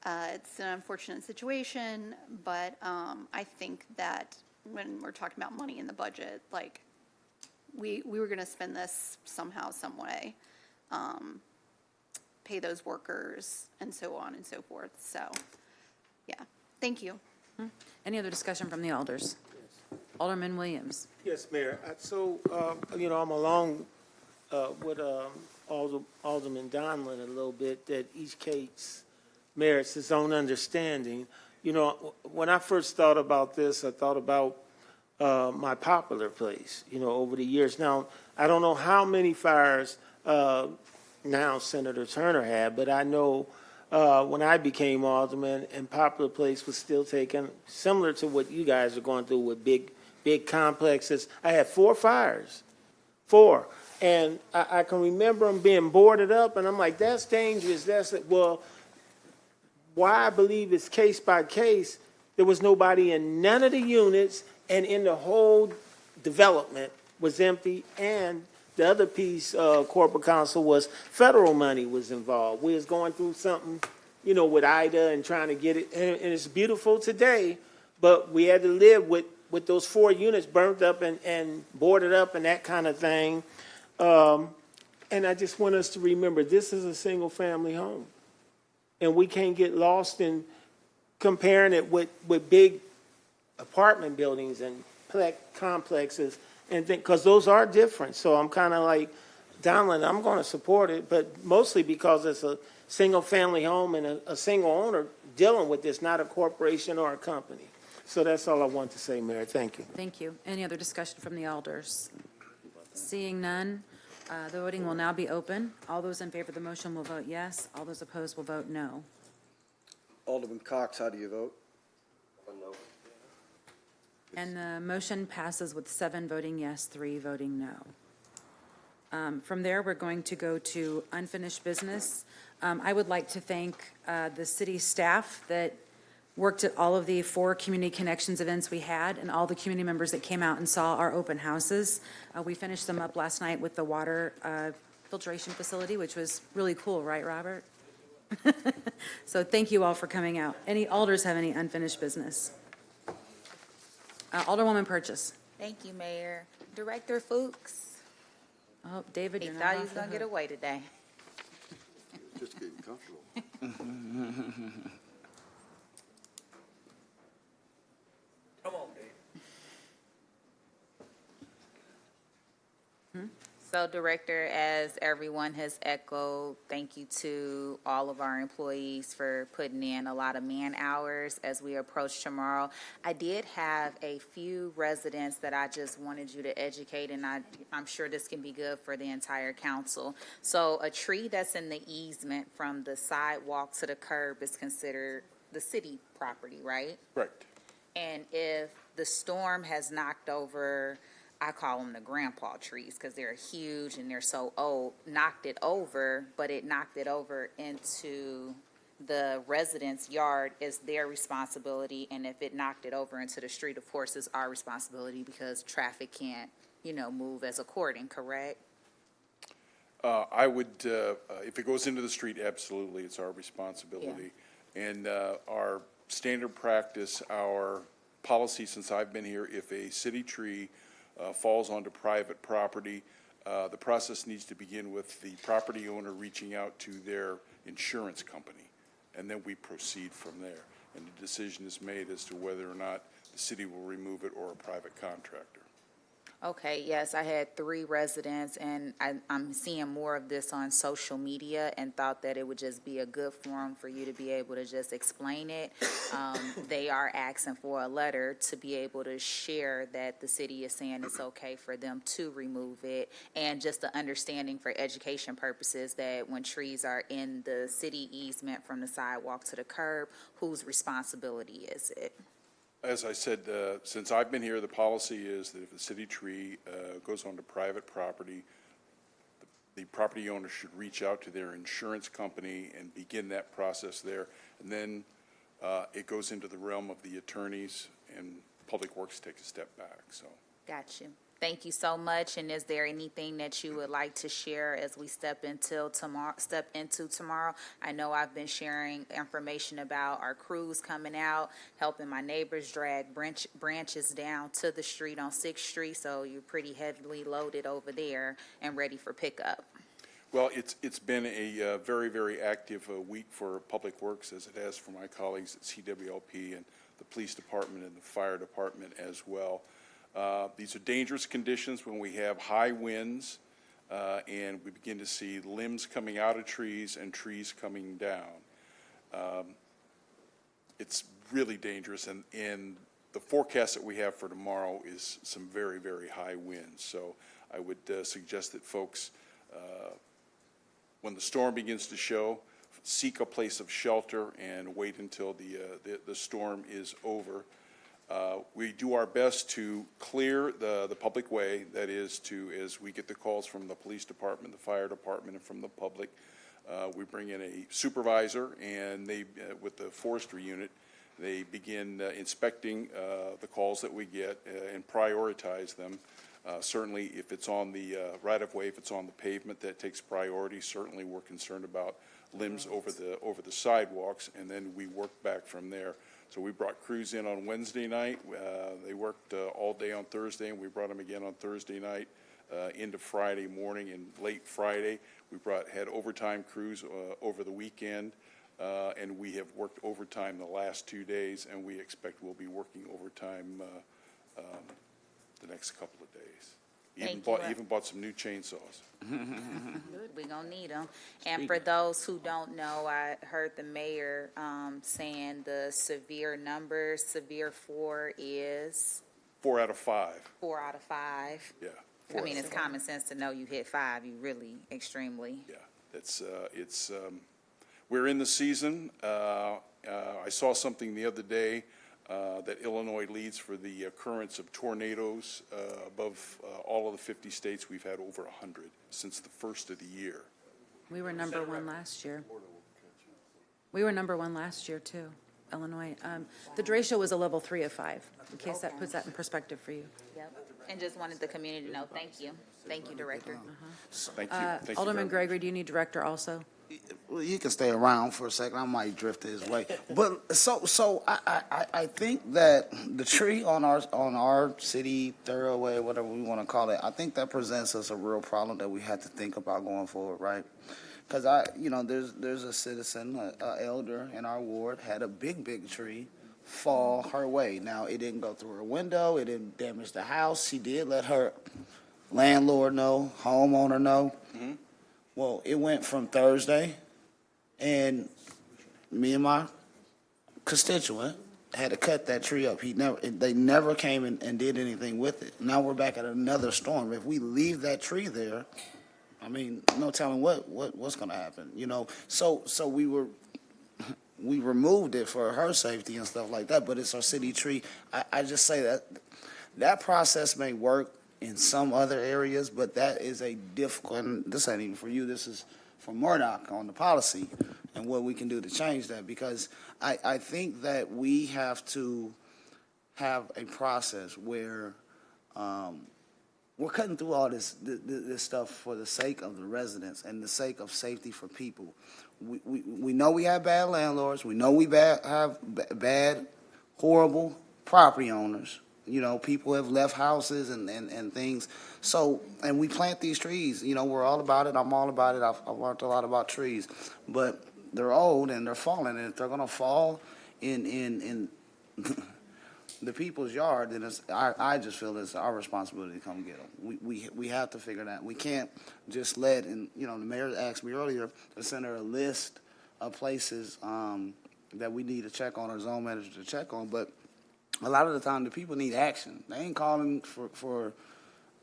It's an unfortunate situation, but I think that when we're talking about money in the budget, we were going to spend this somehow, some way, pay those workers, and so on and so forth. So, thank you. Any other discussion from the alders? Alderman Williams. Yes, Mayor. So, I'm along with Alderman Donlin a little bit, that each case merits its own understanding. When I first thought about this, I thought about my Popular Place, over the years. Now, I don't know how many fires now Senator Turner had, but I know when I became alderman and Popular Place was still taken, similar to what you guys are going through with big complexes. I had 4 fires. 4. And I can remember them being boarded up, and I'm like, that's dangerous. Well, why I believe it's case by case, there was nobody in none of the units, and in the whole development was empty. And the other piece, corporate counsel, was federal money was involved. We was going through something, with Ida and trying to get it, and it's beautiful today, but we had to live with those 4 units burnt up and boarded up and that kind of thing. And I just want us to remember, this is a single-family home. And we can't get lost in comparing it with big apartment buildings and complexes, and because those are different. So I'm kind of like, Donlin, I'm going to support it, but mostly because it's a single-family home and a single owner dealing with this, not a corporation or a company. So that's all I want to say, Mayor. Thank you. Thank you. Any other discussion from the alders? Seeing none, the voting will now be open. All those in favor of the motion will vote yes. All those opposed will vote no. Alderman Cox, how do you vote? No. And the motion passes with 7 voting yes, 3 voting no. From there, we're going to go to unfinished business. I would like to thank the city staff that worked at all of the 4 Community Connections events we had and all the community members that came out and saw our open houses. We finished them up last night with the water filtration facility, which was really cool, right, Robert? So thank you all for coming out. Any alders have any unfinished business? Alderwoman Purchase. Thank you, Mayor. Director Fuchs, Oh, David, he you're not thought he off was the gonna get hook. away today. Just getting comfortable. Come on, Dave. So, Director, as everyone has echoed, thank you to all of our employees for putting in a lot of man hours as we approach tomorrow. I did have a few residents that I just wanted you to educate, and I'm sure this can be good for the entire council. So, a tree that's in the easement from the sidewalk to the curb is considered the city property, right? Correct. And if the storm has knocked over, I call them the grandpa trees because they're huge and they're so old, knocked it over, but it knocked it over into the resident's yard, is their responsibility. And if it knocked it over into the street, of course, it's our responsibility because traffic can't, move as according, correct? I would, if it goes into the street, absolutely, it's our responsibility. And our standard practice, our policy since I've been here, if a city tree falls onto private property, the process needs to begin with the property owner reaching out to their insurance company, and then we proceed from there. And the decision is made as to whether or not the city will remove it or a private contractor. Okay, yes, I had 3 residents, and I'm seeing more of this on social media and thought that it would just be a good forum for you to be able to just explain it. They are asking for a letter to be able to share that the city is saying it's okay for them to remove it, and just the understanding for education purposes that when trees are in the city easement from the sidewalk to the curb, whose responsibility is it? As I said, since I've been here, the policy is that if a city tree goes onto private property, the property owner should reach out to their insurance company and begin that process there. And then it goes into the realm of the attorneys, and Public Works takes a step back, so. Got you. Thank you so much. And is there anything that you would like to share as we step into tomorrow? I know I've been sharing information about our crews coming out, helping my neighbors drag branches down to the street on 6th Street, so you're pretty heavily loaded over there and ready for pickup. Well, it's been a very, very active week for Public Works, as it has for my colleagues at CWLP and the police department and the fire department as well. These are dangerous conditions when we have high winds and we begin to see limbs coming out of trees and trees coming down. It's really dangerous, and the forecast that we have for tomorrow is some very, very high winds. So I would suggest that folks, when the storm begins to show, seek a place of shelter and wait until the storm is over. We do our best to clear the public way, that is as we get the calls from the police department, the fire department, and from the public, we bring in a supervisor, and they, with the forestry unit, they begin inspecting the calls that we get and prioritize them. Certainly, if it's on the right-of-way, if it's on the pavement, that takes priority. Certainly, we're concerned about limbs over the sidewalks, and then we work back from there. So we brought crews in on Wednesday night. They worked all day on Thursday, and we brought them again on Thursday night into Friday morning and late Friday. We had overtime crews over the weekend, and we have worked overtime the last 2 days, and we expect we'll be working overtime the next couple of days. Even bought some new chainsaws. We're gonna need them. And for those who don't know, I heard the mayor saying the severe numbers, severe 4 is? 4 out of 5. 4 out of 5. Yeah. I mean, it's common sense to know you hit 5, you really extremely. Yeah, we're in the season. I saw something the other day. that Illinois leads for the occurrence of tornadoes. Above all of the 50 states, we've had over 100 since the first of the year. We were number one last year. We were number one last year, too, Illinois. The derecho was a level 3 of 5, in case that puts that in perspective for you. Yep. And just wanted the community to know, thank you. Thank you, Director. Thank you. Thank you very Alderman much. Gregory, do you need director also? Well, you can stay around for a second. I might drift his way. But so I think that the tree on our city thoroughway, whatever we want to call it, I think that presents us a real problem that we have to think about going forward, right? Because there's a citizen, a elder in our ward, had a big tree fall her way. Now, it didn't go through her window. It didn't damage the house. She did let her landlord know, homeowner know. Mm-hmm. Well, it went from Thursday, and me and my constituent had to cut that tree up. They never came and did anything with it. Now we're back at another storm. If we leave that tree there, I mean, no telling what's going to happen, you know. So we removed it for her safety and stuff like that, but it's our city tree. I just say that process may work in some other areas, but that is a difficult, and this ain't even for you, this is for Murdoch on the policy and what we can do to change that, because I think that we have to have a process where we're cutting through all this stuff for the sake of the residents and the sake of safety for people. We know we have bad landlords. We know we have bad, horrible property owners. You know, people have left houses and things. So, and we plant these trees. You know, we're all about it. I'm all about it. I've learned a lot about trees. But they're old and they're falling. And if they're going to fall in the people's yard, then I just feel it's our responsibility to come get them. We have to figure that. We can't just let, and, you know, the mayor asked me earlier to send her a list of places that we need to check on, or zone manager to check on. But a lot of the time, the people need action. They ain't calling for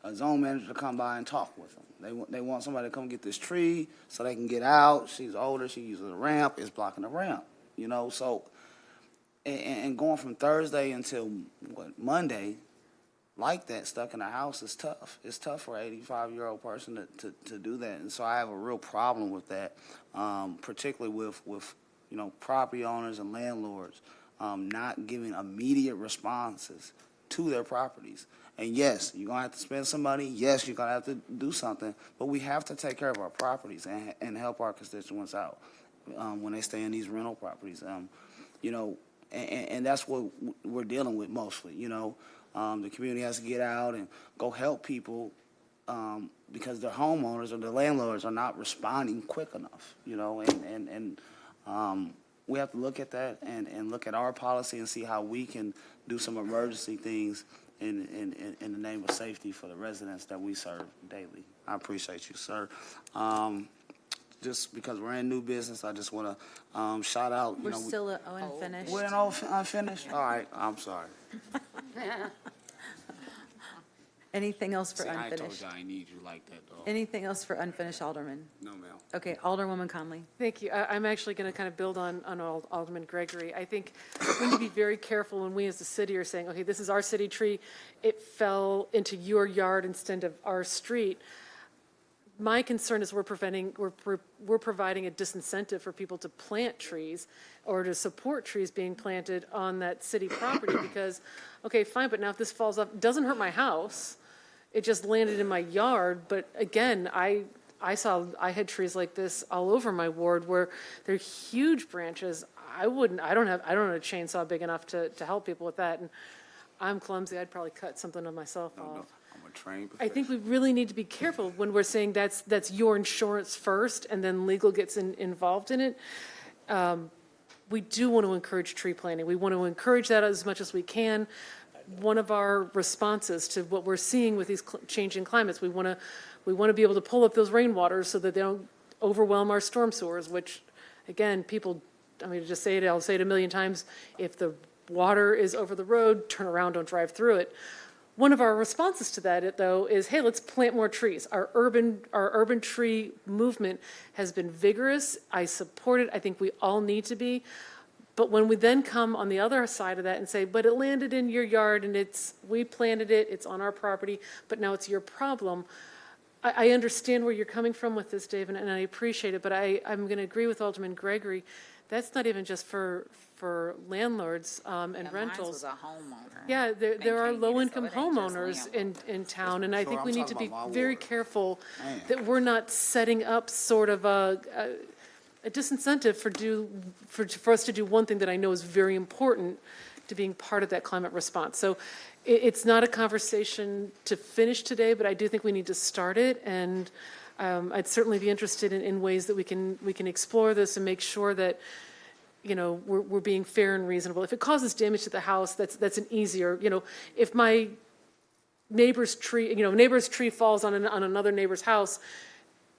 a zone manager to come by and talk with them. They want somebody to come get this tree so they can get out. She's older. She uses a ramp. It's blocking the ramp, you know. So, and going from Thursday until, Monday, like that, stuck in the house is tough. It's tough for an 85-year-old person to do that. And so I have a real problem with that, particularly with you know, property owners and landlords. Not giving immediate responses to their properties. And yes, you're going to have to spend some money. Yes, you're going to have to do something. But we have to take care of our properties and help our constituents out when they stay in these rental properties. You know, and that's what we're dealing with mostly. You know, the community has to get out and go help people because their homeowners or their landlords are not responding quick enough. You know, and we have to look at that and look at our policy and see how we can do some emergency things in the name of safety for the residents that we serve daily. I appreciate you, sir. Just because we're in new business, I just want to shout out. We're still unfinished. We're unfinished? All right, I'm sorry. Anything else for See, I unfinished? told you I need you like that, though. Anything else for unfinished, Alderman? No, ma'am. Okay, Alderwoman Conley. Thank you. I'm actually going to kind of build on Alderman Gregory. I think we need to be very careful when we as the city are saying, okay, this is our city tree. It fell into your yard instead of our street. My concern is we're providing a disincentive for people to plant trees or to support trees being planted on that city property because, okay, fine, but now if this falls off, it doesn't hurt my house. It just landed in my yard. But again, I had trees like this all over my ward where they're huge branches. I don't have a chainsaw big enough to help people with that. And I'm clumsy. I'd probably cut something of myself off. I'm a trained I think we really need to be careful when we're saying that's your insurance first and then legal gets involved in it. We do want to encourage tree planting. We want to encourage that as much as we can. One of our responses to what we're seeing with these changing climates, we want to be able to pull up those rainwaters so that they don't overwhelm our storm sewers, which, again, people, I mean, just say it, I'll say it a million times, if the water is over the road, turn around, don't drive through it. One of our responses to that, though, is, hey, let's plant more trees. Our urban tree movement has been vigorous. I support it. I think we all need to be. But when we then come on the other side of that and say, but it landed in your yard and we planted it, it's on our property, but now it's your problem. I understand where you're coming from with this, Dave, and I appreciate it, but I'm going to agree with Alderman Gregory. That's not even just for landlords and rentals. Mine was a homeowner. Yeah, there are changed it, so low-income it ain't just homeowners landlord. in town, and I Sure, think I'm we need to talking be about my very ward. careful Man. that we're not setting up sort of a disincentive for us to do one thing that I know is very important to being part of that climate response. So it's not a conversation to finish today, but I do think we need to start it, and I'd certainly be interested in ways that we can explore this and make sure that, you know, we're being fair and reasonable. If it causes damage to the house, that's an easier, you know, if my neighbor's tree falls on another neighbor's house,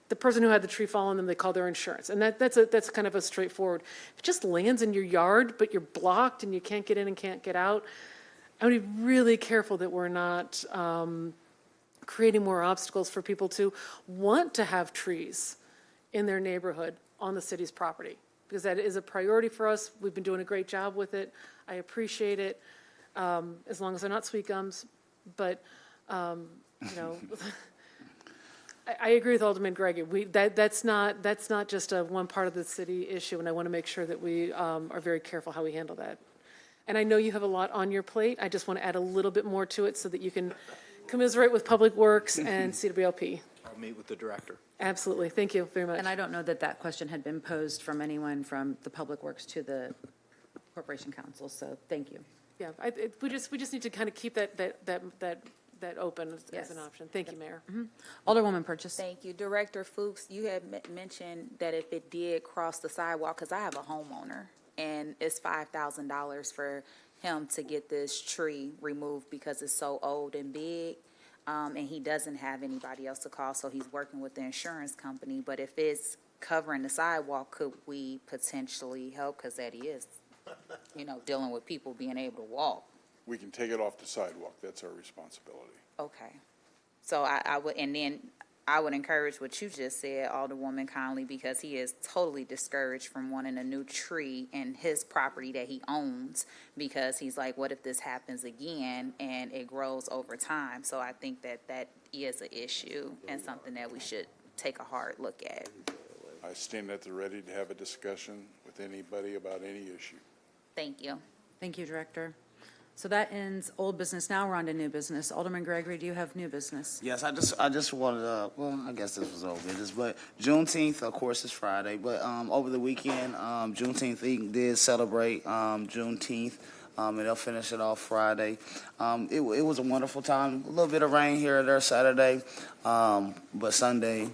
the person who had the tree fall on them, they call their insurance. And that's kind of a straightforward. If it just lands in your yard, but you're blocked and you can't get in and can't get out, I would be really careful that we're not creating more obstacles for people to want to have trees in their neighborhood on the city's property, because that is a priority for us. We've been doing a great job with it. I appreciate it, as long as they're not sweet gums. But, you know, I agree with Alderman Gregory. That's not just a one part of the city issue, and I want to make sure that we are very careful how we handle that. And I know you have a lot on your plate. I just want to add a little bit more to it so that you can commiserate with Public Works and CWLP. I'll meet with the director. Absolutely. Thank you very much. And I don't know that question had been posed from anyone from the Public Works to the Corporation Council, so thank you. Yeah, we just need to kind of keep that open as Yes. an option. Thank you, Mayor. Alderwoman Purchase. Thank you. Director Fuchs, you had mentioned that if it did cross the sidewalk, because I have a homeowner, and it's $5,000 for him to get this tree removed because it's so old and big, and he doesn't have anybody else to call, so he's working with the insurance company. But if it's covering the sidewalk, could we potentially help? Because that is, you know, dealing with people being able to walk. We can take it off the sidewalk. That's our responsibility. Okay. So I would, and then I would encourage what you just said, Alderwoman Conley, because he is totally discouraged from wanting a new tree in his property that he owns, because he's like, what if this happens again and it grows over time? So I think that is an issue and something that we should take a hard look at. I stand at the ready to have a discussion with anybody about any issue. Thank you. Thank you, Director. So that ends old business. Now we're on to new business. Alderman Gregory, do you have new business? Yes, I just wanted to, well, I guess this was old business, but Juneteenth, of course, is Friday, but over the weekend, Juneteenth did celebrate Juneteenth, and they'll finish it off Friday. It was a wonderful time. A little bit of rain here or there Saturday, but Sunday,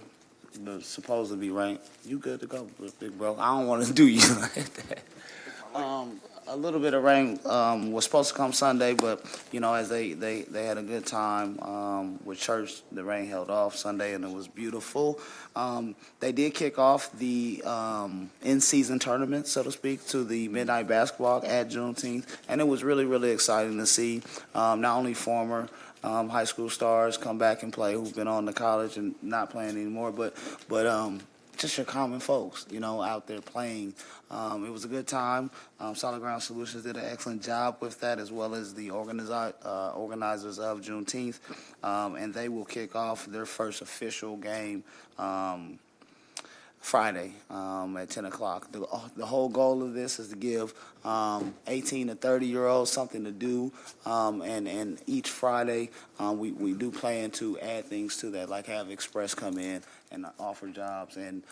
supposed to be rain. You good to go, big bro? I don't want to do you like that. A little bit of rain was supposed to come Sunday, but, you know, as they had a good time with church, the rain held off Sunday, and it was beautiful. They did kick off the in-season tournament, so to speak, to the midnight basketball at Juneteenth, and it was really, really exciting to see not only former high school stars come back and play who've been on to college and not playing anymore, but just your common folks, you know, out there playing. It was a good time. Solid Ground Solutions did an excellent job with that, as well as the organizers of Juneteenth, and they will kick off their first official game Friday at 10 o'clock. The whole goal of this is to give 18 to 30-year-olds something to do, and each Friday we do plan to add things to that, like have Express come in and offer jobs and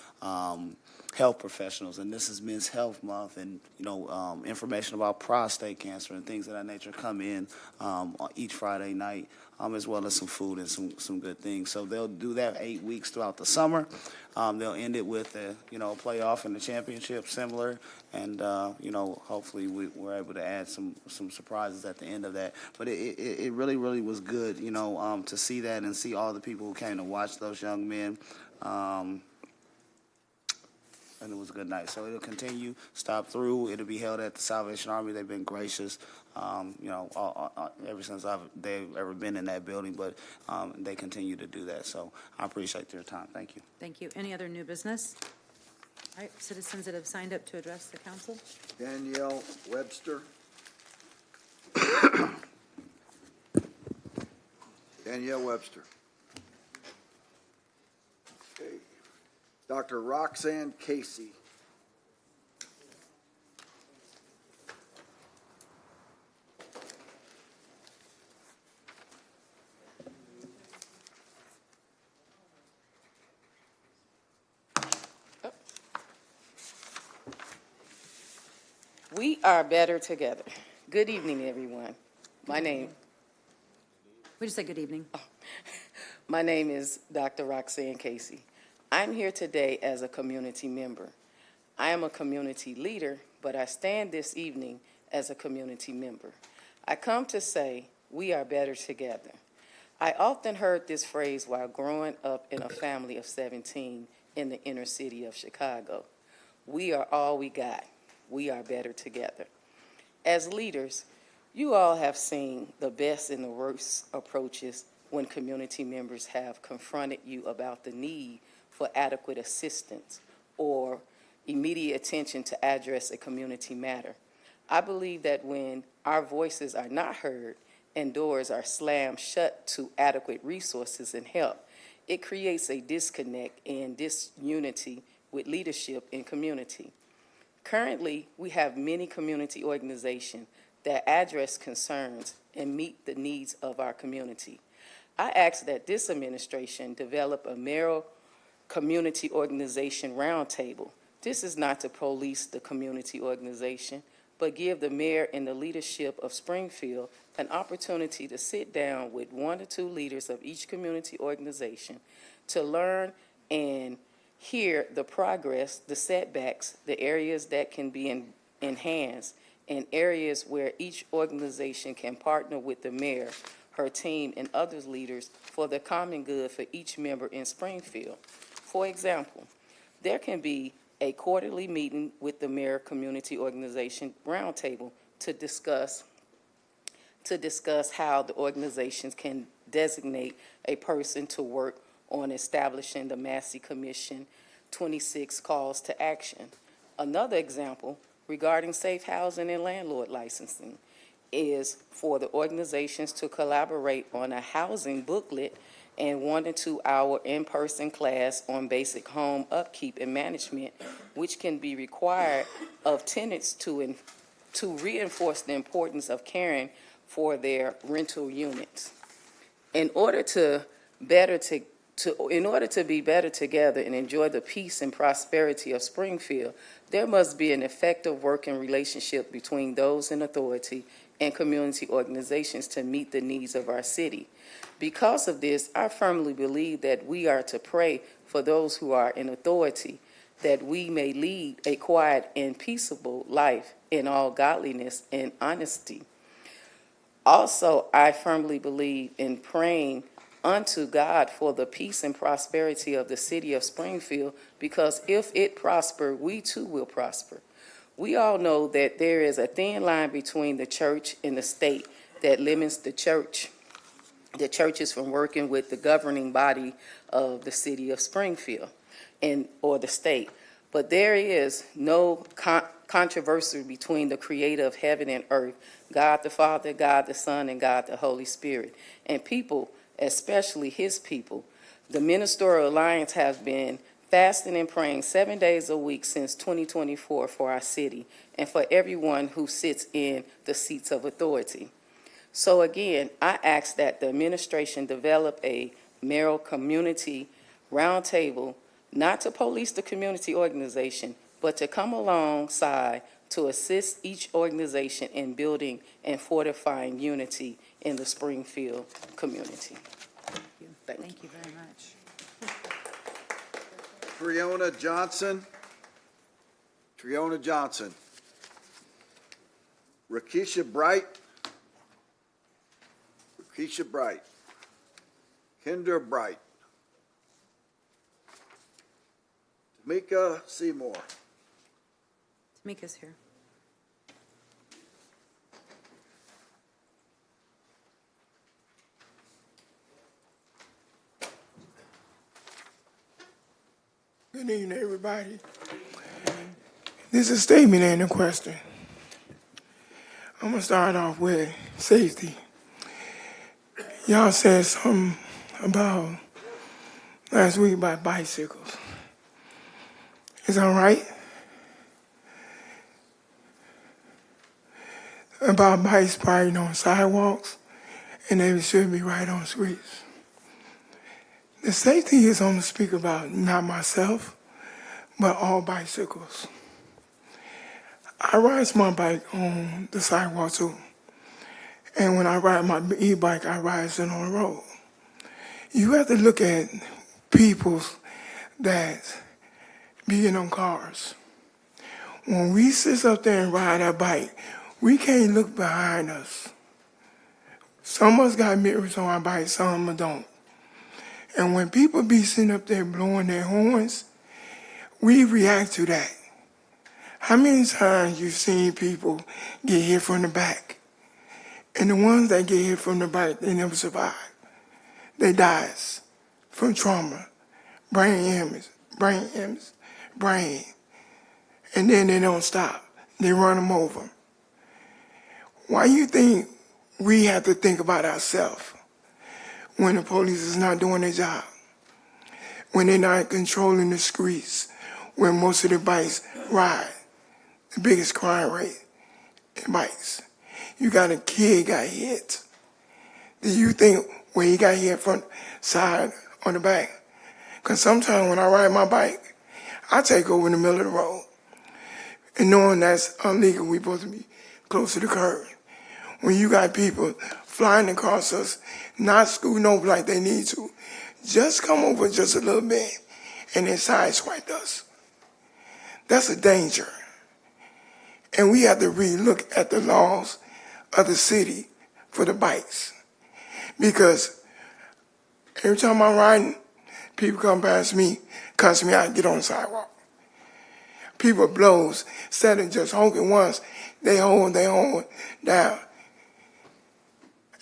health professionals. And this is Men's Health Month, and, you know, information about prostate cancer and things of that nature come in on each Friday night, as well as some food and some good things. So they'll do that 8 weeks throughout the summer. They'll end it with a playoff and the championship similar, and hopefully we're able to add some surprises at the end of that. But it really, really was good, to see that and see all the people who came to watch those young men. And it was a good night. So it'll continue, stop through. It'll be held at the Salvation Army. They've been gracious, ever since they've ever been in that building, but they continue to do that. So I appreciate your time. Thank you. Thank you. Any other new business? All right, citizens that have signed up to address the council. Danielle Webster. Danielle Webster. Okay. Dr. Roxanne Casey. We are better together. Good evening, everyone. My name We just said good evening. is Dr. Roxanne Casey. I'm here today as a community member. I am a community leader, but I stand this evening as a community member. I come to say we are better together. I often heard this phrase while growing up in a family of 17 in the inner city of Chicago. We are all we got. We are better together. As leaders, you all have seen the best and the worst approaches when community members have confronted you about the need for adequate assistance or immediate attention to address a community matter. I believe that when our voices are not heard and doors are slammed shut to adequate resources and help, it creates a disconnect and disunity with leadership in community. Currently, we have many community organizations that address concerns and meet the needs of our community. I ask that this administration develop a mayoral community organization roundtable. This is not to police the community organization, but give the mayor and the leadership of Springfield an opportunity to sit down with 1 or 2 leaders of each community organization to learn and hear the progress, the setbacks, the areas that can be enhanced, and areas where each organization can partner with the mayor, her team, and other leaders for the common good for each member in Springfield. For example, there can be a quarterly meeting with the mayor community organization roundtable to discuss how the organizations can designate a person to work on establishing the Massey Commission 26 calls to action. Another example regarding safe housing and landlord licensing is for the organizations to collaborate on a housing booklet and 1 to 2 hour in-person class on basic home upkeep and management, which can be required of tenants to reinforce the importance of caring for their rental units. In order to be better together and enjoy the peace and prosperity of Springfield, there must be an effective working relationship between those in authority and community organizations to meet the needs of our city. Because of this, I firmly believe that we are to pray for those who are in authority, that we may lead a quiet and peaceable life in all godliness and honesty. Also, I firmly believe in praying unto God for the peace and prosperity of the city of Springfield, because if it prosper, we too will prosper. We all know that there is a thin line between the church and the state that limits the churches from working with the governing body of the city of Springfield or the state. But there is no controversy between the creator of heaven and earth, God the Father, God the Son, and God the Holy Spirit, and people, especially his people. The Ministerial Alliance has been fasting and praying 7 days a week since 2024 for our city and for everyone who sits in the seats of authority. So again, I ask that the administration develop a mayoral community roundtable, not to police the community organization, but to come alongside to assist each organization in building and fortifying unity in the Springfield community. Thank you very much. Triona Johnson. Rakisha Bright. Kinder Bright. Tamika Seymour. Tamika's here. Good evening, everybody. This is a statement and a question. I'm gonna start off with safety. Y'all said something about last week about bicycles. Is that right? About bikes riding on sidewalks, and they should be right on streets. The safety is on to speak about not myself, but all bicycles. I ride my bike on the sidewalk too. And when I ride my e-bike, I ride it on the road. You have to look at people that be in them cars. When we sit up there and ride our bike, we can't look behind us. Some of us got mirrors on our bike, some of them don't. And when people be sitting up there blowing their horns, we react to that. How many times you've seen people get hit from the back? And the ones that get hit from the back, they never survive. They dies from trauma, brain. And then they don't stop. They run them over. Why you think we have to think about ourselves when the police is not doing their job? When they're not controlling the streets where most of the bikes ride? The biggest crime rate in bikes. You got a kid got hit. Do you think where he got hit from side on the back? Because sometimes when I ride my bike, I take over in the middle of the road. And knowing that's illegal, we're supposed to be close to the curb. When you got people flying across us, not scooting over like they need to, just come over just a little bit and then sideswipe us. That's a danger. And we have to re-look at the laws of the city for the bikes. Because every time I'm riding, people come past me, cuss me out, and get on the sidewalk. People blows, instead of just honking once, they hold down.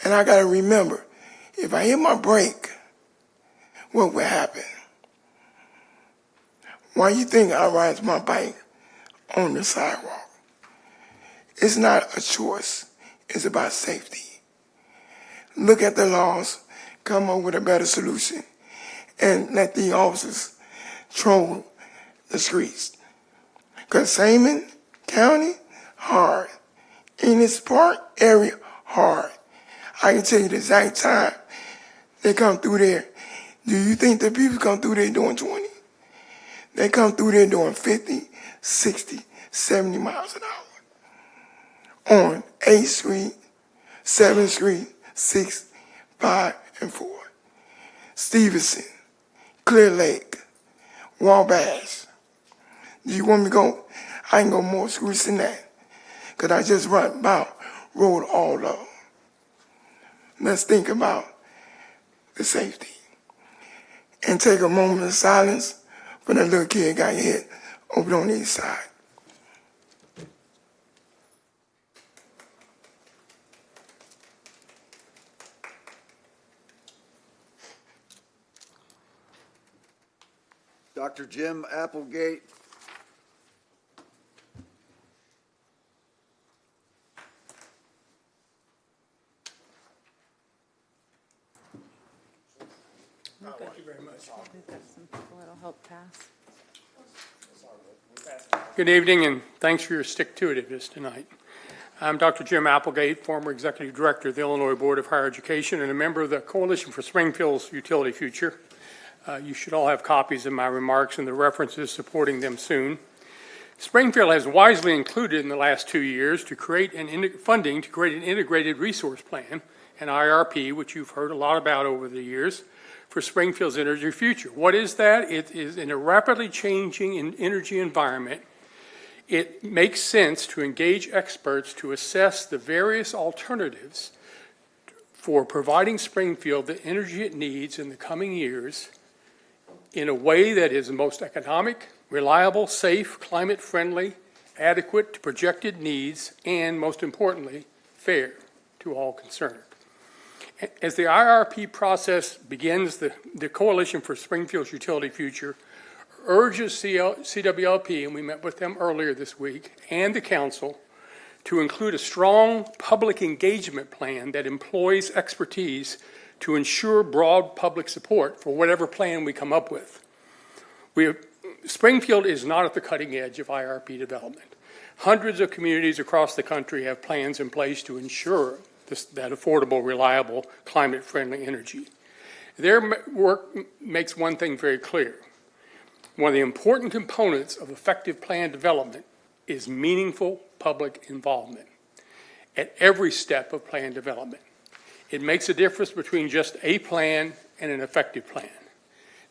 And I gotta remember, if I hit my brake, what would happen? Why you think I ride my bike on the sidewalk? It's not a choice. It's about safety. Look at the laws, come up with a better solution, and let the officers control the streets. Because Saman County, hard. Ennis Park area, hard. I can tell you the exact time they come through there. Do you think the people come through there doing 20? They come through there doing 50, 60, 70 miles an hour. On 8th Street, 7th Street, 6th, 5, and 4. Stevenson, Clear Lake, Wabash. Do you want me to go? I can go more streets than that. Because I just rode all of them. Let's think about the safety. And take a moment of silence for that little kid got hit over on the east side. Dr. Jim Applegate. Thank you very much. That'll help pass. Good evening, and thanks for your stick-to-itiveness tonight. I'm Dr. Jim Applegate, former Executive Director of the Illinois Board of Higher Education and a member of the Coalition for Springfield's Utility Future. You should all have copies of my remarks and the references supporting them soon. Springfield has wisely included in the last 2 years funding to create an integrated resource plan, an IRP, which you've heard a lot about over the years, for Springfield's energy future. What is that? It is in a rapidly changing energy environment. It makes sense to engage experts to assess the various alternatives for providing Springfield the energy it needs in the coming years in a way that is the most economic, reliable, safe, climate-friendly, adequate to projected needs, and most importantly, fair to all concerned. As the IRP process begins, the Coalition for Springfield's Utility Future urges CWLP, and we met with them earlier this week, and the council to include a strong public engagement plan that employs expertise to ensure broad public support for whatever plan we come up with. Springfield is not at the cutting edge of IRP development. Hundreds of communities across the country have plans in place to ensure that affordable, reliable, climate-friendly energy. Their work makes one thing very clear. One of the important components of effective plan development is meaningful public involvement at every step of plan development. It makes a difference between just a plan and an effective plan.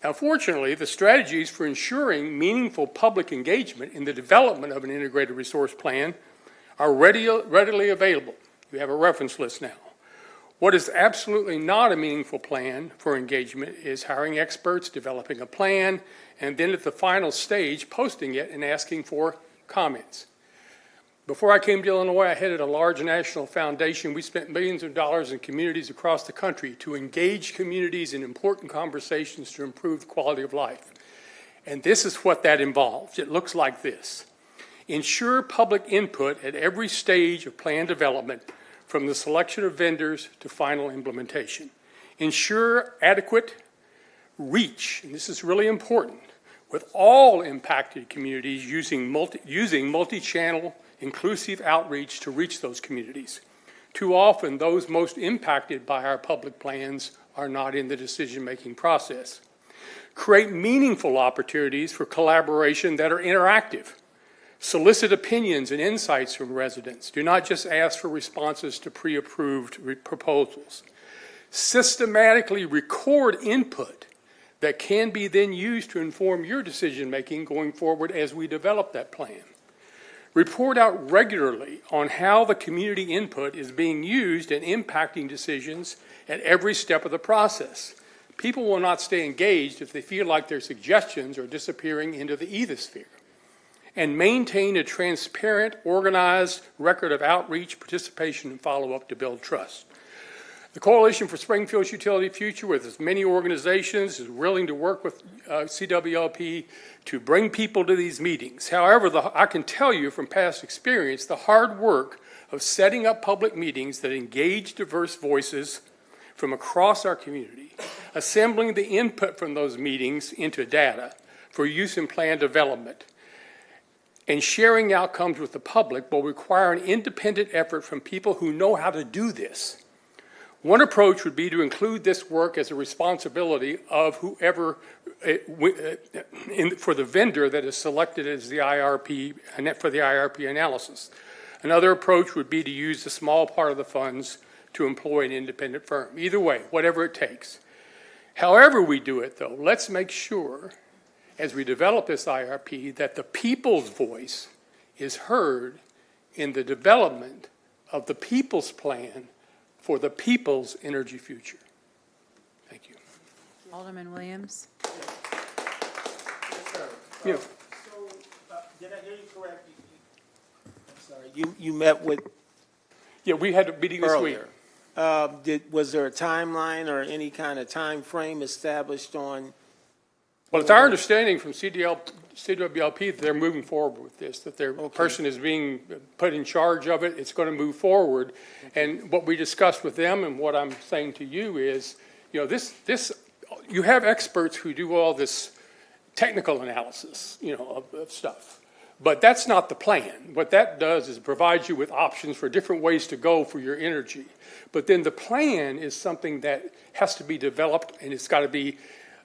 Now, fortunately, the strategies for ensuring meaningful public engagement in the development of an integrated resource plan are readily available. You have a reference list now. What is absolutely not a meaningful plan for engagement is hiring experts, developing a plan, and then at the final stage, posting it and asking for comments. Before I came to Illinois, I headed a large national foundation. We spent millions of dollars in communities across the country to engage communities in important conversations to improve the quality of life. And this is what that involves. It looks like this. Ensure public input at every stage of plan development, from the selection of vendors to final implementation. Ensure adequate reach, and this is really important, with all impacted communities using multi-channel inclusive outreach to reach those communities. Too often, those most impacted by our public plans are not in the decision-making process. Create meaningful opportunities for collaboration that are interactive. Solicit opinions and insights from residents. Do not just ask for responses to pre-approved proposals. Systematically record input that can be then used to inform your decision-making going forward as we develop that plan. Report out regularly on how the community input is being used and impacting decisions at every step of the process. People will not stay engaged if they feel like their suggestions are disappearing into the ethosphere. And maintain a transparent, organized record of outreach, participation, and follow-up to build trust. The Coalition for Springfield's Utility Future, with its many organizations, is willing to work with CWLP to bring people to these meetings. However, I can tell you from past experience, the hard work of setting up public meetings that engage diverse voices from across our community, assembling the input from those meetings into data for use in plan development, and sharing outcomes with the public will require an independent effort from people who know how to do this. One approach would be to include this work as a responsibility of whoever, for the vendor that is selected as the IRP, for the IRP analysis. Another approach would be to use a small part of the funds to employ an independent firm. Either way, whatever it takes. However we do it, though, let's make sure, as we develop this IRP, that the people's voice is heard in the development of the people's plan for the people's energy future. Thank you. Alderman Williams. Yeah. Did I hear you correctly? I'm sorry. You met with Yeah, we had a meeting this week. earlier. Was there a timeline or any kind of time frame established on? Well, it's our understanding from CWLP that they're moving forward with this, that their person is being put in charge of it. It's going to move forward. And what we discussed with them and what I'm saying to you is, you know, you have experts who do all this technical analysis, you know, of stuff. But that's not the plan. What that does is it provides you with options for different ways to go for your energy. But then the plan is something that has to be developed, and it's got to be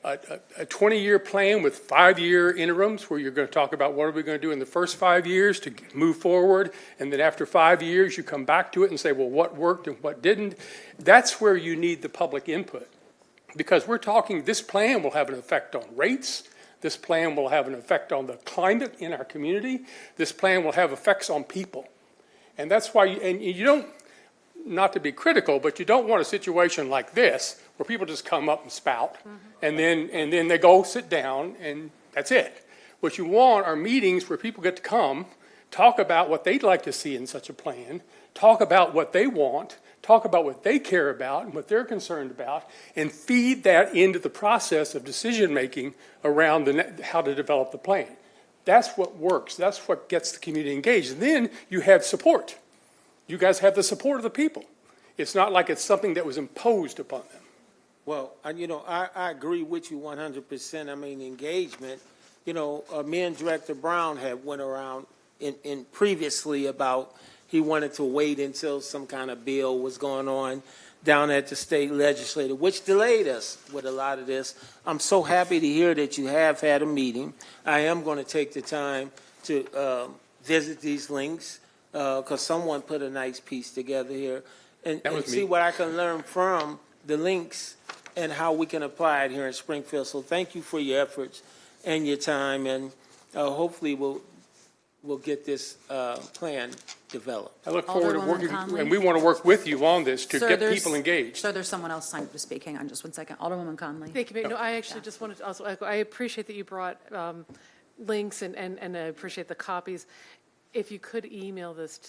a 20-year plan with 5-year interims where you're going to talk about what are we going to do in the first 5 years to move forward, and then after 5 years you come back to it and say, well, what worked and what didn't. That's where you need the public input, because we're talking this plan will have an effect on rates. This plan will have an effect on the climate in our community. This plan will have effects on people. And that's why, you don't, not to be critical, but you don't want a situation like this where people just come up and spout, and then they go sit down, and that's it. What you want are meetings where people get to come, talk about what they'd like to see in such a plan, talk about what they want, talk about what they care about and what they're concerned about, and feed that into the process of decision-making around how to develop the plan. That's what works. That's what gets the community engaged. And then you have support. You guys have the support of the people. It's not like it's something that was imposed upon them. Well, I agree with you 100%. I mean, engagement, me and Director Brown had went around in previously about he wanted to wait until some kind of bill was going on down at the state legislature, which delayed us with a lot of this. I'm so happy to hear that you have had a meeting. I am going to take the time to visit these links because someone put a nice piece together here and see what I can learn from the links and how we can apply it here in Springfield. So thank you for your efforts and your time, and hopefully we'll get this plan developed. I look forward to Alderwoman working, Conley. and we want to work with you on this to Sir, get there's- people engaged. Sir, there's someone else signed up to speak. Hang on just one second. Alderwoman Conley. Thank you, Mayor. No, I actually just wanted to also echo, I appreciate that you brought links and I appreciate the copies. If you could email this,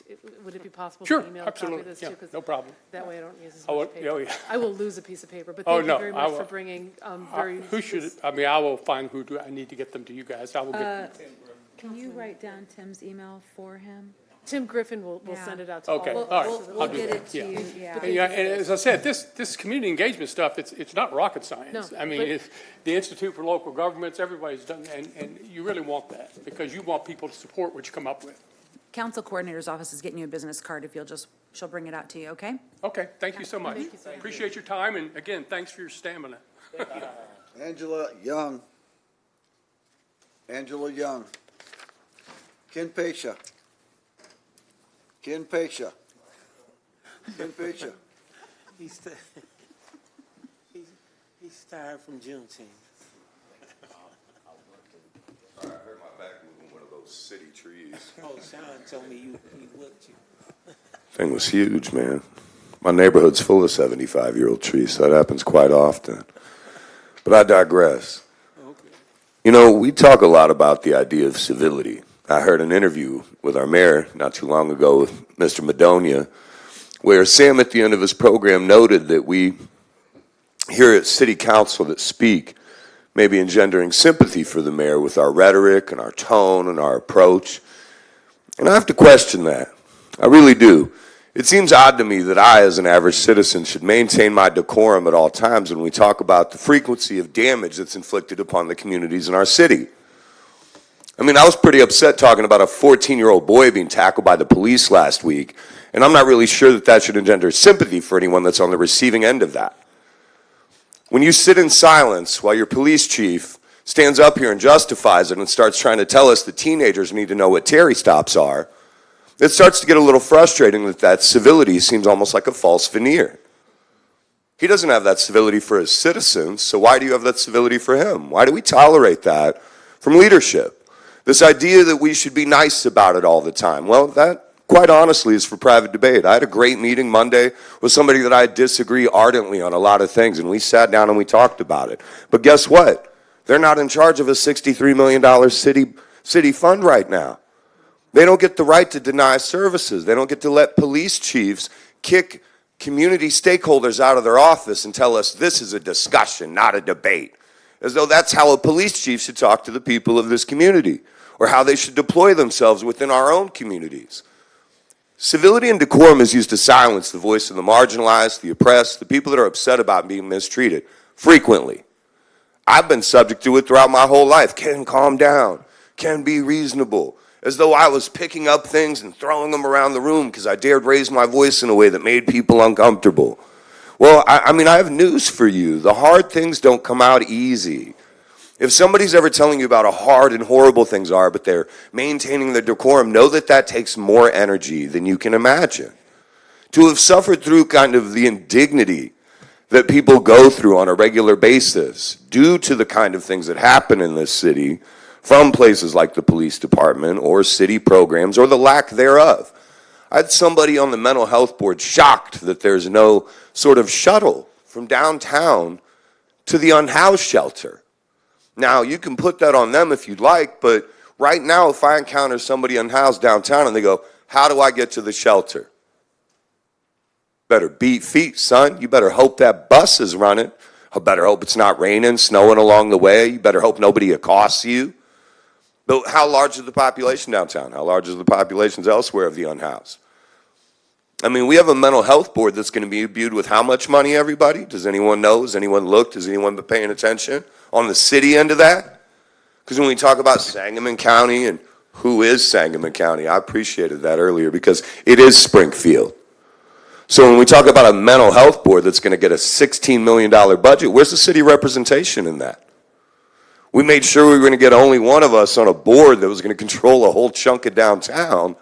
would it be possible Sure, to email a copy of absolutely. this Yeah, too? 'Cause no problem. that way I don't use as Oh, much paper. oh, yeah. I will lose a piece of paper, but Oh, thank no, you very I much will- for bringing Who I will find who do I need to get them to you guys. I will get. Can you write down Tim's email for him? Tim Griffin will Yeah. send it out to all. Okay, all of right. us. I'll do get that. it to Yeah. you, yeah. Yeah, and as I said, this community engagement stuff, it's not rocket science. No, I mean, but- it's the Institute for Local Governments, everybody's done, and you really want that because you want people to support what you come up with. Council Coordinator's Office is getting you a business card if she'll bring it out to you, okay? Okay, thank you so much. Thank you so much. Appreciate your time, and again, thanks for your stamina. Angela Young. Angela Young. Ken Pesha. Ken Pesha. Ken Pesha. He's tired from Juneteenth. I hurt my back moving one of those city trees. Oh, Sean told me you looked you. Thing was huge, man. My neighborhood's full of 75-year-old trees, so that happens quite often. But I digress. We talk a lot about the idea of civility. I heard an interview with our mayor not too long ago with Mr. Madonia, where Sam at the end of his program noted that we here at City Council that speak may be engendering sympathy for the mayor with our rhetoric and our tone and our approach. And I have to question that. I really do. It seems odd to me that I, as an average citizen, should maintain my decorum at all times when we talk about the frequency of damage that's inflicted upon the communities in our city. I mean, I was pretty upset talking about a 14-year-old boy being tackled by the police last week, and I'm not really sure that that should engender sympathy for anyone that's on the receiving end of that. When you sit in silence while your police chief stands up here and justifies it and starts trying to tell us that teenagers need to know what Terry stops are, it starts to get a little frustrating that civility seems almost like a false veneer. He doesn't have that civility for his citizens, so why do you have that civility for him? Why do we tolerate that from leadership? This idea that we should be nice about it all the time. Well, that, quite honestly, is for private debate. I had a great meeting Monday with somebody that I disagree ardently on a lot of things, and we sat down and we talked about it. But guess what? They're not in charge of a $63 million city fund right now. They don't get the right to deny services. They don't get to let police chiefs kick community stakeholders out of their office and tell us this is a discussion, not a debate. As though that's how a police chief should talk to the people of this community, or how they should deploy themselves within our own communities. Civility and decorum is used to silence the voice of the marginalized, the oppressed, the people that are upset about being mistreated, frequently. I've been subject to it throughout my whole life. Ken, calm down. Ken, be reasonable. As though I was picking up things and throwing them around the room because I dared raise my voice in a way that made people uncomfortable. Well, I mean, I have news for you. The hard things don't come out easy. If somebody's ever telling you about how hard and horrible things are, but they're maintaining their decorum, know that that takes more energy than you can imagine. To have suffered through kind of the indignity that people go through on a regular basis due to the kind of things that happen in this city from places like the police department or city programs or the lack thereof. I had somebody on the mental health board shocked that there's no sort of shuttle from downtown to the unhoused shelter. Now, you can put that on them if you'd like, but right now if I encounter somebody unhoused downtown and they go, how do I get to the shelter? Better beat feet, son. You better hope that bus is running. I better hope it's not raining, snowing along the way. You better hope nobody accosts you. But how large is the population downtown? How large is the populations elsewhere of the unhoused? I mean, we have a mental health board that's going to be imbued with how much money, everybody? Does anyone know? Has anyone looked? Has anyone been paying attention on the city end of that? Because when we talk about Sangamon County and who is Sangamon County, I appreciated that earlier because it is Springfield. So when we talk about a mental health board that's going to get a $16 million budget, where's the city representation in that? We made sure we were going to get only one of us on a board that was going to control a whole chunk of downtown,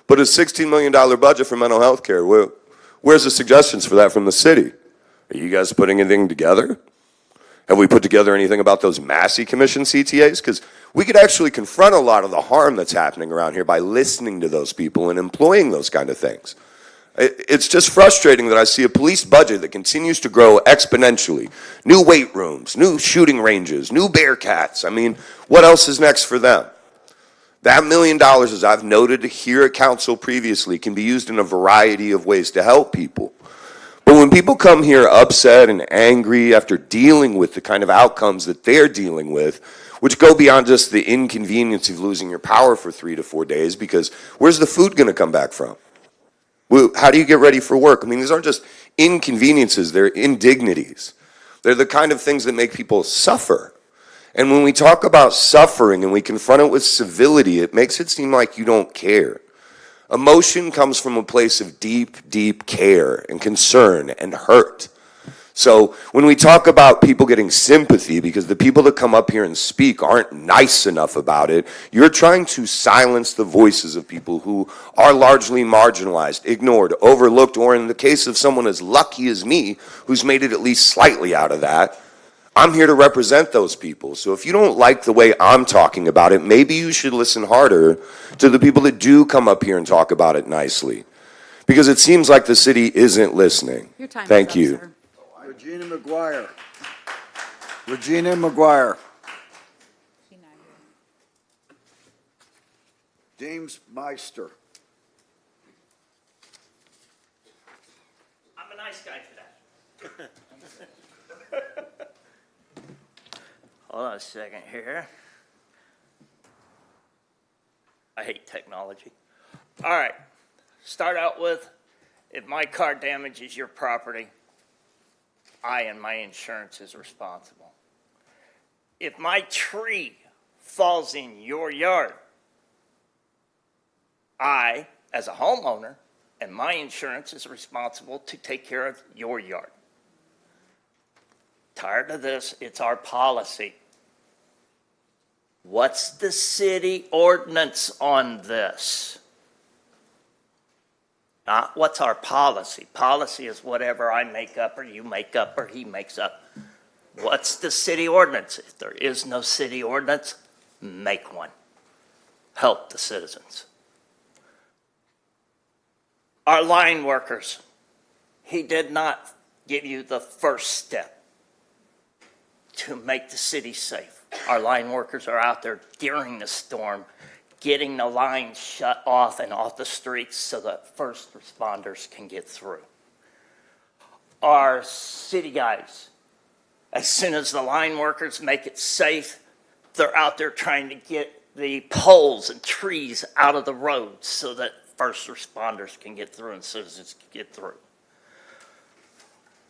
but a $16 million budget for mental health care. Where's the suggestions for that from the city? Are you guys putting anything together? Have we put together anything about those Massey Commission CTAs? Because we could actually confront a lot of the harm that's happening around here by listening to those people and employing those kind of things. It's just frustrating that I see a police budget that continues to grow exponentially. New weight rooms, new shooting ranges, new Bearcats. I mean, what else is next for them? That $1 million, as I've noted here at council previously, can be used in a variety of ways to help people. But when people come here upset and angry after dealing with the kind of outcomes that they're dealing with, which go beyond just the inconvenience of losing your power for 3 to 4 days, because where's the food going to come back from? How do you get ready for work? I mean, these aren't just inconveniences, they're indignities. They're the kind of things that make people suffer. And when we talk about suffering and we confront it with civility, it makes it seem like you don't care. Emotion comes from a place of deep, deep care and concern and hurt. So when we talk about people getting sympathy because the people that come up here and speak aren't nice enough about it, you're trying to silence the voices of people who are largely marginalized, ignored, overlooked, or in the case of someone as lucky as me, who's made it at least slightly out of that, I'm here to represent those people. So if you don't like the way I'm talking about it, maybe you should listen harder to the people that do come up here and talk about it nicely. Because it seems like the city isn't listening. Your time Thank is up, you. sir. Regina McGuire. Regina McGuire. James Meister. I'm a nice guy for that. Hold on a second here. I hate technology. All right, start out with, if my car damages your property, I and my insurance is responsible. If my tree falls in your yard, I, as a homeowner, and my insurance is responsible to take care of your yard. Tired of this, it's our policy. What's the city ordinance on this? Not what's our policy. Policy is whatever I make up or you make up or he makes up. What's the city ordinance? If there is no city ordinance, make one. Help the citizens. Our line workers, he did not give you the first step to make the city safe. Our line workers are out there during the storm, getting the lines shut off and off the streets so that first responders can get through. Our city guys, as soon as the line workers make it safe, they're out there trying to get the poles and trees out of the road so that first responders can get through and citizens can get through.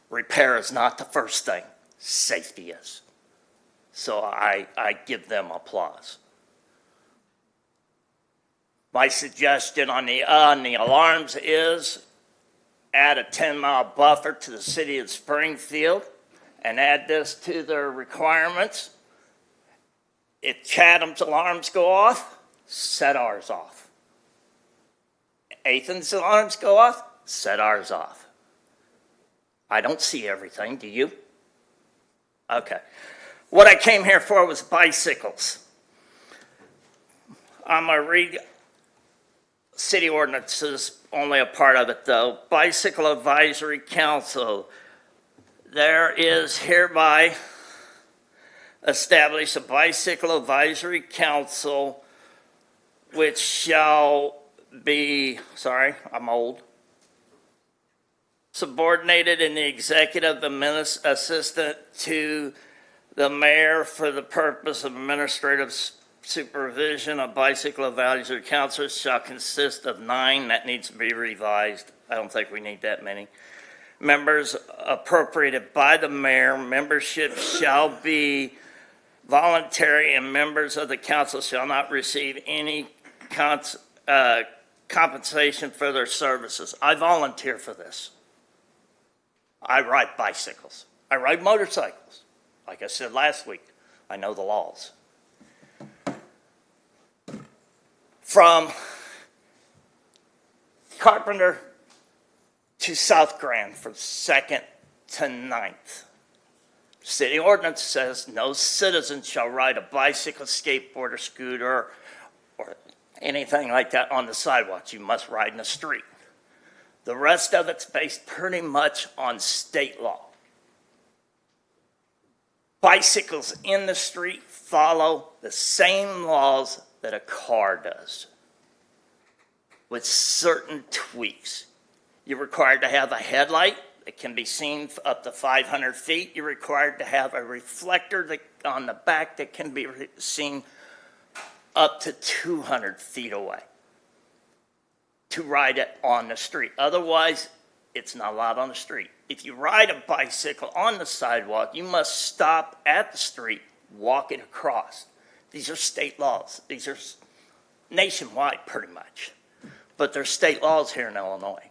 Repair is not the first thing, safety is. So I give them applause. My suggestion on the alarms is add a 10-mile buffer to the city of Springfield and add this to their requirements. If Chatham's alarms go off, set ours off. Athen's alarms go off, set ours off. I don't see everything, do you? Okay. What I came here for was bicycles. I'm going to read city ordinances, only a part of it though. Bicycle Advisory Council. There is hereby established a Bicycle Advisory Council which shall be, sorry, I'm old. subordinated in the executive assistant to the mayor for the purpose of administrative supervision of bicycle advisory councils shall consist of 9. That needs to be revised. I don't think we need that many. Members appropriated by the mayor. Membership shall be voluntary, and members of the council shall not receive any compensation for their services. I volunteer for this. I ride bicycles. I ride motorcycles. Like I said last week, I know the laws. From Carpenter to South Grand, from 2nd to 9th. City ordinance says no citizen shall ride a bicycle, skateboard, or scooter, or anything like that on the sidewalks. You must ride in the street. The rest of it's based pretty much on state law. Bicycles in the street follow the same laws that a car does, with certain tweaks. You're required to have a headlight that can be seen up to 500 feet. You're required to have a reflector on the back that can be seen up to 200 feet away to ride it on the street. Otherwise, it's not allowed on the street. If you ride a bicycle on the sidewalk, you must stop at the street, walk it across. These are state laws. These are nationwide, pretty much. But they're state laws here in Illinois.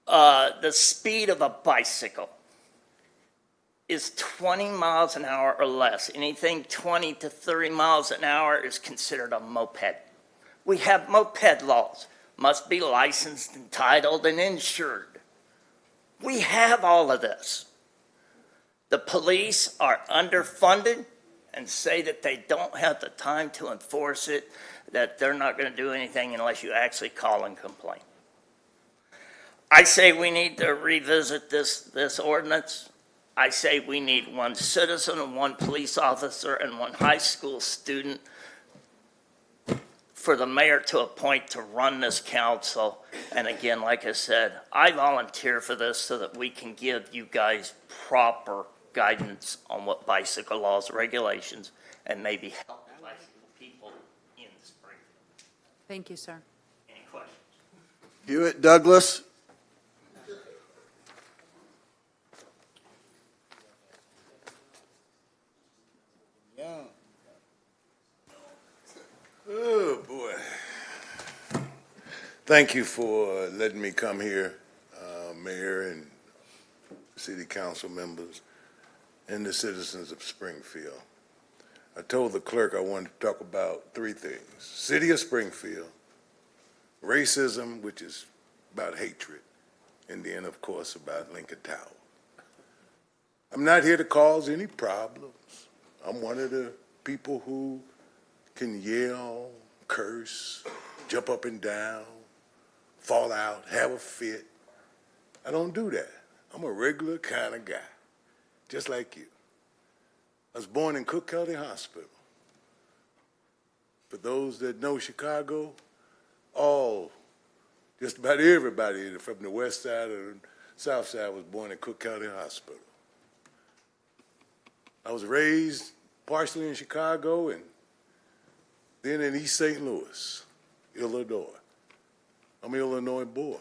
The speed of a bicycle is 20 miles an hour or less. Anything 20 to 30 miles an hour is considered a moped. We have moped laws. Must be licensed, entitled, and insured. We have all of this. The police are underfunded and say that they don't have the time to enforce it, that they're not going to do anything unless you actually call and complain. I say we need to revisit this ordinance. I say we need 1 citizen and 1 police officer and 1 high school student for the mayor to appoint to run this council. And again, like I said, I volunteer for this so that we can give you guys proper guidance on what bicycle laws, regulations, and maybe help bicycle people in Springfield. Thank you, sir. Any questions? Hewitt Douglas. Oh, boy. Thank you for letting me come here, Mayor and City Council members and the citizens of Springfield. I told the clerk I wanted to talk about 3 things. City of Springfield, racism, which is about hatred, and then, of course, about Lincoln Tower. I'm not here to cause any problems. I'm one of the people who can yell, curse, jump up and down, fall out, have a fit. I don't do that. I'm a regular kind of guy, just like you. I was born in Cook County Hospital. For those that know Chicago, just about everybody from the west side or the south side was born in Cook County Hospital. I was raised partially in Chicago and then in East St. Louis, Illinois. I'm an Illinois boy.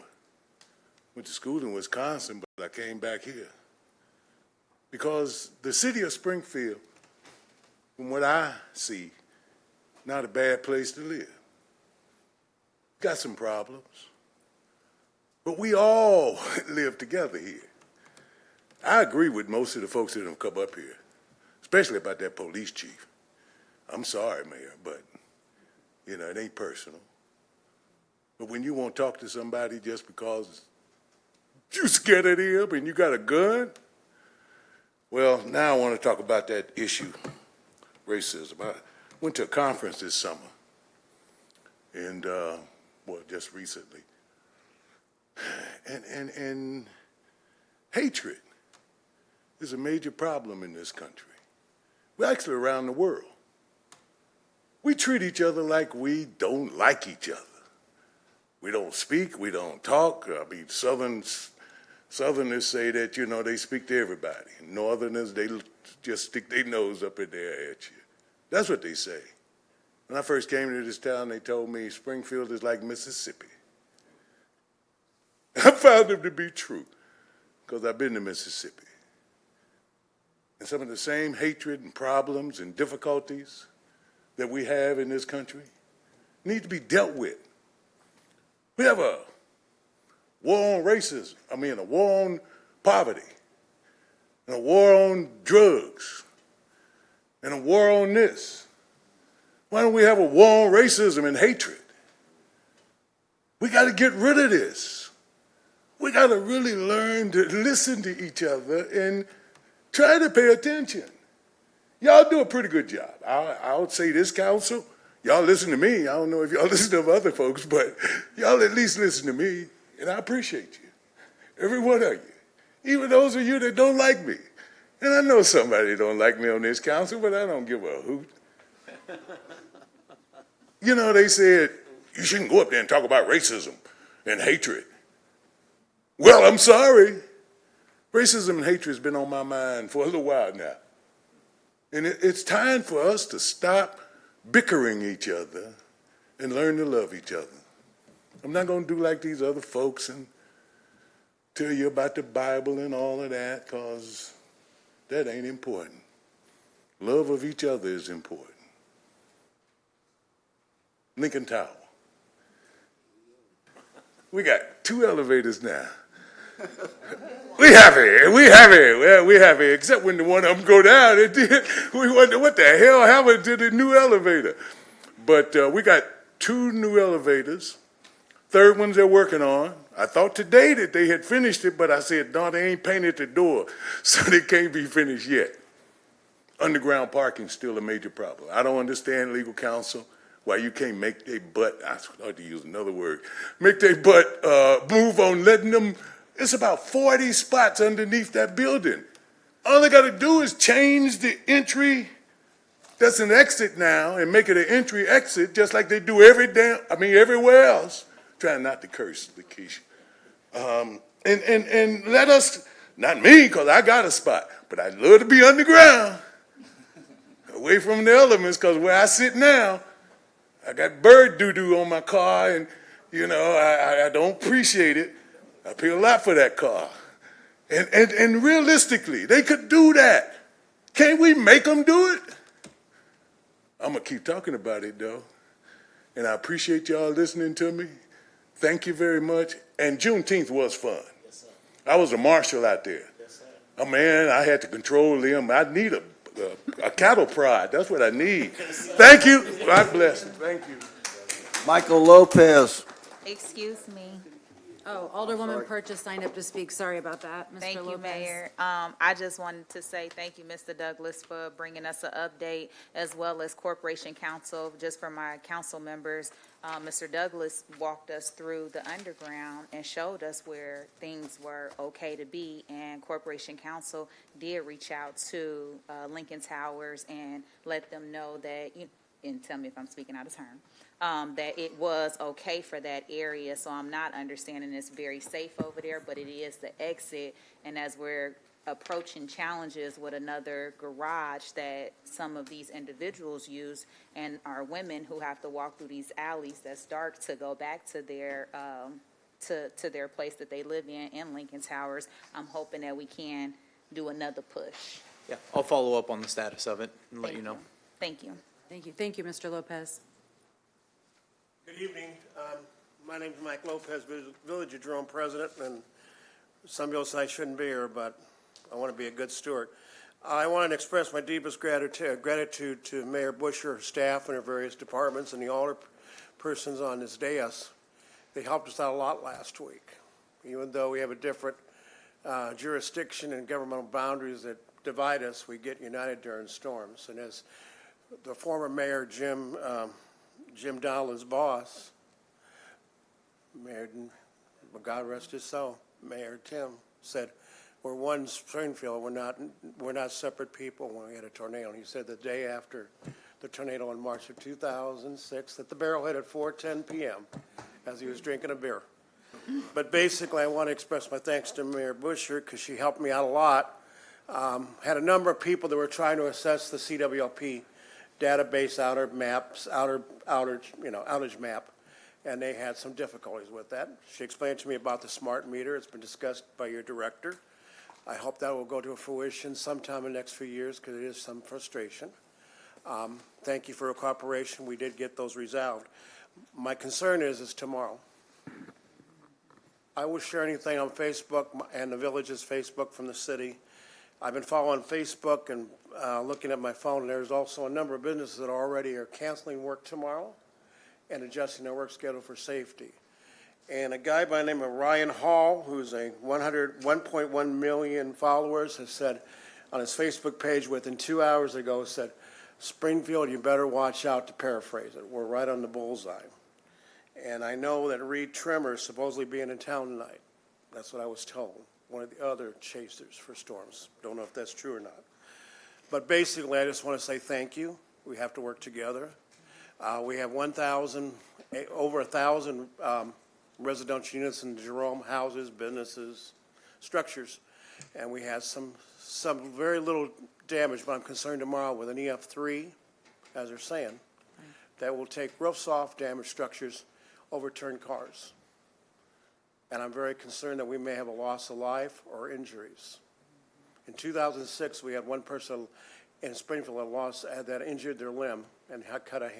Went to school in Wisconsin, but I came back here. Because the city of Springfield, from what I see, not a bad place to live. Got some problems. But we all live together here. I agree with most of the folks that have come up here, especially about that police chief. I'm sorry, Mayor, but it ain't personal. But when you won't talk to somebody just because you scared of him and you got a gun, well, now I want to talk about that issue, racism. I went to a conference this summer, and just recently, and hatred is a major problem in this country. Well, actually around the world. We treat each other like we don't like each other. We don't speak, we don't talk. I mean, Southerners say that, you know, they speak to everybody. Northerners, they just stick their nose up in there at you. That's what they say. When I first came to this town, they told me Springfield is like Mississippi. I found them to be true, because I've been to Mississippi. And some of the same hatred and problems and difficulties that we have in this country need to be dealt with. We have a war on racism, a war on poverty, and a war on drugs, and a war on this. Why don't we have a war on racism and hatred? We got to get rid of this. We got to really learn to listen to each other and try to pay attention. Y'all do a pretty good job. I would say this council, y'all listen to me. I don't know if y'all listen to other folks, but y'all at least listen to me, and I appreciate you. Every one of you. Even those of you that don't like me. And I know somebody don't like me on this council, but I don't give a hoot. You know, they said, you shouldn't go up there and talk about racism and hatred. Well, I'm sorry. Racism and hatred has been on my mind for a little while now. And it's time for us to stop bickering each other and learn to love each other. I'm not going to do like these other folks and tell you about the Bible and all of that, because that ain't important. Love of each other is important. Lincoln Tower. We got 2 elevators now. We happy, except when the one of them go down, we wonder what the hell happened to the new elevator. But we got 2 new elevators. Third ones they're working on. I thought today that they had finished it, but I said, no, they ain't painted the door, so they can't be finished yet. Underground parking's still a major problem. I don't understand, legal counsel, why you can't make their butt, I started to use another word, make their butt move on letting them. It's about 40 spots underneath that building. All they got to do is change the entry that's an exit now and make it an entry exit, just like they do everywhere else. Trying not to curse, Lakeisha. And let us, not me, because I got a spot, but I'd love to be underground, away from the elements, because where I sit now, I got bird doo-doo on my car, and, you know, I don't appreciate it. I pay a lot for that car. And realistically, they could do that. Can't we make them do it? I'm going to keep talking about it, though. And I appreciate y'all listening to me. Thank you very much. And Juneteenth was fun. Yes, sir. I was a marshal out there. Yes, sir. Oh, man, I had to control them. I need a cattle prod. That's what I need. Thank you. God bless. Thank you. Michael Lopez. Excuse me. Oh, Alderwoman Purchase signed up to speak. Sorry about that, Mr. Thank you, Lopez. Mayor. I just wanted to say thank you, Mr. Douglas, for bringing us an update, as well as Corporation Council. Just for my council members, Mr. Douglas walked us through the underground and showed us where things were okay to be, and Corporation Council did reach out to Lincoln Towers and let them know that, and tell me if I'm speaking out of turn, that it was okay for that area. So I'm not understanding it's very safe over there, but it is the exit. And as we're approaching challenges with another garage that some of these individuals use, and are women who have to walk through these alleys that's dark to go back to their to their place that they live in Lincoln Towers, I'm hoping that we can do another push. Yeah, I'll follow up on the status of it and let you know. Thank you. Thank you. Thank you, Mr. Lopez. Good evening. My name is Mike Lopez, Village of Jerome President, and some people say I shouldn't be here, but I want to be a good steward. I want to express my deepest gratitude to Mayor Busher, staff, and her various departments, and the alder persons on this dais. They helped us out a lot last week, even though we have a different jurisdiction and governmental boundaries that divide us. We get united during storms, and as the former mayor Jim Donald's boss, Mayor, God rest his soul, Mayor Tim, said, "We're one Springfield. We're not separate people." When we had a tornado, and he said the day after the tornado in March of 2006 that the barrel hit at 4:10 p.m. as he was drinking a beer. But basically, I want to express my thanks to Mayor Busher because she helped me out a lot. Had a number of people that were trying to assess the CWLP database outage map, and they had some difficulties with that. She explained to me about the smart meter. It's been discussed by your director. I hope that will go to fruition sometime in the next few years because it is some frustration. Thank you for your cooperation. We did get those resolved. My concern is tomorrow. I will share anything on Facebook and the village's Facebook from the city. I've been following Facebook and looking at my phone, and there's also a number of businesses that already are canceling work tomorrow and adjusting their work schedule for safety. And a guy by the name of Ryan Hall, who's a 1.1 million followers, has said on his Facebook page within 2 hours ago, said, Springfield, you better watch out, to paraphrase it. We're right on the bullseye. And I know that Reed Trimmer is supposedly being in town tonight. That's what I was told. One of the other chasers for storms. Don't know if that's true or not. But basically, I just want to say thank you. We have to work together. We have over 1,000 residential units in Jerome, houses, businesses, structures. And we had some very little damage, but I'm concerned tomorrow with an EF3, as they're saying, that will take roofs off, damaged structures, overturned cars. And I'm very concerned that we may have a loss of life or injuries. In 2006, we had one person in Springfield that injured their limb and had cut a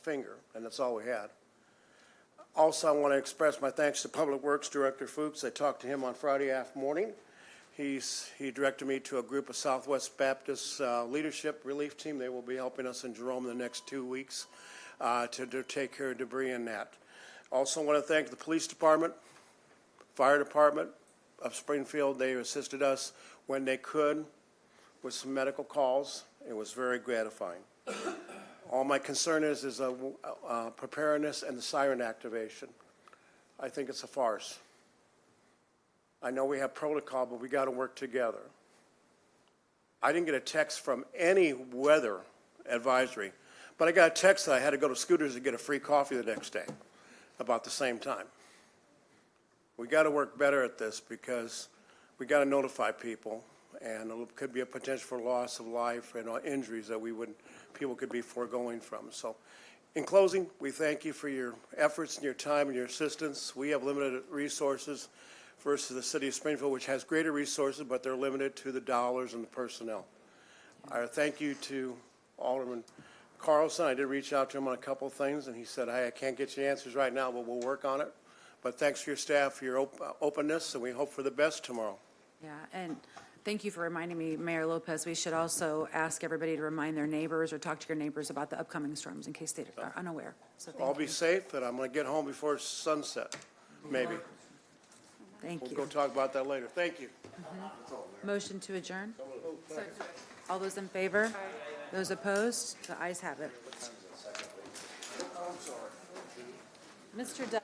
finger, and that's all we had. Also, I want to express my thanks to Public Works Director Fuchs. I talked to him on Friday morning. He directed me to a group of Southwest Baptist leadership relief team. They will be helping us in Jerome in the next 2 weeks to take care of debris in that. Also want to thank the police department, fire department of Springfield. They assisted us when they could with some medical calls. It was very gratifying. All my concern is preparedness and the siren activation. I think it's a farce. I know we have protocol, but we got to work together. I didn't get a text from any weather advisory, but I got a text that I had to go to Scooters to get a free coffee the next day about the same time. We got to work better at this because we got to notify people, and it could be a potential for loss of life and injuries that people could be foregoing from. So in closing, we thank you for your efforts and your time and your assistance. We have limited resources versus the city of Springfield, which has greater resources, but they're limited to the dollars and the personnel. Our thank you to Alderman Carlson. I did reach out to him on a couple of things, and he said, I can't get you answers right now, but we'll work on it. But thanks for your staff, for your openness, and we hope for the best tomorrow. Yeah, and thank you for reminding me, Mayor Lopez, we should also ask everybody to remind their neighbors or talk to your neighbors about the upcoming storms in case they are unaware. So thank I'll you. be safe, and I'm going to get home before sunset, maybe. Thank you. We'll go talk about that later. Thank you. Motion to adjourn? All those in favor? Those opposed? The ayes have it. Mr.